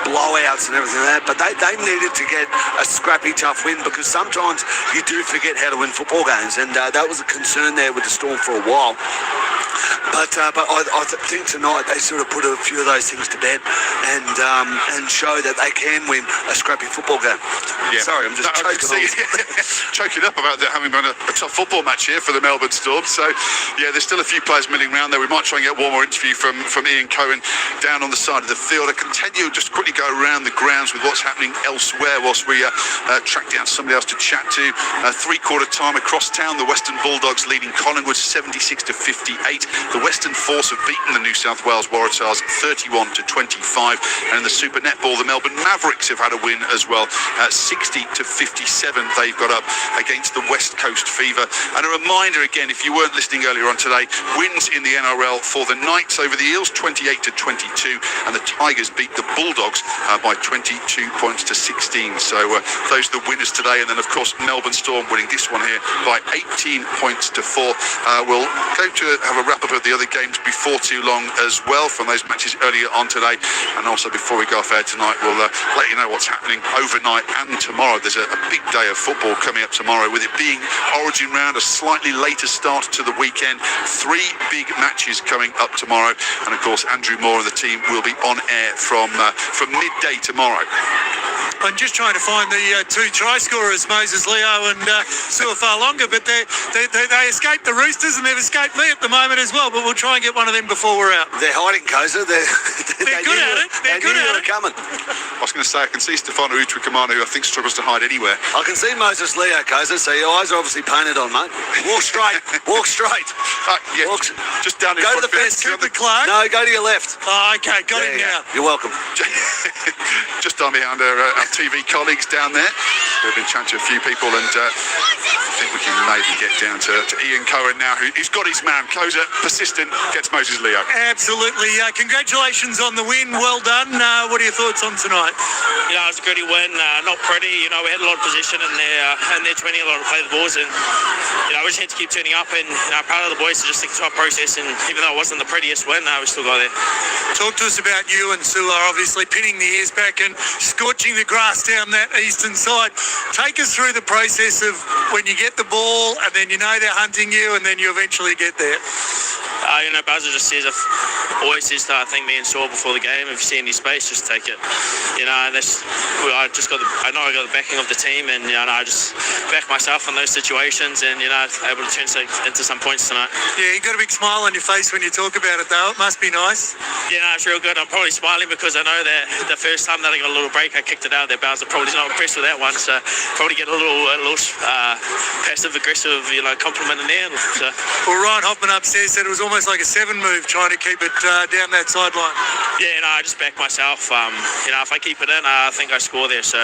blowouts and everything like that, but they needed to get a scrappy, tough win, because sometimes you do forget how to win football games, and that was a concern there with the Storm for a while. But I think tonight they sort of put a few of those things to bed and show that they can win a scrappy football game. Yeah. Sorry, I'm just choking up about having been a tough football match here for the Melbourne Storm. So, yeah, there's still a few players milling around there. We might try and get one more interview from Ian Cohen down on the side of the field. I continue just quickly go around the grounds with what's happening elsewhere whilst we track down somebody else to chat to. 3/4 time across town, the Western Bulldogs leading Collingwood 76-58. The Western Force have beaten the New South Wales Waratahs 31-25. And in the Super Netball, the Melbourne Mavericks have had a win as well. 60-57 they've got up against the West Coast Fever. And a reminder again, if you weren't listening earlier on today, wins in the NRL for the Knights over the Eels 28-22, and the Tigers beat the Bulldogs by 22 points to 16. So those are the winners today. And then of course Melbourne Storm winning this one here by 18 points to 4. We'll go to have a wrap up of the other games before too long as well from those matches earlier on today. And also before we go off air tonight, we'll let you know what's happening overnight and tomorrow. There's a big day of football coming up tomorrow, with it being Origin round, a slightly later start to the weekend. 3 big matches coming up tomorrow, and of course Andrew Moore and the team will be on air from midday tomorrow. I'm just trying to find the 2 try scorers, Moses Leo and Suafalonga, but they escaped the Roosters and they've escaped me at the moment as well, but we'll try and get one of them before we're out. They're hiding, Koza. They're good at it. They're good at it. Coming. I was going to say, I can see Stefano Utrikamano, who I think struggles to hide anywhere. I can see Moses Leo, Koza, so your eyes are obviously painted on, mate. Walk straight. Walk straight. Yeah, just down in go front to the fence. Cooper Clark? No, go to your left. Oh, okay, got him now. You're welcome. Just down behind our TV colleagues down there. We've been chatting to a few people, and I think we can maybe get down to Ian Cohen now, who's got his man. Koza, persistent, gets Moses Leo. Absolutely. Congratulations on the win. Well done. What are your thoughts on tonight? You know, it was a gritty win. Not pretty. You know, we had a lot of position in their 20, a lot of play the balls, and you know, we just had to keep turning up. And you know, proud of the boys to just stick to our process. And even though it wasn't the prettiest win, we still got there. Talk to us about you and Sula, obviously pinning the ears back and scorching the grass down that eastern side. Take us through the process of when you get the ball and then you know they're hunting you and then you eventually get there. You know, Buzzer just says, always says that I think me and Saw before the game, if you see any space, just take it. You know, and I know I got the backing of the team, and you know, I just back myself in those situations, and you know, able to turn into some points tonight. Yeah, you got a big smile on your face when you talk about it, though. It must be nice. Yeah, no, it's real good. I'm probably smiling because I know that the first time that I got a little break, I kicked it out of their bounds. I'm probably not impressed with that one, so probably get a little passive aggressive, you know, compliment in there. So. Well, Ryan Hoffman upstairs said it was almost like a 7 move trying to keep it down that sideline. Yeah, no, I just back myself. You know, if I keep it in, I think I score there. So,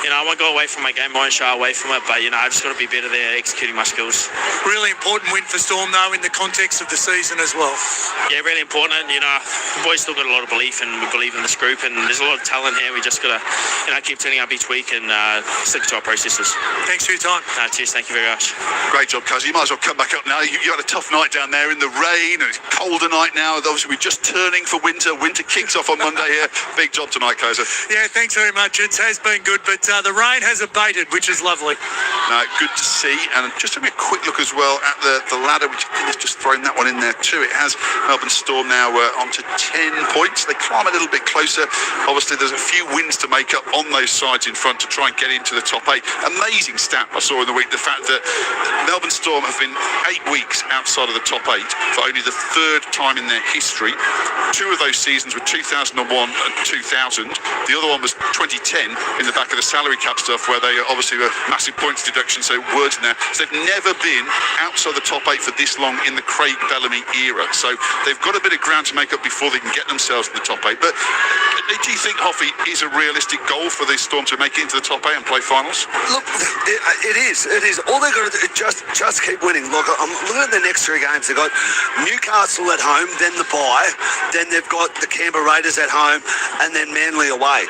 you know, I won't go away from my game. I won't shy away from it. But, you know, I just got to be better there executing my skills. Really important win for Storm, though, in the context of the season as well. Yeah, really important. You know, the boys still got a lot of belief, and we believe in this group. And there's a lot of talent here. We just got to, you know, keep turning up each week and stick to our processes. Thanks for your time. Cheers. Thank you very much. Great job, Cuz. You might as well come back up now. You had a tough night down there in the rain, and it's colder night now. Obviously, we're just turning for winter. Winter kicks off on Monday here. Big job tonight, Koza. Yeah, thanks very much. It has been good, but the rain has abated, which is lovely. No, good to see. And just having a quick look as well at the ladder, which I think has just thrown that one in there too. It has Melbourne Storm now onto 10 points. They climb a little bit closer. Obviously, there's a few wins to make up on those sides in front to try and get into the top 8. Amazing stat I saw in the week, the fact that Melbourne Storm have been 8 weeks outside of the top 8 for only the 3rd time in their history. 2 of those seasons were 2001 and 2000. The other one was 2010 in the back of the salary cap stuff, where they obviously were massive points deduction, so words in there. So they've never been outside the top 8 for this long in the Craig Bellamy era. So they've got a bit of ground to make up before they can get themselves in the top 8. But do you think, Hoffy, is a realistic goal for this Storm to make it into the top 8 and play finals? Look, it is. All they've got to do is just keep winning. Look, I'm looking at the next 3 games. They've got Newcastle at home, then the bye, then they've got the Canberra Raiders at home, and then Manly away.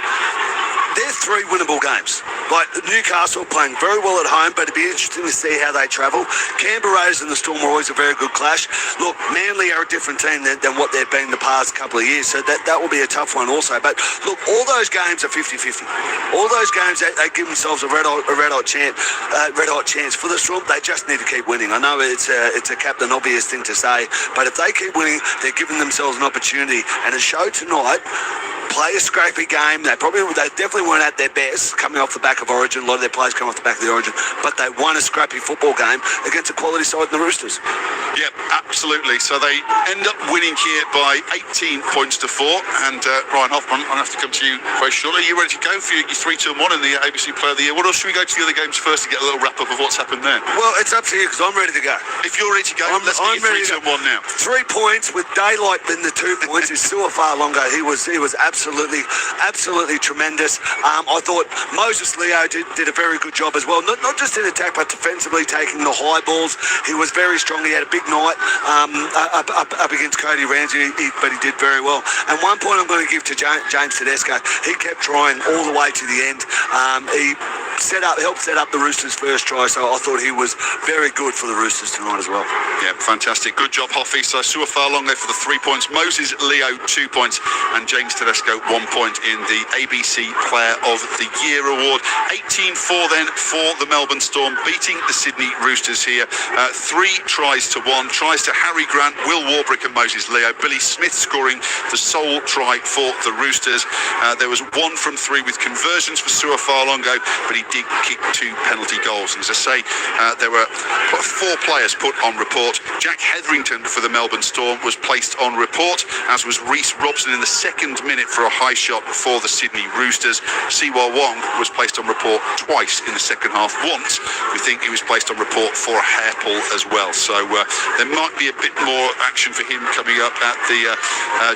They're 3 winnable games. Like, Newcastle playing very well at home, but it'd be interesting to see how they travel. Canberra Raiders and the Storm are always a very good clash. Look, Manly are a different team than what they've been the past couple of years, so that will be a tough one also. But look, all those games are 50-50. All those games, they give themselves a red hot chance. For the Storm, they just need to keep winning. I know it's a captain obvious thing to say, but if they keep winning, they're giving themselves an opportunity. And a show tonight, play a scrappy game. They definitely weren't at their best coming off the back of Origin. A lot of their players come off the back of the Origin, but they won a scrappy football game against a quality side in the Roosters. Yep, absolutely. So they end up winning here by 18 points to 4. And Ryan Hoffman, I'm going to have to come to you very shortly. Are you ready to go for your 3-2-1 in the ABC Player of the Year? What else should we go to the other games first to get a little wrap-up of what's happened there? Well, it's up to you, because I'm ready to go. If you're ready to go, let's get your 3-2-1 now. 3 points with daylight in the 2 points is still far longer. He was absolutely tremendous. I thought Moses Leo did a very good job as well. Not just in attack, but defensively taking the high balls. He was very strong. He had a big night up against Cody Ramsey, but he did very well. And one point I'm going to give to James Tedesco. He kept trying all the way to the end. He helped set up the Roosters' first try, so I thought he was very good for the Roosters tonight as well. Yeah, fantastic. Good job, Hoffy. So Su'Afa'alongo for the 3 points, Moses Leo 2 points, and James Tedesco 1 point in the ABC Player of the Year award. 18-4 then for the Melbourne Storm, beating the Sydney Roosters here. 3 tries to 1. Tries to Harry Grant, Will Warbrick and Moses Leo. Billy Smith scoring the sole try for the Roosters. There was 1 from 3 with conversions for Su'Afa'alongo, but he did kick 2 penalty goals. And as I say, there were 4 players put on report. Jack Hetherington for the Melbourne Storm was placed on report, as was Reece Robson in the 2nd minute for a high shot for the Sydney Roosters. Siwa Wong was placed on report twice in the second half. Once, we think he was placed on report for a hair pull as well. So there might be a bit more action for him coming up at the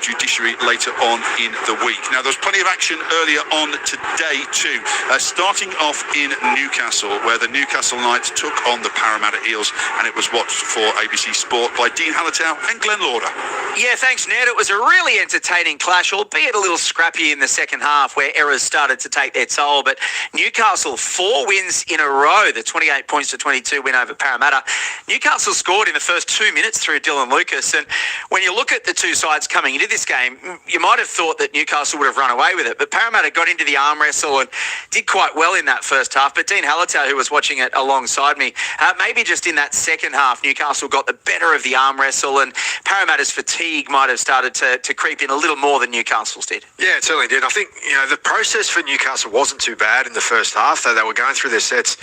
judiciary later on in the week. Now, there was plenty of action earlier on today too. Starting off in Newcastle, where the Newcastle Knights took on the Parramatta Eels, and it was watched for ABC Sport by Dean Hallertau and Glenn Lauder. Yeah, thanks, Ned. It was a really entertaining clash, albeit a little scrappy in the second half where errors started to take their toll. But Newcastle, 4 wins in a row, the 28 points to 22 win over Parramatta. Newcastle scored in the first 2 minutes through Dylan Lucas. And when you look at the two sides coming into this game, you might have thought that Newcastle would have run away with it. But Parramatta got into the arm wrestle and did quite well in that first half. But Dean Hallertau, who was watching it alongside me, maybe just in that second half, Newcastle got the better of the arm wrestle, and Parramatta's fatigue might have started to creep in a little more than Newcastle's did. Yeah, it certainly did. I think, the process for Newcastle wasn't too bad in the first half. They were going through their sets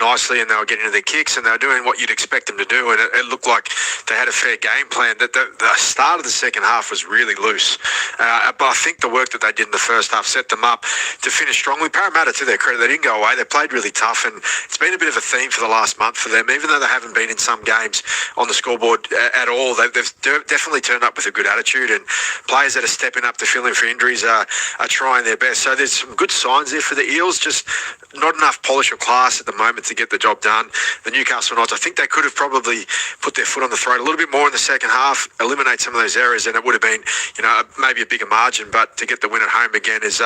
nicely, and they were getting into their kicks, and they were doing what you'd expect them to do, and it looked like they had a fair game plan. The start of the second half was really loose, but I think the work that they did in the first half set them up to finish strongly. Parramatta, to their credit, they didn't go away. They played really tough, and it's been a bit of a theme for the last month for them. Even though they haven't been in some games on the scoreboard at all, they've definitely turned up with a good attitude, and players that are stepping up to fill in for injuries are trying their best. So there's some good signs there for the Eels, just not enough polish or class at the moment to get the job done. The Newcastle Knights, I think they could have probably put their foot on the throat a little bit more in the second half, eliminate some of those errors, and it would have been, maybe a bigger margin. But to get the win at home again is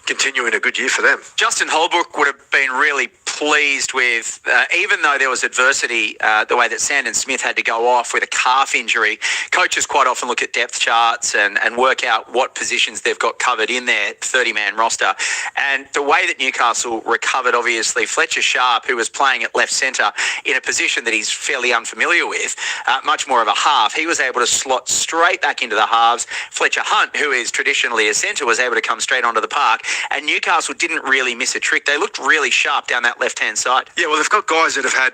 continuing a good year for them. Justin Holbrook would have been really pleased with, even though there was adversity, the way that Sandon Smith had to go off with a calf injury. Coaches quite often look at depth charts and work out what positions they've got covered in their 30-man roster. And the way that Newcastle recovered, obviously, Fletcher Sharp, who was playing at left centre in a position that he's fairly unfamiliar with, much more of a half, he was able to slot straight back into the halves. Fletcher Hunt, who is traditionally a centre, was able to come straight onto the park. And Newcastle didn't really miss a trick. They looked really sharp down that left-hand side. Yeah, well, they've got guys that have had,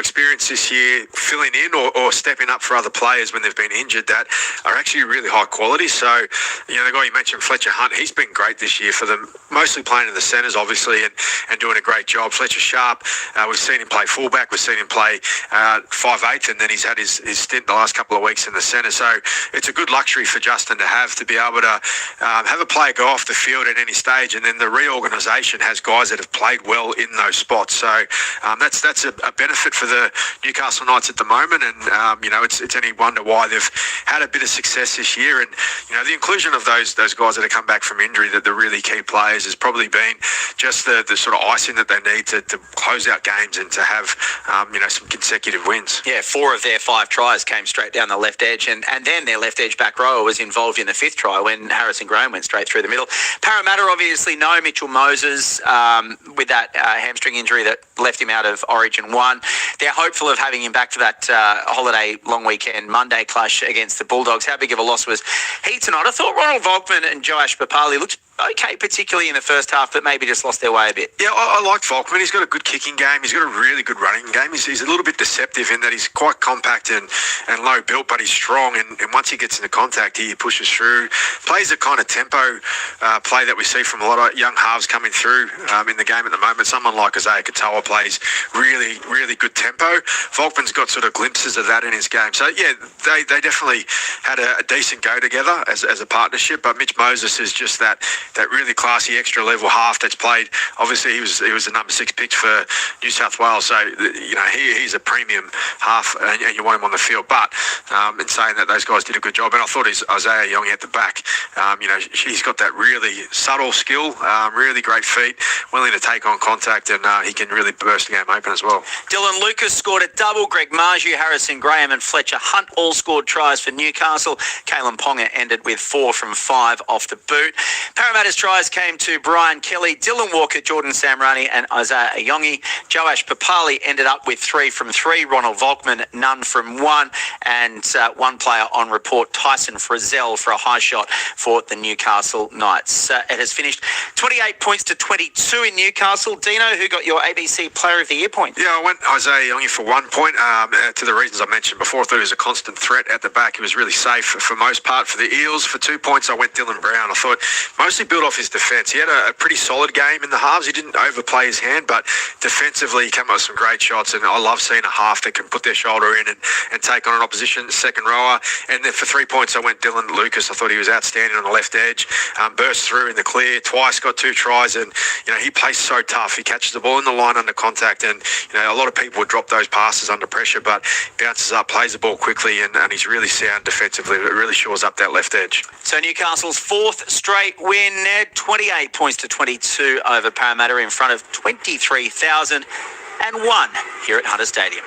experience this year filling in or stepping up for other players when they've been injured that are actually really high quality. So, the guy you mentioned, Fletcher Hunt, he's been great this year for them, mostly playing in the centres, obviously, and doing a great job. Fletcher Sharp, we've seen him play fullback, we've seen him play 5'8", and then he's had his stint the last couple of weeks in the centre. So it's a good luxury for Justin to be able to have a player go off the field at any stage, and then the reorganisation has guys that have played well in those spots. So that's a benefit for the Newcastle Knights at the moment, and it's any wonder why they've had a bit of success this year. And the inclusion of those guys that have come back from injury, that the really key players, has probably been just the sort of icing that they need to close out games and to have some consecutive wins. Yeah, 4 of their 5 tries came straight down the left edge, and then their left edge back rower was involved in the 5th try when Harrison Graham went straight through the middle. Parramatta, obviously, no Mitchell Moses with that hamstring injury that left him out of Origin 1. They're hopeful of having him back for that holiday long weekend Monday clash against the Bulldogs. How big of a loss was he tonight? I thought Ronald Volkman and Joash Papali looked okay, particularly in the first half, but maybe just lost their way a bit. Yeah, I like Volkman. He's got a good kicking game. He's got a really good running game. He's a little bit deceptive in that he's quite compact and low built, but he's strong. And once he gets into contact, he pushes through. Plays the kind of tempo play that we see from a lot of young halves coming through in the game at the moment. Someone like Isaiah Katoa plays really, really good tempo. Volkman's got sort of glimpses of that in his game. So, yeah, they definitely had a decent go together as a partnership. But Mitch Moses is just that really classy extra level half that's played. Obviously, he was the number 6 pick for New South Wales, so he's a premium half, and you want him on the field. But in saying that, those guys did a good job, and I thought Isaiah Young at the back. He's got that really subtle skill, really great feet, willing to take on contact, and he can really burst the game open as well. Dylan Lucas scored a double. Greg Marju, Harrison Graham, and Fletcher Hunt all scored tries for Newcastle. Kalen Ponga ended with 4 from 5 off the boot. Parramatta Parramatta's tries came to Brian Kelly, Dylan Walker, Jordan Samrani and Isaiah Ayongi. Joash Papali ended up with 3 from 3. Ronald Volkman, none from 1. And one player on report, Tyson Frizzell, for a high shot for the Newcastle Knights. It has finished 28 points to 22 in Newcastle. Dino, who got your ABC Player of the Year point? Yeah, I went Isaiah Ayongi for 1 point. To the reasons I mentioned before, I thought he was a constant threat at the back. He was really safe for most part. For the Eels, for 2 points, I went Dylan Brown. I thought mostly built off his defence. He had a pretty solid game in the halves. He didn't overplay his hand, but defensively he came up with some great shots, and I love seeing a half that can put their shoulder in and take on an opposition second rower. And then for 3 points, I went Dylan Lucas. I thought he was outstanding on the left edge. Burst through in the clear, twice got 2 tries, and he plays so tough. He catches the ball in the line under contact, and a lot of people would drop those passes under pressure, but bounces up, plays the ball quickly, and he's really sound defensively. It really shores up that left edge. So Newcastle's 4th straight win, Ned, 28 points to 22 over Parramatta in front of 23,001 here at Hunter Stadium.